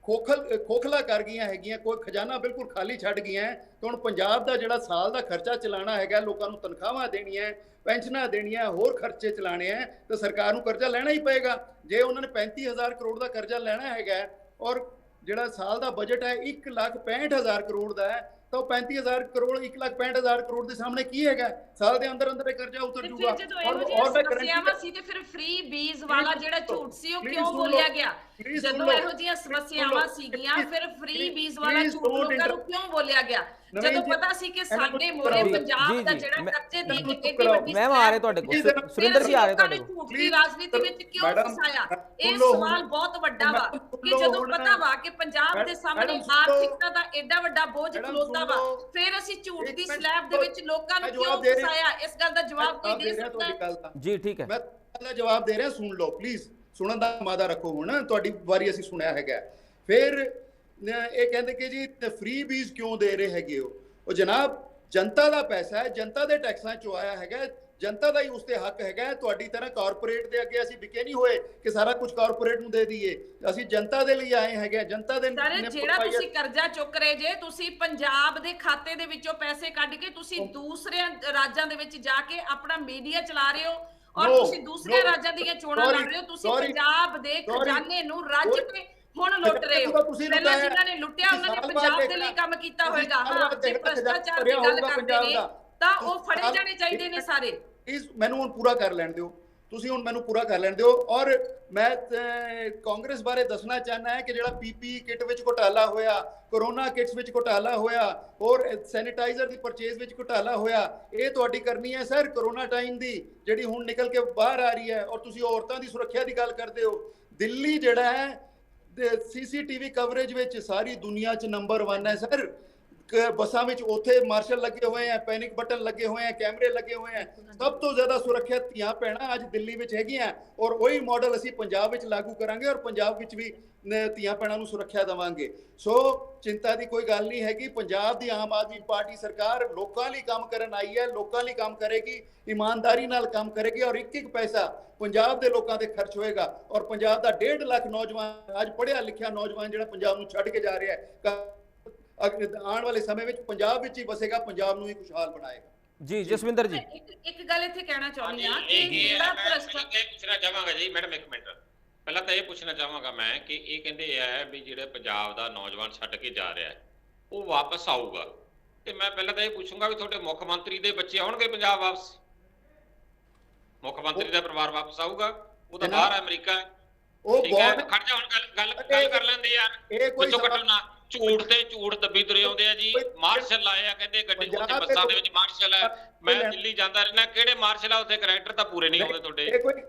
ਖੋਖਲਾ ਕਰ ਗਈਆਂ ਹੈਗੀਆਂ, ਕੋਈ ਖਜ਼ਾਨਾ ਬਿਲਕੁਲ ਖਾਲੀ ਛੱਡ ਗਈਆਂ। ਤਾਂ ਹੁਣ ਪੰਜਾਬ ਦਾ ਜਿਹੜਾ ਸਾਲ ਦਾ ਖਰਚਾ ਚਲਾਉਣਾ ਹੈਗਾ, ਲੋਕਾਂ ਨੂੰ ਤਨਖਾਹਾਂ ਦੇਣੀਆਂ, ਪੈਨਸ਼ਨਾਂ ਦੇਣੀਆਂ, ਹੋਰ ਖਰਚੇ ਚਲਾਣੇ ਹੈ, ਤਾਂ ਸਰਕਾਰ ਨੂੰ ਕਰਜ਼ਾ ਲੈਣਾ ਹੀ ਪਏਗਾ। ਜੇ ਉਹਨਾਂ ਨੇ 35,000 ਕਰੋੜ ਦਾ ਕਰਜ਼ਾ ਲੈਣਾ ਹੈਗਾ, ਔਰ ਜਿਹੜਾ ਸਾਲ ਦਾ ਬਜਟ ਹੈ 1,65,000 ਕਰੋੜ ਦਾ ਹੈ, ਤਾਂ 35,000 ਕਰੋੜ 1,65,000 ਕਰੋੜ ਦੇ ਸਾਹਮਣੇ ਕੀ ਹੈਗਾ? ਸਾਲ ਦੇ ਅੰਦਰ ਇਹ ਕਰਜ਼ਾ ਉਤਰ ਜੂਗਾ। ਜਦੋਂ ਇਹੋ ਜਿਹੀਆਂ ਸਮੱਸਿਆਵਾਂ ਸੀ ਤੇ ਫਿਰ ਫ੍ਰੀ ਬੀਜ਼ ਵਾਲਾ ਜਿਹੜਾ ਝੂਠ ਸੀ ਉਹ ਕਿਉਂ ਬੋਲਿਆ ਗਿਆ? ਜਦੋਂ ਇਹੋ ਜਿਹੀਆਂ ਸਮੱਸਿਆਵਾਂ ਸੀਗੀਆਂ ਫਿਰ ਫ੍ਰੀ ਬੀਜ਼ ਵਾਲਾ ਝੂਠ ਲੋਕਾਂ ਨੂੰ ਕਿਉਂ ਬੋਲਿਆ ਗਿਆ? ਜਦੋਂ ਪਤਾ ਸੀ ਕਿ ਸਾਡੇ ਮੋਰੇ ਪੰਜਾਬ ਦਾ ਜਿਹੜਾ ਕਰਜ਼ੇ ਦੀ ਏਡੀ ਵੱਡੀ ਮੈਂ ਆ ਰਹੇ ਤੁਹਾਡੇ ਕੋਲ, ਸੁਰਿੰਦਰ ਜੀ ਆ ਰਹੇ ਤੁਹਾਡੇ ਕੋਲ। ਝੂਠ ਦੀ ਰਾਜਨੀਤੀ ਵਿੱਚ ਕਿਉਂ ਫਸਾਇਆ? ਇਹ ਸਵਾਲ ਬਹੁਤ ਵੱਡਾ ਵਾ ਕਿ ਜਦੋਂ ਪਤਾ ਵਾ ਕਿ ਪੰਜਾਬ ਦੇ ਸਾਹਮਣੇ ਆਰਥਿਕਤਾ ਦਾ ਏਡਾ ਵੱਡਾ ਬੋਝ ਖਲੋਤਾ ਵਾ, ਫਿਰ ਅਸੀਂ ਝੂਠ ਦੀ ਸਲੈਬ ਦੇ ਵਿੱਚ ਲੋਕਾਂ ਨੂੰ ਕਿਉਂ ਫਸਾਇਆ? ਇਸ ਗੱਲ ਦਾ ਜਵਾਬ ਕੋਈ ਦੇ ਸਕਦਾ ਹੈ? ਜੀ ਠੀਕ ਹੈ, ਮੈਂ ਪਹਿਲਾ ਜਵਾਬ ਦੇ ਰਿਹਾ, ਸੁਣ ਲਓ ਪਲੀਜ਼, ਸੁਣਨ ਦਾ ਮਾਦਾ ਰੱਖੋ। ਹੁਣ ਤੁਹਾਡੀ ਵਾਰੀ ਅਸੀਂ ਸੁਣਿਆ ਹੈਗਾ। ਫਿਰ ਇਹ ਕਹਿੰਦੇ ਕਿ ਜੀ ਫ੍ਰੀ ਬੀਜ਼ ਕਿਉਂ ਦੇ ਰਹੇ ਹੈਗੇ ਹੋ? ਉਹ ਜਨਾਬ ਜਨਤਾ ਦਾ ਪੈਸਾ ਹੈ, ਜਨਤਾ ਦੇ ਟੈਕਸਾਂ ਚੋਂ ਆਇਆ ਹੈਗਾ, ਜਨਤਾ ਦਾ ਹੀ ਉਸ ਤੇ ਹੱਕ ਹੈਗਾ। ਤੁਹਾਡੀ ਤਰ੍ਹਾਂ ਕਾਰਪੋਰੇਟ ਦੇ ਅੱਗੇ ਅਸੀਂ ਵਿਕੇ ਨਹੀਂ ਹੋਏ ਕਿ ਸਾਰਾ ਕੁਝ ਕਾਰਪੋਰੇਟ ਨੂੰ ਦੇ ਦਈਏ। ਅਸੀਂ ਜਨਤਾ ਦੇ ਲਈ ਆਏ ਹੈਗੇ, ਜਨਤਾ ਦੇ ਜਿਹੜਾ ਤੁਸੀਂ ਕਰਜ਼ਾ ਚੁੱਕ ਰਹੇ ਜੇ, ਤੁਸੀਂ ਪੰਜਾਬ ਦੇ ਖਾਤੇ ਦੇ ਵਿੱਚੋਂ ਪੈਸੇ ਕੱਢ ਕੇ ਤੁਸੀਂ ਦੂਸਰੇ ਰਾਜਾਂ ਦੇ ਵਿੱਚ ਜਾ ਕੇ ਆਪਣਾ ਮੀਡੀਆ ਚਲਾ ਰਹੇ ਹੋ, ਔਰ ਤੁਸੀਂ ਦੂਸਰੇ ਰਾਜਾਂ ਦੀਆਂ ਚੋਣਾਂ ਲੜ ਰਹੇ ਹੋ। ਤੁਸੀਂ ਪੰਜਾਬ ਦੇ ਖਜ਼ਾਨੇ ਨੂੰ ਰੱਜ ਕੇ ਹੁਣ ਲੁੱਟ ਰਹੇ ਹੋ। ਪਹਿਲਾਂ ਜਿਨ੍ਹਾਂ ਨੇ ਲੁੱਟਿਆ ਉਹਨਾਂ ਨੇ ਪੰਜਾਬ ਦੇ ਲਈ ਕੰਮ ਕੀਤਾ ਹੋਏਗਾ। ਹਾਂ, ਜੇ ਭ੍ਰਿਸ਼ਟਾਚਾਰ ਦੀ ਗੱਲ ਕਰਦੇ ਨੇ ਤਾਂ ਉਹ ਫੜੇ ਜਾਣੇ ਚਾਹੀਦੇ ਨੇ ਸਾਰੇ। ਪਲੀਜ਼ ਮੈਨੂੰ ਹੁਣ ਪੂਰਾ ਕਰ ਲੈਣ ਦਿਓ, ਤੁਸੀਂ ਹੁਣ ਮੈਨੂੰ ਪੂਰਾ ਕਰ ਲੈਣ ਦਿਓ। ਔਰ ਮੈਂ ਕਾਂਗਰਸ ਬਾਰੇ ਦੱਸਣਾ ਚਾਹਨਾ ਹੈ ਕਿ ਜਿਹੜਾ ਪੀਪੀ ਕਿਟ ਵਿੱਚ ਘੁਟਾਲਾ ਹੋਇਆ, ਕੋਰੋਨਾ ਕਿਟਸ ਵਿੱਚ ਘੁਟਾਲਾ ਹੋਇਆ, ਔਰ ਸੈਨੀਟਾਈਜ਼ਰ ਦੀ ਪਰਚੇਜ਼ ਵਿੱਚ ਘੁਟਾਲਾ ਹੋਇਆ, ਇਹ ਤੁਹਾਡੀ ਕਰਨੀ ਹੈ ਸਰ ਕੋਰੋਨਾ ਟਾਈਮ ਦੀ, ਜਿਹੜੀ ਹੁਣ ਨਿਕਲ ਕੇ ਬਾਹਰ ਆ ਰਹੀ ਹੈ। ਔਰ ਤੁਸੀਂ ਔਰਤਾਂ ਦੀ ਸੁਰੱਖਿਆ ਦੀ ਗੱਲ ਕਰਦੇ ਹੋ। ਦਿੱਲੀ ਜਿਹੜਾ ਹੈ CCTV ਕਵਰੇਜ ਵਿੱਚ ਸਾਰੀ ਦੁਨੀਆ 'ਚ ਨੰਬਰ 1 ਹੈ ਸਰ। ਬੱਸਾਂ ਵਿੱਚ ਉੱਥੇ ਮਾਰਸ਼ਲ ਲੱਗੇ ਹੋਏ ਆ, ਪੈਨਿਕ ਬਟਨ ਲੱਗੇ ਹੋਏ ਆ, ਕੈਮਰੇ ਲੱਗੇ ਹੋਏ ਆ। ਸਭ ਤੋਂ ਜ਼ਿਆਦਾ ਸੁਰੱਖਿਅਤ ਧੀਆਂ ਭੈਣਾਂ ਅੱਜ ਦਿੱਲੀ ਵਿੱਚ ਹੈਗੀਆਂ, ਔਰ ਉਹੀ ਮਾਡਲ ਅਸੀਂ ਪੰਜਾਬ ਵਿੱਚ ਲਾਗੂ ਕਰਾਂਗੇ, ਔਰ ਪੰਜਾਬ ਵਿੱਚ ਵੀ ਧੀਆਂ ਭੈਣਾਂ ਨੂੰ ਸੁਰੱਖਿਆ ਦੇਵਾਂਗੇ। ਸੋ ਚਿੰਤਾ ਦੀ ਕੋਈ ਗੱਲ ਨਹੀਂ ਹੈਗੀ। ਪੰਜਾਬ ਦੀ ਆਮ ਆਦਮੀ ਪਾਰਟੀ ਸਰਕਾਰ ਲੋਕਾਂ ਲਈ ਕੰਮ ਕਰਨ ਆਈ ਹੈ, ਲੋਕਾਂ ਲਈ ਕੰਮ ਕਰੇਗੀ, ਇਮਾਨਦਾਰੀ ਨਾਲ ਕੰਮ ਕਰੇਗੀ, ਔਰ ਇੱਕ ਇੱਕ ਪੈਸਾ ਪੰਜਾਬ ਦੇ ਲੋਕਾਂ ਤੇ ਖਰਚ ਹੋਏਗਾ। ਔਰ ਪੰਜਾਬ ਦਾ 1.5 ਲੱਖ ਨੌਜਵਾਨ, ਅੱਜ ਪੜ੍ਹਿਆ ਲਿਖਿਆ ਨੌਜਵਾਨ ਜਿਹੜਾ ਪੰਜਾਬ ਨੂੰ ਛੱਡ ਕੇ ਜਾ ਰਿਹਾ ਹੈ, ਆਉਣ ਵਾਲੇ ਸਮੇਂ ਵਿੱਚ ਪੰਜਾਬ ਵਿੱਚ ਹੀ ਵਸੇਗਾ, ਪੰਜਾਬ ਨੂੰ ਹੀ ਖੁਸ਼ਹਾਲ ਬਣਾਏਗਾ। ਜੀ ਜਸਵਿੰਦਰ ਜੀ, ਇੱਕ ਗੱਲ ਇੱਥੇ ਕਹਿਣਾ ਚਾਹੁੰਦੀ ਹਾਂ ਕਿ ਜਿਹੜਾ ਪੁੱਛਣਾ ਚਾਹਾਂਗਾ ਜੀ ਮੈਡਮ, ਇੱਕ ਮਿੰਟ ਪਹਿਲਾਂ ਤਾਂ ਇਹ ਪੁੱਛਣਾ ਚਾਹਾਂਗਾ ਮੈਂ ਕਿ ਇਹ ਕਹਿੰਦੇ ਆ ਵੀ ਜਿਹੜੇ ਪੰਜਾਬ ਦਾ ਨੌਜਵਾਨ ਛੱਡ ਕੇ ਜਾ ਰਿਹਾ ਉਹ ਵਾਪਸ ਆਊਗਾ, ਤੇ ਮੈਂ ਪਹਿਲਾਂ ਤਾਂ ਇਹ ਪੁੱਛੂੰਗਾ ਵੀ ਤੁਹਾਡੇ ਮੁੱਖ ਮੰਤਰੀ ਦੇ ਬੱਚੇ ਆਉਣਗੇ ਪੰਜਾਬ ਵਾਪਸ? ਮੁੱਖ ਮੰਤਰੀ ਦਾ ਪਰਿਵਾਰ ਵਾਪਸ ਆਊਗਾ? ਉਹ ਤਾਂ ਬਾਹਰ ਅਮਰੀਕਾ ਹੈ। ਠੀਕ ਹੈ, ਖੜ ਜਾ, ਹੁਣ ਗੱਲ ਕਰ ਲੈਂਦੇ ਯਾਰ, ਵਿੱਚੋਂ ਕੱਟੋ ਨਾ। ਝੂਠ ਤੇ ਝੂਠ ਦੱਬੀ ਤੁਰੇ ਆਉਂਦੇ ਆ ਜੀ। ਮਾਰਸ਼ਲ ਆਏ ਆ, ਕਹਿੰਦੇ ਗੱਡੀ ਉੱਥੇ ਬੱਸਾਂ ਦੇ ਵਿੱਚ ਮਾਰਸ਼ਲ ਹੈ। ਮੈਂ ਦਿੱਲੀ ਜਾਂਦਾ ਰਹਿਣਾ, ਕਿਹੜੇ ਮਾਰਸ਼ਲ ਆ ਉੱਥੇ? ਕਰੈਕਟਰ ਤਾਂ ਪੂਰੇ ਨਹੀਂ ਆਉਂਦੇ ਤੁਹਾਡੇ।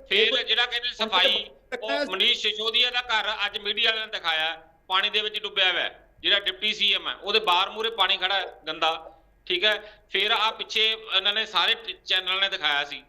ਫਿਰ ਜਿਹੜਾ ਕਹਿੰਦੇ ਸਫਾਈ, ਉਹ ਮਨੀਸ਼ ਸਿਸੋਦੀਆ ਦਾ ਘਰ ਅੱਜ ਮੀਡੀਆ ਵਾਲਿਆਂ ਨੇ ਦਿਖਾਇਆ ਪਾਣੀ ਦੇ ਵਿੱਚ ਡੁੱਬਿਆ ਹੋਇਆ। ਜਿਹੜਾ ਡਿਪਟੀ CM ਹੈ ਉਹਦੇ ਬਾਹਰ ਮੂਹਰੇ ਪਾਣੀ ਖੜਾ ਗੰਦਾ। ਠੀਕ ਹੈ, ਫਿਰ ਆ ਪਿੱਛੇ ਇਹਨਾਂ ਨੇ ਸਾਰੇ ਚੈਨਲ ਨੇ ਦਿਖਾਇਆ ਸੀ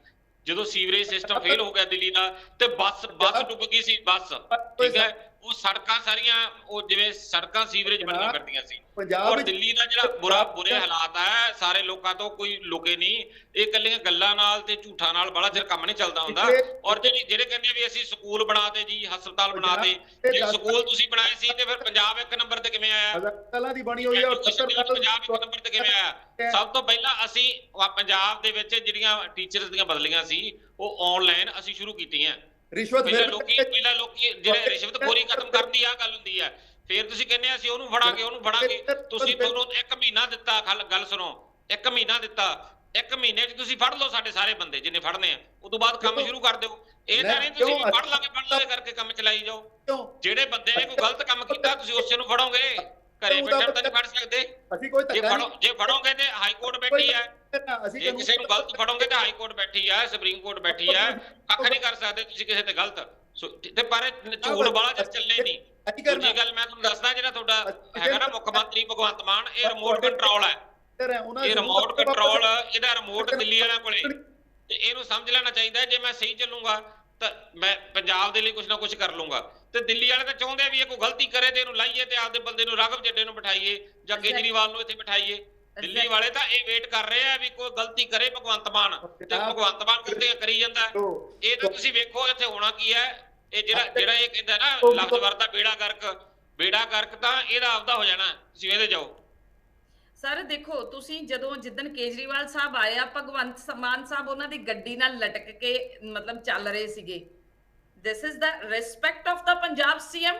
ਜਦੋਂ ਸੀਵਰੇਜ ਸਿਸਟਮ ਫੇਲ ਹੋ ਗਿਆ ਦਿੱਲੀ ਦਾ, ਤੇ ਬੱਸ ਡੁੱਬ ਗਈ ਸੀ ਬੱਸ। ਠੀਕ ਹੈ, ਉਹ ਸੜਕਾਂ ਸਾਰੀਆਂ ਉਹ ਜਿਵੇਂ ਸੜਕਾਂ ਸੀਵਰੇਜ ਬਣੀਆਂ ਕਰਦੀਆਂ ਸੀ। ਔਰ ਦਿੱਲੀ ਦਾ ਜਿਹੜਾ ਬੁਰੇ ਹਾਲਾਤ ਹੈ, ਸਾਰੇ ਲੋਕਾਂ ਤੋਂ ਕੋਈ ਲੁਕੇ ਨਹੀਂ। ਇਹ ਇਕੱਲੀਆਂ ਗੱਲਾਂ ਨਾਲ ਤੇ ਝੂਠਾਂ ਨਾਲ ਬੜਾ ਚਿਰ ਕੰਮ ਨਹੀਂ ਚੱਲਦਾ ਹੁੰਦਾ। ਔਰ ਜਿਹੜੇ ਕਹਿੰਦੇ ਵੀ ਅਸੀਂ ਸਕੂਲ ਬਣਾਤੇ ਜੀ, ਹਸਪਤਾਲ ਬਣਾਤੇ, ਜੇ ਸਕੂਲ ਤੁਸੀਂ ਬਣਾਏ ਸੀ ਤੇ ਫਿਰ ਪੰਜਾਬ 1 ਨੰਬਰ ਤੇ ਕਿਵੇਂ ਆਇਆ? ਕਲਾ ਦੀ ਬਣੀ ਹੋਈ ਹੈ, ਪੰਜਾਬ 1 ਨੰਬਰ ਤੇ ਕਿਵੇਂ ਆਇਆ? ਸਭ ਤੋਂ ਪਹਿਲਾਂ ਅਸੀਂ ਪੰਜਾਬ ਦੇ ਵਿੱਚ ਜਿਹੜੀਆਂ ਟੀਚਰਸ ਦੀਆਂ ਬਦਲੀਆਂ ਸੀ ਉਹ ਆਨਲਾਈਨ ਅਸੀਂ ਸ਼ੁਰੂ ਕੀਤੀਆਂ। ਪਹਿਲਾਂ ਲੋਕੀ ਜਿਹੜੇ ਰਿਸ਼ਵਤਖੋਰੀ ਖਤਮ ਕਰਦੀ ਆ ਗੱਲ ਹੁੰਦੀ ਹੈ, ਫਿਰ ਤੁਸੀਂ ਕਹਿੰਦੇ ਅਸੀਂ ਉਹਨੂੰ ਫੜਾਂਗੇ। ਤੁਸੀਂ ਤੁਹਾਨੂੰ 1 ਮਹੀਨਾ ਦਿੱਤਾ, ਗੱਲ ਸੁਣੋ, 1 ਮਹੀਨਾ ਦਿੱਤਾ, 1 ਮਹੀਨੇ 'ਚ ਤੁਸੀਂ ਫੜ ਲਓ ਸਾਡੇ ਸਾਰੇ ਬੰਦੇ ਜਿੰਨੇ ਫੜਨੇ ਆ, ਉਸ ਤੋਂ ਬਾਅਦ ਕੰਮ ਸ਼ੁਰੂ ਕਰ ਦਿਓ। ਇਹ ਤਾਂ ਨਹੀਂ ਤੁਸੀਂ ਫੜ ਲਾਂਗੇ ਕਰਕੇ ਕੰਮ ਚਲਾਈ ਜਾਓ। ਜਿਹੜੇ ਬੰਦੇ ਨੇ ਕੋਈ ਗਲਤ ਕੰਮ ਕੀਤਾ ਤੁਸੀਂ ਉਸੇ ਨੂੰ ਫੜੋਗੇ। ਘਰੇ ਬੈਠਣ ਤਾਂ ਨਹੀਂ ਫੜ ਸਕਦੇ। ਅਸੀਂ ਕੋਈ ਜੇ ਫੜੋਗੇ ਤੇ ਹਾਈ ਕੋਰਟ ਬੈਠੀ ਹੈ, ਜੇ ਕਿਸੇ ਨੂੰ ਗਲਤ ਫੜੋਗੇ ਤੇ ਹਾਈ ਕੋਰਟ ਬੈਠੀ ਹੈ, ਸੁਪਰੀਮ ਕੋਰਟ ਬੈਠੀ ਹੈ, ਕੱਖ ਨਹੀਂ ਕਰ ਸਕਦੇ ਤੁਸੀਂ ਕਿਸੇ ਤੇ ਗਲਤ। ਤੇ ਪਰ ਝੂਠ ਵਾਲਾ ਜਦ ਚੱਲੇ ਨਹੀਂ। ਦੂਜੀ ਗੱਲ ਮੈਂ ਤੁਹਾਨੂੰ ਦੱਸਦਾ, ਜਿਹੜਾ ਤੁਹਾਡਾ ਹੈਗਾ ਨਾ ਮੁੱਖ ਮੰਤਰੀ ਭਗਵੰਤ ਮਾਨ, ਇਹ ਰਿਮੋਟ ਕੰਟਰੋਲ ਹੈ, ਇਹ ਰਿਮੋਟ ਕੰਟਰੋਲ, ਇਹਦਾ ਰਿਮੋਟ ਦਿੱਲੀ ਵਾਲਿਆਂ ਕੋਲੇ, ਤੇ ਇਹਨੂੰ ਸਮਝ ਲੈਣਾ ਚਾਹੀਦਾ ਜੇ ਮੈਂ ਸਹੀ ਚੱਲੂਗਾ ਤਾਂ ਮੈਂ ਪੰਜਾਬ ਦੇ ਲਈ ਕੁਝ ਨਾ ਕੁਝ ਕਰ ਲੂੰਗਾ। ਤੇ ਦਿੱਲੀ ਵਾਲੇ ਤਾਂ ਚਾਹੁੰਦੇ ਆ ਵੀ ਇਹ ਕੋਈ ਗਲਤੀ ਕਰੇ ਤੇ ਇਹਨੂੰ ਲਾਈਏ ਤੇ ਆਪਦੇ ਬੰਦੇ ਨੂੰ ਰਾਘਵ ਚੱਡੇ ਨੂੰ ਬਿਠਾਈਏ ਜਾਂ ਕੇਜਰੀਵਾਲ ਨੂੰ ਇੱਥੇ ਬਿਠਾਈਏ। ਦਿੱਲੀ ਵਾਲੇ ਤਾਂ ਇਹ ਵੇਟ ਕਰ ਰਹੇ ਆ ਵੀ ਕੋਈ ਗਲਤੀ ਕਰੇ ਭਗਵੰਤ ਮਾਨ, ਤੇ ਭਗਵੰਤ ਮਾਨ ਕਰਦੇ ਕਰੀ ਜਾਂਦਾ। ਇਹ ਤਾਂ ਤੁਸੀਂ ਵੇਖੋ ਇੱਥੇ ਹੋਣਾ ਕੀ ਹੈ। ਇਹ ਜਿਹੜਾ ਇਹ ਕਹਿੰਦਾ ਨਾ ਲਫ਼ਜ਼ ਵਰਤਾ ਬੇੜਾ ਗਰਕ ਤਾਂ ਇਹਦਾ ਆਪਦਾ ਹੋ ਜਾਣਾ। ਤੁਸੀਂ ਇਹਦੇ ਜਾਓ। ਸਰ ਦੇਖੋ, ਤੁਸੀਂ ਜਿੱਦਣ ਕੇਜਰੀਵਾਲ ਸਾਹਿਬ ਆਏ ਆ, ਭਗਵੰਤ ਮਾਨ ਸਾਹਿਬ ਉਹਨਾਂ ਦੀ ਗੱਡੀ ਨਾਲ ਲਟਕ ਕੇ ਮਤਲਬ ਚੱਲ ਰਹੇ ਸੀਗੇ। This is the respect of the Punjab CM.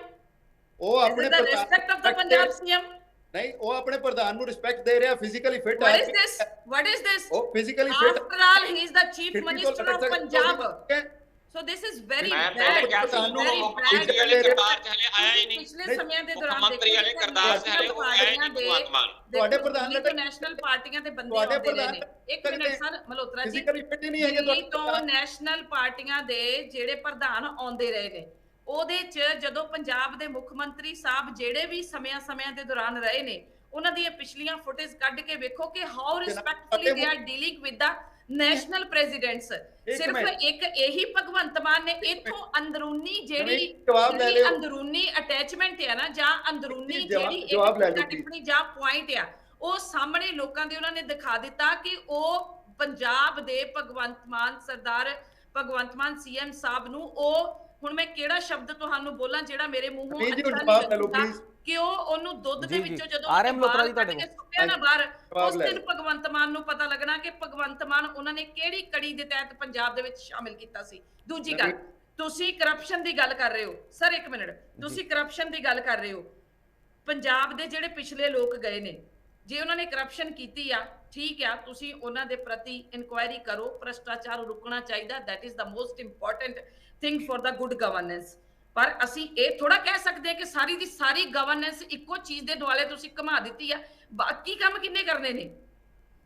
ਉਹ ਆਪਣੇ respect of the Punjab CM ਨਹੀਂ, ਉਹ ਆਪਣੇ ਪ੍ਰਧਾਨ ਨੂੰ ਰਿਸਪੈਕਟ ਦੇ ਰਿਹਾ, ਫਿਜ਼ੀਕਲੀ ਫਿਟ ਹੈ। What is this? ਉਹ physically fit, after all he is the chief minister of Punjab. So this is very bad. very bad. ਪਿਛਲੇ ਸਮਿਆਂ ਦੇ ਦੌਰਾਨ ਤੁਹਾਡੇ ਪ੍ਰਧਾਨ ਨੇ ਨੈਸ਼ਨਲ ਪਾਰਟੀਆਂ ਦੇ ਬੰਦੇ ਆਉਂਦੇ ਰਹੇ ਨੇ। ਇੱਕ ਮਿੰਟ ਸਰ ਮਲਹੋਤਰਾ ਜੀ, ਦਿੱਲੀ ਤੋਂ ਨੈਸ਼ਨਲ ਪਾਰਟੀਆਂ ਦੇ ਜਿਹੜੇ ਪ੍ਰਧਾਨ ਆਉਂਦੇ ਰਹੇ ਨੇ, ਉਹਦੇ ਚ ਜਦੋਂ ਪੰਜਾਬ ਦੇ ਮੁੱਖ ਮੰਤਰੀ ਸਾਹਿਬ ਜਿਹੜੇ ਵੀ ਸਮਿਆਂ ਦੇ ਦੌਰਾਨ ਰਹੇ ਨੇ, ਉਹਨਾਂ ਦੀਆਂ ਪਿਛਲੀਆਂ ਫੁਟੇਜ ਕੱਢ ਕੇ ਵੇਖੋ ਕਿ how respectfully they are dealing with the national presidents. ਸਿਰਫ ਇੱਕ ਇਹੀ ਭਗਵੰਤ ਮਾਨ ਨੇ ਇਥੋਂ ਅੰਦਰੂਨੀ ਜਿਹੜੀ ਅੰਦਰੂਨੀ ਅਟੈਚਮੈਂਟ ਹੈ ਨਾ, ਜਾਂ ਅੰਦਰੂਨੀ ਜਿਹੜੀ ਇੱਕ ਟਿੱਪਣੀ ਜਾਂ ਪੁਆਇੰਟ ਆ, ਉਹ ਸਾਹਮਣੇ ਲੋਕਾਂ ਦੇ ਉਹਨਾਂ ਨੇ ਦਿਖਾ ਦਿੱਤਾ ਕਿ ਉਹ ਪੰਜਾਬ ਦੇ ਭਗਵੰਤ ਮਾਨ, ਸਰਦਾਰ ਭਗਵੰਤ ਮਾਨ ਸੀਐਮ ਸਾਹਿਬ ਨੂੰ, ਉਹ ਹੁਣ ਮੈਂ ਕਿਹੜਾ ਸ਼ਬਦ ਤੁਹਾਨੂੰ ਬੋਲਾਂ ਜਿਹੜਾ ਮੇਰੇ ਮੂੰਹੋਂ ਕਿ ਉਹਨੂੰ ਦੁੱਧ ਦੇ ਵਿੱਚੋਂ ਜਦੋਂ ਸੁੱਕਿਆ ਨਾ ਬਾਹਰ, ਉਸ ਦਿਨ ਭਗਵੰਤ ਮਾਨ ਨੂੰ ਪਤਾ ਲੱਗਣਾ ਕਿ ਭਗਵੰਤ ਮਾਨ ਉਹਨਾਂ ਨੇ ਕਿਹੜੀ ਕੜੀ ਦੇ ਤਹਿਤ ਪੰਜਾਬ ਦੇ ਵਿੱਚ ਸ਼ਾਮਿਲ ਕੀਤਾ ਸੀ। ਦੂਜੀ ਗੱਲ, ਤੁਸੀਂ ਕਰਪਸ਼ਨ ਦੀ ਗੱਲ ਕਰ ਰਹੇ ਹੋ ਸਰ, ਇੱਕ ਮਿੰਟ, ਤੁਸੀਂ ਕਰਪਸ਼ਨ ਦੀ ਗੱਲ ਕਰ ਰਹੇ ਹੋ। ਪੰਜਾਬ ਦੇ ਜਿਹੜੇ ਪਿਛਲੇ ਲੋਕ ਗਏ ਨੇ, ਜੇ ਉਹਨਾਂ ਨੇ ਕਰਪਸ਼ਨ ਕੀਤੀ ਆ, ਠੀਕ ਆ, ਤੁਸੀਂ ਉਹਨਾਂ ਦੇ ਪ੍ਰਤੀ ਇਨਕੁਆਇਰੀ ਕਰੋ। ਭ੍ਰਿਸ਼ਟਾਚਾਰ ਰੁਕਣਾ ਚਾਹੀਦਾ, that is the most important thing for the good governance. ਪਰ ਅਸੀਂ ਇਹ ਥੋੜਾ ਕਹਿ ਸਕਦੇ ਕਿ ਸਾਰੀ ਦੀ ਸਾਰੀ ਗਵਰਨੈਂਸ ਇੱਕੋ ਚੀਜ਼ ਦੇ ਦੁਆਲੇ ਤੁਸੀਂ ਘੁਮਾ ਦਿੱਤੀ ਆ। ਬਾਕੀ ਕੰਮ ਕਿੰਨੇ ਕਰਨੇ ਨੇ,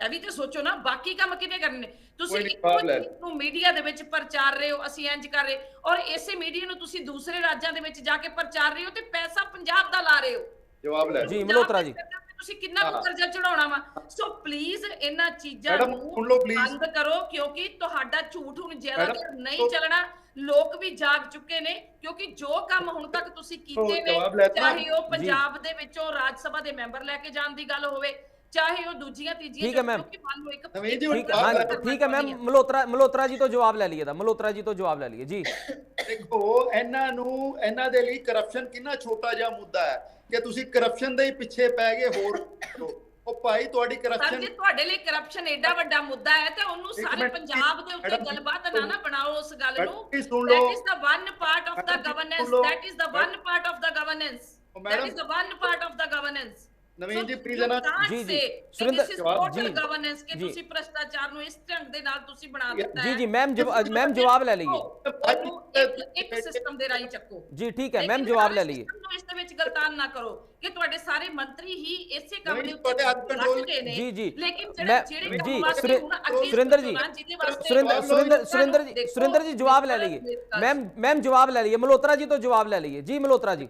ਇਹ ਵੀ ਤੇ ਸੋਚੋ ਨਾ, ਬਾਕੀ ਕੰਮ ਕਿੰਨੇ ਕਰਨੇ ਨੇ। ਤੁਸੀਂ ਇੱਕੋ ਚੀਜ਼ ਨੂੰ ਮੀਡੀਆ ਦੇ ਵਿੱਚ ਪ੍ਰਚਾਰ ਰਹੇ ਹੋ, ਅਸੀਂ ਇੰਜ ਕਰ ਰਹੇ, ਔਰ ਇਸੇ ਮੀਡੀਆ ਨੂੰ ਤੁਸੀਂ ਦੂਸਰੇ ਰਾਜਾਂ ਦੇ ਵਿੱਚ ਜਾ ਕੇ ਪ੍ਰਚਾਰ ਰਹੇ ਹੋ ਤੇ ਪੈਸਾ ਪੰਜਾਬ ਦਾ ਲਾ ਰਹੇ ਹੋ। ਜਵਾਬ ਲੈ ਜੀ ਮਲਹੋਤਰਾ ਜੀ, ਤੁਸੀਂ ਕਿੰਨਾ ਕੁ ਕਰਜ਼ਾ ਚੜਾਉਣਾ ਵਾ। ਸੋ ਪਲੀਜ਼ ਇਹਨਾਂ ਚੀਜ਼ਾਂ ਨੂੰ ਬੰਦ ਕਰੋ, ਕਿਉਂਕਿ ਤੁਹਾਡਾ ਝੂਠ ਹੁਣ ਜ਼ਿਆਦਾ ਦੇਰ ਨਹੀਂ ਚੱਲਣਾ। ਲੋਕ ਵੀ ਜਾਗ ਚੁੱਕੇ ਨੇ, ਕਿਉਂਕਿ ਜੋ ਕੰਮ ਹੁਣ ਤੱਕ ਤੁਸੀਂ ਕੀਤੇ ਨੇ, ਚਾਹੇ ਉਹ ਪੰਜਾਬ ਦੇ ਵਿੱਚੋਂ ਰਾਜ ਸਭਾ ਦੇ ਮੈਂਬਰ ਲੈ ਕੇ ਜਾਣ ਦੀ ਗੱਲ ਹੋਵੇ, ਚਾਹੇ ਉਹ ਦੂਜੀਆਂ ਤੀਜੀਆਂ, ਠੀਕ ਹੈ ਮੈਮ, ਠੀਕ ਹੈ ਮੈਮ, ਮਲਹੋਤਰਾ ਜੀ ਤੋਂ ਜਵਾਬ ਲੈ ਲਈਏ। ਮਲਹੋਤਰਾ ਜੀ ਤੋਂ ਜਵਾਬ ਲੈ ਲਈਏ ਜੀ। ਦੇਖੋ, ਇਹਨਾਂ ਦੇ ਲਈ ਕਰਪਸ਼ਨ ਕਿੰਨਾ ਛੋਟਾ ਜਿਹਾ ਮੁੱਦਾ ਹੈ ਕਿ ਤੁਸੀਂ ਕਰਪਸ਼ਨ ਦੇ ਹੀ ਪਿੱਛੇ ਪੈ ਗਏ। ਹੋਰ ਉਹ ਭਾਈ, ਤੁਹਾਡੀ ਕਰਪਸ਼ਨ, ਜੇ ਤੁਹਾਡੇ ਲਈ ਕਰਪਸ਼ਨ ਐਡਾ ਵੱਡਾ ਮੁੱਦਾ ਹੈ ਤੇ ਉਹਨੂੰ ਸਾਰੇ ਪੰਜਾਬ ਦੇ ਉੱਤੇ ਗੱਲਬਾਤ ਨਾ ਬਣਾਓ। ਉਸ ਗੱਲ ਨੂੰ, that is the one part of the governance, that is the one part of the governance, that is the one part of the governance। ਨਵੀਨ ਜੀ ਪਲੀਜ਼ ਨਾ ਜੀ ਸੁਰਿੰਦਰ ਗਵਰਨੈਂਸ ਕਿ ਤੁਸੀਂ ਭ੍ਰਿਸ਼ਟਾਚਾਰ ਨੂੰ ਇਸ ਢੰਗ ਦੇ ਨਾਲ ਤੁਸੀਂ ਬਣਾ ਦਿੱਤਾ ਹੈ। ਜੀ ਮੈਮ ਜਵਾਬ ਲੈ ਲਈਏ। ਇੱਕ ਸਿਸਟਮ ਦੇ ਰਾਹੀਂ ਚੱਕੋ ਜੀ, ਠੀਕ ਹੈ ਮੈਮ, ਜਵਾਬ ਲੈ ਲਈਏ। ਇਸ ਦੇ ਵਿੱਚ ਗਲਤਾਨ ਨਾ ਕਰੋ ਕਿ ਤੁਹਾਡੇ ਸਾਰੇ ਮੰਤਰੀ ਹੀ ਇਸੇ ਕੰਮ ਦੇ ਉੱਤੇ ਲੱਗੇ ਨੇ। ਜੀ ਲੇਕਿਨ ਜਿਹੜੇ ਕੰਮ ਵਾਸਤੇ ਹੁਣ ਅੱਗੇ ਸੁਰਿੰਦਰ ਜੀ ਜਵਾਬ ਲੈ ਲਈਏ। ਮੈਮ ਜਵਾਬ ਲੈ ਲਈਏ। ਮਲਹੋਤਰਾ ਜੀ ਤੋਂ ਜਵਾਬ ਲੈ ਲਈਏ। ਜੀ ਮਲਹੋਤਰਾ ਜੀ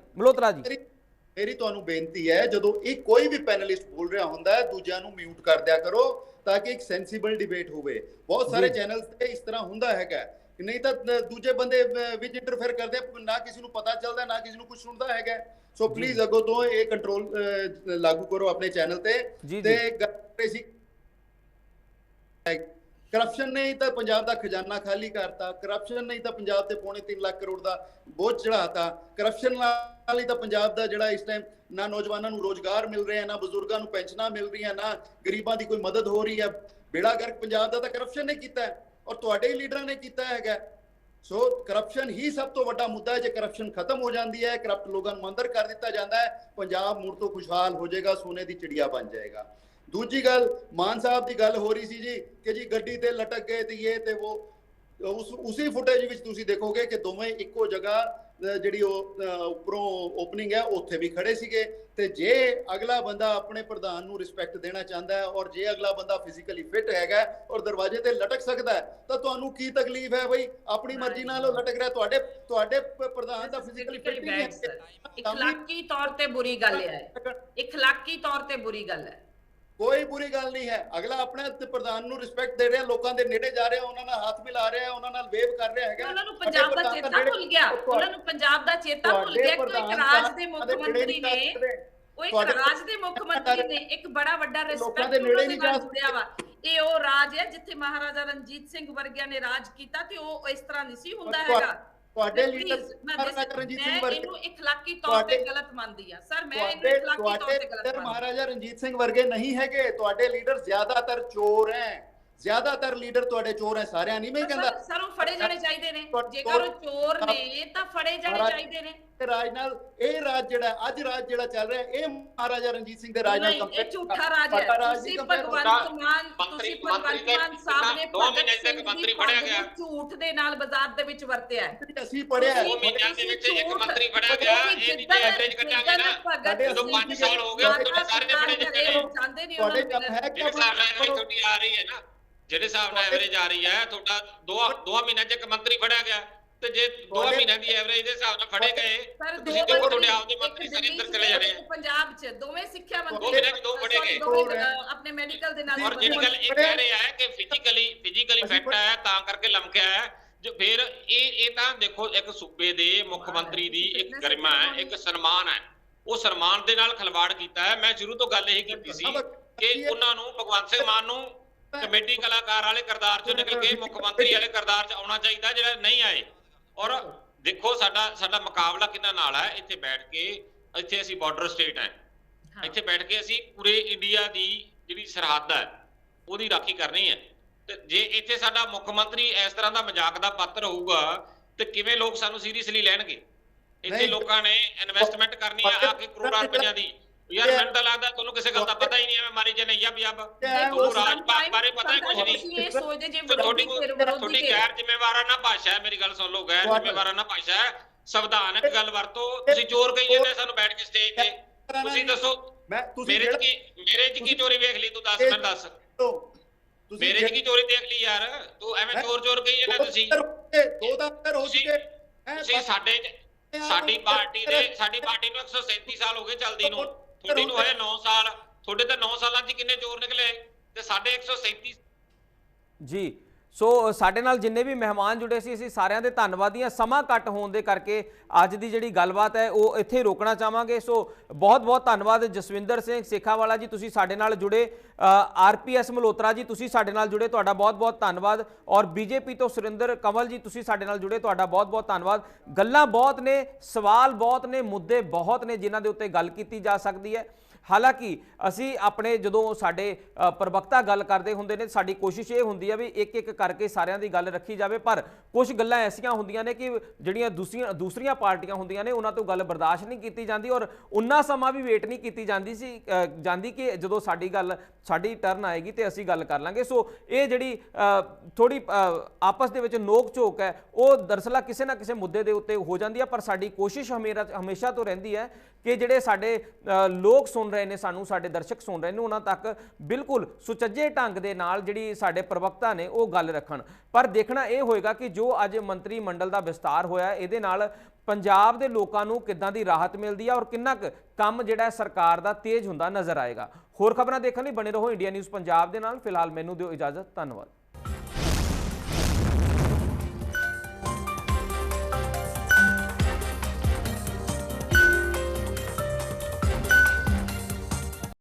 ਮੇਰੀ ਤੁਹਾਨੂੰ ਬੇਨਤੀ ਹੈ, ਜਦੋਂ ਇਹ ਕੋਈ ਵੀ ਪੈਨਲਿਸਟ ਬੋਲ ਰਿਹਾ ਹੁੰਦਾ ਹੈ, ਦੂਜਿਆਂ ਨੂੰ ਮਿਊਟ ਕਰ ਦਿਆ ਕਰੋ ਤਾਂ ਕਿ ਇੱਕ ਸੈਂਸੀਬਲ ਡਿਬੇਟ ਹੋਵੇ। ਬਹੁਤ ਸਾਰੇ ਚੈਨਲਸ ਤੇ ਇਸ ਤਰ੍ਹਾਂ ਹੁੰਦਾ ਹੈਗਾ, ਨਹੀਂ ਤਾਂ ਦੂਜੇ ਬੰਦੇ ਵਿੱਚ ਇੰਟਰਫੇਅਰ ਕਰਦੇ, ਨਾ ਕਿਸੇ ਨੂੰ ਪਤਾ ਚੱਲਦਾ, ਨਾ ਕਿਸੇ ਨੂੰ ਕੁਝ ਸੁਣਦਾ ਹੈਗਾ। ਸੋ ਪਲੀਜ਼ ਅੱਗੋਂ ਤੋਂ ਇਹ ਕੰਟਰੋਲ ਲਾਗੂ ਕਰੋ ਆਪਣੇ ਚੈਨਲ ਤੇ। ਕਰਪਸ਼ਨ ਨੇ ਤਾਂ ਪੰਜਾਬ ਦਾ ਖਜ਼ਾਨਾ ਖਾਲੀ ਕਰਤਾ, ਕਰਪਸ਼ਨ ਨੇ ਤਾਂ ਪੰਜਾਬ ਤੇ 3.5 ਲੱਖ ਕਰੋੜ ਦਾ ਬੋਝ ਚੜਾਤਾ, ਕਰਪਸ਼ਨ ਨਾਲ ਹੀ ਤਾਂ ਪੰਜਾਬ ਦਾ ਜਿਹੜਾ ਇਸ ਟਾਈਮ ਨਾ ਨੌਜਵਾਨਾਂ ਨੂੰ ਰੋਜ਼ਗਾਰ ਮਿਲ ਰਿਹਾ, ਨਾ ਬਜ਼ੁਰਗਾਂ ਨੂੰ ਪੈਨਸ਼ਨਾਂ ਮਿਲ ਰਹੀਆਂ, ਨਾ ਗਰੀਬਾਂ ਦੀ ਕੋਈ ਮਦਦ ਹੋ ਰਹੀ ਹੈ। ਬੇੜਾ ਗਰਕ ਪੰਜਾਬ ਦਾ ਤਾਂ ਕਰਪਸ਼ਨ ਨੇ ਕੀਤਾ ਹੈ, ਔਰ ਤੁਹਾਡੇ ਹੀ ਲੀਡਰਾਂ ਨੇ ਕੀਤਾ ਹੈਗਾ। ਸੋ ਕਰਪਸ਼ਨ ਹੀ ਸਭ ਤੋਂ ਵੱਡਾ ਮੁੱਦਾ ਹੈ। ਜੇ ਕਰਪਸ਼ਨ ਖਤਮ ਹੋ ਜਾਂਦੀ ਹੈ, ਕਰਪਟ ਲੋਕਾਂ ਨੂੰ ਅੰਦਰ ਕਰ ਦਿੱਤਾ ਜਾਂਦਾ ਹੈ, ਪੰਜਾਬ ਮੁੜ ਤੋਂ ਖੁਸ਼ਹਾਲ ਹੋ ਜਾਏਗਾ, ਸੋਨੇ ਦੀ ਚਿੜੀਆ ਬਣ ਜਾਏਗਾ। ਦੂਜੀ ਗੱਲ, ਮਾਨ ਸਾਹਿਬ ਦੀ ਗੱਲ ਹੋ ਰਹੀ ਸੀ ਜੀ ਕਿ ਜੀ ਗੱਡੀ ਤੇ ਲਟਕ ਗਏ ਤੇ ਇਹ ਤੇ ਉਹ, ਉਸੇ ਫੁਟੇਜ ਵਿੱਚ ਤੁਸੀਂ ਦੇਖੋਗੇ ਕਿ ਦੋਵੇਂ ਇੱਕੋ ਜਗ੍ਹਾ ਜਿਹੜੀ ਉਹ ਉੱਪਰੋਂ ਓਪਨਿੰਗ ਹੈ ਉੱਥੇ ਵੀ ਖੜੇ ਸੀਗੇ। ਤੇ ਜੇ ਅਗਲਾ ਬੰਦਾ ਆਪਣੇ ਪ੍ਰਧਾਨ ਨੂੰ ਰਿਸਪੈਕਟ ਦੇਣਾ ਚਾਹੁੰਦਾ ਹੈ ਔਰ ਜੇ ਅਗਲਾ ਬੰਦਾ ਫਿਜ਼ੀਕਲੀ ਫਿਟ ਹੈਗਾ ਔਰ ਦਰਵਾਜ਼ੇ ਤੇ ਲਟਕ ਸਕਦਾ ਹੈ ਤਾਂ ਤੁਹਾਨੂੰ ਕੀ ਤਕਲੀਫ ਹੈ ਬਈ? ਆਪਣੀ ਮਰਜ਼ੀ ਨਾਲ ਉਹ ਲਟਕ ਰਿਹਾ। ਤੁਹਾਡੇ ਪ੍ਰਧਾਨ ਦਾ ਫਿਜ਼ੀਕਲੀ ਫਿਟ ਨਹੀਂ ਹੈ। ਇਖਲਾਕੀ ਤੌਰ ਤੇ ਬੁਰੀ ਗੱਲ ਹੈ, ਇਖਲਾਕੀ ਤੌਰ ਤੇ ਬੁਰੀ ਗੱਲ ਹੈ। ਕੋਈ ਬੁਰੀ ਗੱਲ ਨਹੀਂ ਹੈ। ਅਗਲਾ ਆਪਣੇ ਪ੍ਰਧਾਨ ਨੂੰ ਰਿਸਪੈਕਟ ਦੇ ਰਿਹਾ, ਲੋਕਾਂ ਦੇ ਨੇੜੇ ਜਾ ਰਿਹਾ, ਉਹਨਾਂ ਨਾਲ ਹੱਥ ਮਿਲਾ ਰਿਹਾ, ਉਹਨਾਂ ਨਾਲ ਵੇਵ ਕਰ ਰਿਹਾ ਹੈਗਾ। ਉਹਨਾਂ ਨੂੰ ਪੰਜਾਬ ਦਾ ਚੇਤਾ ਭੁੱਲ ਗਿਆ, ਉਹਨਾਂ ਨੂੰ ਪੰਜਾਬ ਦਾ ਚੇਤਾ ਭੁੱਲ ਗਿਆ ਕਿ ਇੱਕ ਰਾਜ ਦੇ ਮੁੱਖ ਮੰਤਰੀ ਨੇ, ਉਹ ਇੱਕ ਰਾਜ ਦੇ ਮੁੱਖ ਮੰਤਰੀ ਨੇ ਇੱਕ ਬੜਾ ਵੱਡਾ ਰਿਸਪੈਕਟ ਉਹਨਾਂ ਦੇ ਨਾਲ ਜੁੜਿਆ ਵਾ। ਇਹ ਉਹ ਰਾਜ ਹੈ ਜਿੱਥੇ ਮਹਾਰਾਜਾ ਰਣਜੀਤ ਸਿੰਘ ਵਰਗਿਆਂ ਨੇ ਰਾਜ ਕੀਤਾ ਤੇ ਉਹ ਇਸ ਤਰ੍ਹਾਂ ਨਹੀਂ ਸੀ ਹੁੰਦਾ ਹੈਗਾ। ਤੁਹਾਡੇ ਲੀਡਰ ਮਹਾਰਾਜਾ ਰਣਜੀਤ ਸਿੰਘ ਵਰਗੇ ਇਹਨੂੰ ਇਖਲਾਕੀ ਤੌਰ ਤੇ ਗਲਤ ਮੰਨਦੀ ਆ ਸਰ, ਮੈਂ ਇਹਨੂੰ ਇਖਲਾਕੀ ਤੌਰ ਤੇ ਗਲਤ ਮੰਨਦੀ। ਮਹਾਰਾਜਾ ਰਣਜੀਤ ਸਿੰਘ ਵਰਗੇ ਨਹੀਂ ਹੈਗੇ ਤੁਹਾਡੇ ਲੀਡਰ, ਜ਼ਿਆਦਾਤਰ ਚੋਰ ਹੈ। ਜ਼ਿਆਦਾਤਰ ਲੀਡਰ ਤੁਹਾਡੇ ਚੋਰ ਹੈ। ਸਾਰਿਆਂ ਨਹੀਂ ਮੈਂ ਕਹਿੰਦਾ ਸਰ, ਉਹ ਫੜੇ ਜਾਣੇ ਚਾਹੀਦੇ ਨੇ। ਜੇਕਰ ਉਹ ਚੋਰ ਨੇ ਤਾਂ ਫੜੇ ਜਾਣੇ ਚਾਹੀਦੇ ਨੇ। ਰਾਜ ਨਾਲ ਇਹ ਰਾਜ ਜਿਹੜਾ ਅੱਜ ਰਾਜ ਜਿਹੜਾ ਚੱਲ ਰਿਹਾ ਇਹ ਮਹਾਰਾਜਾ ਰਣਜੀਤ ਸਿੰਘ ਦੇ ਰਾਜ ਨਾਲ ਕੰਪੇਅਰ, ਇਹ ਝੂਠਾ ਰਾਜ ਹੈ। ਤੁਸੀਂ ਭਗਵੰਤ ਮਾਨ ਸਾਹਿਬ ਨੇ 2 ਮਹੀਨੇ ਤੱਕ ਮੰਤਰੀ ਫੜਿਆ ਗਿਆ, ਝੂਠ ਦੇ ਨਾਲ ਬਾਜ਼ਾਰ ਦੇ ਵਿੱਚ ਵਰਤਿਆ ਹੈ। ਅਸੀਂ ਪੜਿਆ 2 ਮਹੀਨਿਆਂ ਦੇ ਵਿੱਚ ਇੱਕ ਮੰਤਰੀ ਫੜਿਆ ਗਿਆ। ਇਹ ਨਹੀਂ ਐਵਰੇਜ ਕੱਟਾਂਗੇ ਨਾ, ਜਦੋਂ 5 ਸਾਲ ਹੋ ਗਏ ਤਾਂ ਸਾਰੇ ਨੇ ਫੜੇ ਜਾਂਦੇ ਨੇ। ਤੁਹਾਡੇ ਕੰਮ ਹੈ ਕਿ ਜਿਹੜੇ ਹਿਸਾਬ ਨਾਲ ਤੁਹਾਡੀ ਆ ਰਹੀ ਹੈ ਨਾ, ਜਿਹੜੇ ਹਿਸਾਬ ਨਾਲ ਐਵਰੇਜ ਆ ਰਹੀ ਹੈ, ਤੁਹਾਡਾ 2 ਮਹੀਨਿਆਂ 'ਚ ਇੱਕ ਮੰਤਰੀ ਫੜਿਆ ਗਿਆ ਤੇ ਜੇ 2 ਮਹੀਨਿਆਂ ਦੀ ਐਵਰੇਜ ਦੇ ਹਿਸਾਬ ਨਾਲ ਫੜੇ ਗਏ ਤੁਸੀਂ ਦੇਖੋ ਤੁਹਾਡੇ ਆਪਦੇ ਮੰਤਰੀ ਸਾਰੇ ਅੰਦਰ ਚਲੇ ਜਾਣੇ ਆ। ਪੰਜਾਬ 'ਚ ਦੋਵੇਂ ਸਿੱਖਿਆ ਮੰਤਰੀ 2 ਮਹੀਨਿਆਂ 'ਚ 2 ਫੜੇ ਗਏ ਆਪਣੇ ਮੈਡੀਕਲ ਦੇ ਨਾਲ। ਔਰ ਜਿਹੜੀ ਗੱਲ ਇਹ ਕਹਿ ਰਹੇ ਹੈ ਕਿ ਫਿਜ਼ੀਕਲੀ ਫਿੱਟ ਹੈ ਤਾਂ ਕਰਕੇ ਲਮਕਿਆ ਹੈ, ਜੋ ਫਿਰ ਇਹ ਤਾਂ ਦੇਖੋ ਇੱਕ ਸੂਬੇ ਦੇ ਮੁੱਖ ਮੰਤਰੀ ਦੀ ਇੱਕ ਗਰਿਮਾ ਹੈ, ਇੱਕ ਸਨਮਾਨ ਹੈ। ਉਹ ਸਨਮਾਨ ਦੇ ਨਾਲ ਖਿਲਵਾੜ ਕੀਤਾ ਹੈ। ਮੈਂ ਸ਼ੁਰੂ ਤੋਂ ਗੱਲ ਇਹੀ ਕੀਤੀ ਸੀ ਕਿ ਉਹਨਾਂ ਨੂੰ ਭਗਵੰਤ ਸਿੰਘ ਮਾਨ ਨੂੰ ਕਮੇਟੀ ਕਲਾਕਾਰ ਵਾਲੇ ਕਿਰਦਾਰ 'ਚੋਂ ਨਿਕਲ ਕੇ ਮੁੱਖ ਮੰਤਰੀ ਵਾਲੇ ਕਿਰਦਾਰ 'ਚ ਆਉਣਾ ਚਾਹੀਦਾ, ਜਿਹੜਾ ਨਹੀਂ ਆਏ। ਔਰ ਦੇਖੋ ਸਾਡਾ ਮੁਕਾਬਲਾ ਕਿਹਨਾਂ ਨਾਲ ਹੈ। ਇੱਥੇ ਬੈਠ ਕੇ, ਇੱਥੇ ਅਸੀਂ ਬਾਰਡਰ ਸਟੇਟ ਹੈ, ਇੱਥੇ ਬੈਠ ਕੇ ਅਸੀਂ ਪੂਰੇ ਇੰਡੀਆ ਦੀ ਜਿਹੜੀ ਸਰਹੱਦ ਹੈ ਉਹਦੀ ਰਾਖੀ ਕਰਨੀ ਹੈ। ਤੇ ਜੇ ਇੱਥੇ ਸਾਡਾ ਮੁੱਖ ਮੰਤਰੀ ਇਸ ਤਰ੍ਹਾਂ ਦਾ ਮਜ਼ਾਕ ਦਾ ਪਾਤਰ ਹੋਊਗਾ ਤੇ ਕਿਵੇਂ ਲੋਕ ਸਾਨੂੰ ਸੀਰੀਅਸਲੀ ਲੈਣਗੇ? ਇੱਥੇ ਲੋਕਾਂ ਨੇ ਇਨਵੈਸਟਮੈਂਟ ਕਰਨੀ ਆ ਕੇ ਕਰੋੜਾਂ ਰੁਪਈਆ ਦੀ। ਯਾਰ ਮੈਨੂੰ ਤਾਂ ਲੱਗਦਾ ਤੁਹਾਨੂੰ ਕਿਸੇ ਗੱਲ ਦਾ ਪਤਾ ਹੀ ਨਹੀਂ ਹੈ। ਮਾਰੀ ਜਨੇ ਯਬ ਤੁਹਾਨੂੰ ਰਾਜਪਾਲ ਬਾਰੇ ਪਤਾ ਹੀ ਕੁਝ ਨਹੀਂ। ਤੁਹਾਡੀ ਗੈਰ ਜ਼ਿੰਮੇਵਾਰਾਨਾ ਭਾਸ਼ਾ ਹੈ। ਮੇਰੀ ਗੱਲ ਸੁਣ ਲਓ, ਗੈਰ ਜ਼ਿੰਮੇਵਾਰਾਨਾ ਭਾਸ਼ਾ ਹੈ। ਸੰਵਿਧਾਨਕ ਗੱਲ ਵਰਤੋ। ਤੁਸੀਂ ਚੋਰ ਕਹੀ ਜਾਂਦੇ ਸਾਨੂੰ ਬੈਠ ਕੇ ਸਟੇਜ ਤੇ। ਤੁਸੀਂ ਦੱਸੋ ਮੇਰੇ 'ਚ ਕੀ ਚੋਰੀ ਵੇਖ ਲਈ? ਤੂੰ ਦੱਸ, ਮੈਨੂੰ ਦੱਸ ਮੇਰੇ 'ਚ ਕੀ ਚੋਰੀ ਦੇਖ ਲਈ ਯਾਰ? ਤੂੰ ਐਵੇਂ ਚੋਰ ਕਹੀ ਜਾਂਦਾ। ਤੁਸੀਂ ਸਾਡੀ ਪਾਰਟੀ ਨੂੰ 137 ਸਾਲ ਹੋ ਗਏ ਚੱਲਦੀ ਨੂੰ, ਤੁਹਾਡੀ ਨੂੰ ਹੋਏ 9 ਸਾਲ। ਤੁਹਾਡੇ ਤਾਂ 9 ਸਾਲਾਂ 'ਚ ਕਿੰਨੇ ਚੋਰ ਨਿਕਲੇ ਤੇ ਸਾਡੇ 137। ਜੀ ਸੋ ਸਾਡੇ ਨਾਲ ਜਿੰਨੇ ਵੀ ਮਹਿਮਾਨ ਜੁੜੇ ਸੀ ਅਸੀਂ ਸਾਰਿਆਂ ਦੇ ਧੰਨਵਾਦੀ ਹਾਂ। ਸਮਾਂ ਘੱਟ ਹੋਣ ਦੇ ਕਰਕੇ ਅੱਜ ਦੀ ਜਿਹੜੀ ਗੱਲਬਾਤ ਹੈ ਉਹ ਇੱਥੇ ਰੋਕਣਾ ਚਾਹਾਂਗੇ। ਸੋ ਬਹੁਤ ਬਹੁਤ ਧੰਨਵਾਦ ਜਸਵਿੰਦਰ ਸਿੰਘ ਸੇਖਾਵਾਲਾ ਜੀ, ਤੁਸੀਂ ਸਾਡੇ ਨਾਲ ਜੁੜੇ। RPS ਮਲਹੋਤਰਾ ਜੀ, ਤੁਸੀਂ ਸਾਡੇ ਨਾਲ ਜੁੜੇ, ਤੁਹਾਡਾ ਬਹੁਤ ਬਹੁਤ ਧੰਨਵਾਦ। ਔਰ BJP ਤੋਂ ਸੁਰਿੰਦਰ ਕੰਵਲ ਜੀ, ਤੁਸੀਂ ਸਾਡੇ ਨਾਲ ਜੁੜੇ, ਤੁਹਾਡਾ ਬਹੁਤ ਬਹੁਤ ਧੰਨਵਾਦ। ਗੱਲਾਂ ਬਹੁਤ ਨੇ, ਸਵਾਲ ਬਹੁਤ ਨੇ, ਮੁੱਦੇ ਬਹੁਤ ਨੇ ਜਿਨ੍ਹਾਂ ਦੇ ਉੱਤੇ ਗੱਲ ਕੀਤੀ ਜਾ ਸਕਦੀ ਹੈ। ਹਾਲਾਂਕਿ ਅਸੀਂ ਆਪਣੇ ਜਦੋਂ ਸਾਡੇ ਪ੍ਰਵਕਤਾ ਗੱਲ ਕਰਦੇ ਹੁੰਦੇ ਨੇ, ਸਾਡੀ ਕੋਸ਼ਿਸ਼ ਇਹ ਹੁੰਦੀ ਹੈ ਵੀ ਇੱਕ ਇੱਕ ਕਰਕੇ ਸਾਰਿਆਂ ਦੀ ਗੱਲ ਰੱਖੀ ਜਾਵੇ। ਪਰ ਕੁਝ ਗੱਲਾਂ ਐਸੀਆਂ ਹੁੰਦੀਆਂ ਨੇ ਕਿ ਜਿਹੜੀਆਂ ਦੂਸਰੀਆਂ ਪਾਰਟੀਆਂ ਹੁੰਦੀਆਂ ਨੇ ਉਹਨਾਂ ਤੋਂ ਗੱਲ ਬਰਦਾਸ਼ਤ ਨਹੀਂ ਕੀਤੀ ਜਾਂਦੀ ਔਰ ਉਨਾ ਸਮਾਂ ਵੀ ਵੇਟ ਨਹੀਂ ਕੀਤੀ ਜਾਂਦੀ ਕਿ ਜਦੋਂ ਸਾਡੀ ਟਰਨ ਆਏਗੀ ਤੇ ਅਸੀਂ ਗੱਲ ਕਰ ਲਾਂਗੇ। ਸੋ ਇਹ ਜਿਹੜੀ ਥੋੜੀ ਆਪਸ ਦੇ ਵਿੱਚ ਨੋਕ ਝੋਕ ਹੈ ਉਹ ਦਰਅਸਲ ਕਿਸੇ ਨਾ ਕਿਸੇ ਮੁੱਦੇ ਦੇ ਉੱਤੇ ਹੋ ਜਾਂਦੀ ਹੈ। ਪਰ ਸਾਡੀ ਕੋਸ਼ਿਸ਼ ਹਮੇਸ਼ਾ ਤੋਂ ਰਹਿੰਦੀ ਹੈ ਕਿ ਜਿਹੜੇ ਸਾਡੇ ਲੋਕ ਸੁਣ ਰਹੇ ਨੇ, ਸਾਨੂੰ ਸਾਡੇ ਦਰਸ਼ਕ ਸੁਣ ਰਹੇ ਨੇ, ਉਹਨਾਂ ਤੱਕ ਬਿਲਕੁਲ ਸੁਚੱਜੇ ਢੰਗ ਦੇ ਨਾਲ ਜਿਹੜੀ ਸਾਡੇ ਪ੍ਰਵਕਤਾ ਨੇ ਉਹ ਗੱਲ ਰੱਖਣ। ਪਰ ਦੇਖਣਾ ਇਹ ਹੋਏਗਾ ਕਿ ਜੋ ਅੱਜ ਮੰਤਰੀ ਮੰਡਲ ਦਾ ਵਿਸਤਾਰ ਹੋਇਆ ਇਹਦੇ ਨਾਲ ਪੰਜਾਬ ਦੇ ਲੋਕਾਂ ਨੂੰ ਕਿੱਦਾਂ ਦੀ ਰਾਹਤ ਮਿਲਦੀ ਹੈ ਔਰ ਕਿੰਨਾ ਕੁ ਕੰਮ ਜਿਹੜਾ ਸਰਕਾਰ ਦਾ ਤੇਜ਼ ਹੁੰਦਾ ਨਜ਼ਰ ਆਏਗਾ। ਹੋਰ ਖਬਰਾਂ ਦੇਖਣ ਲਈ ਬਣੇ ਰਹੋ ਇੰਡੀਆ ਨਿਊਜ਼ ਪੰਜਾਬ ਦੇ ਨਾਲ। ਫਿਲਹਾਲ ਮੈਨੂੰ ਦਿਓ ਇਜਾਜ਼ਤ, ਧੰਨਵਾਦ।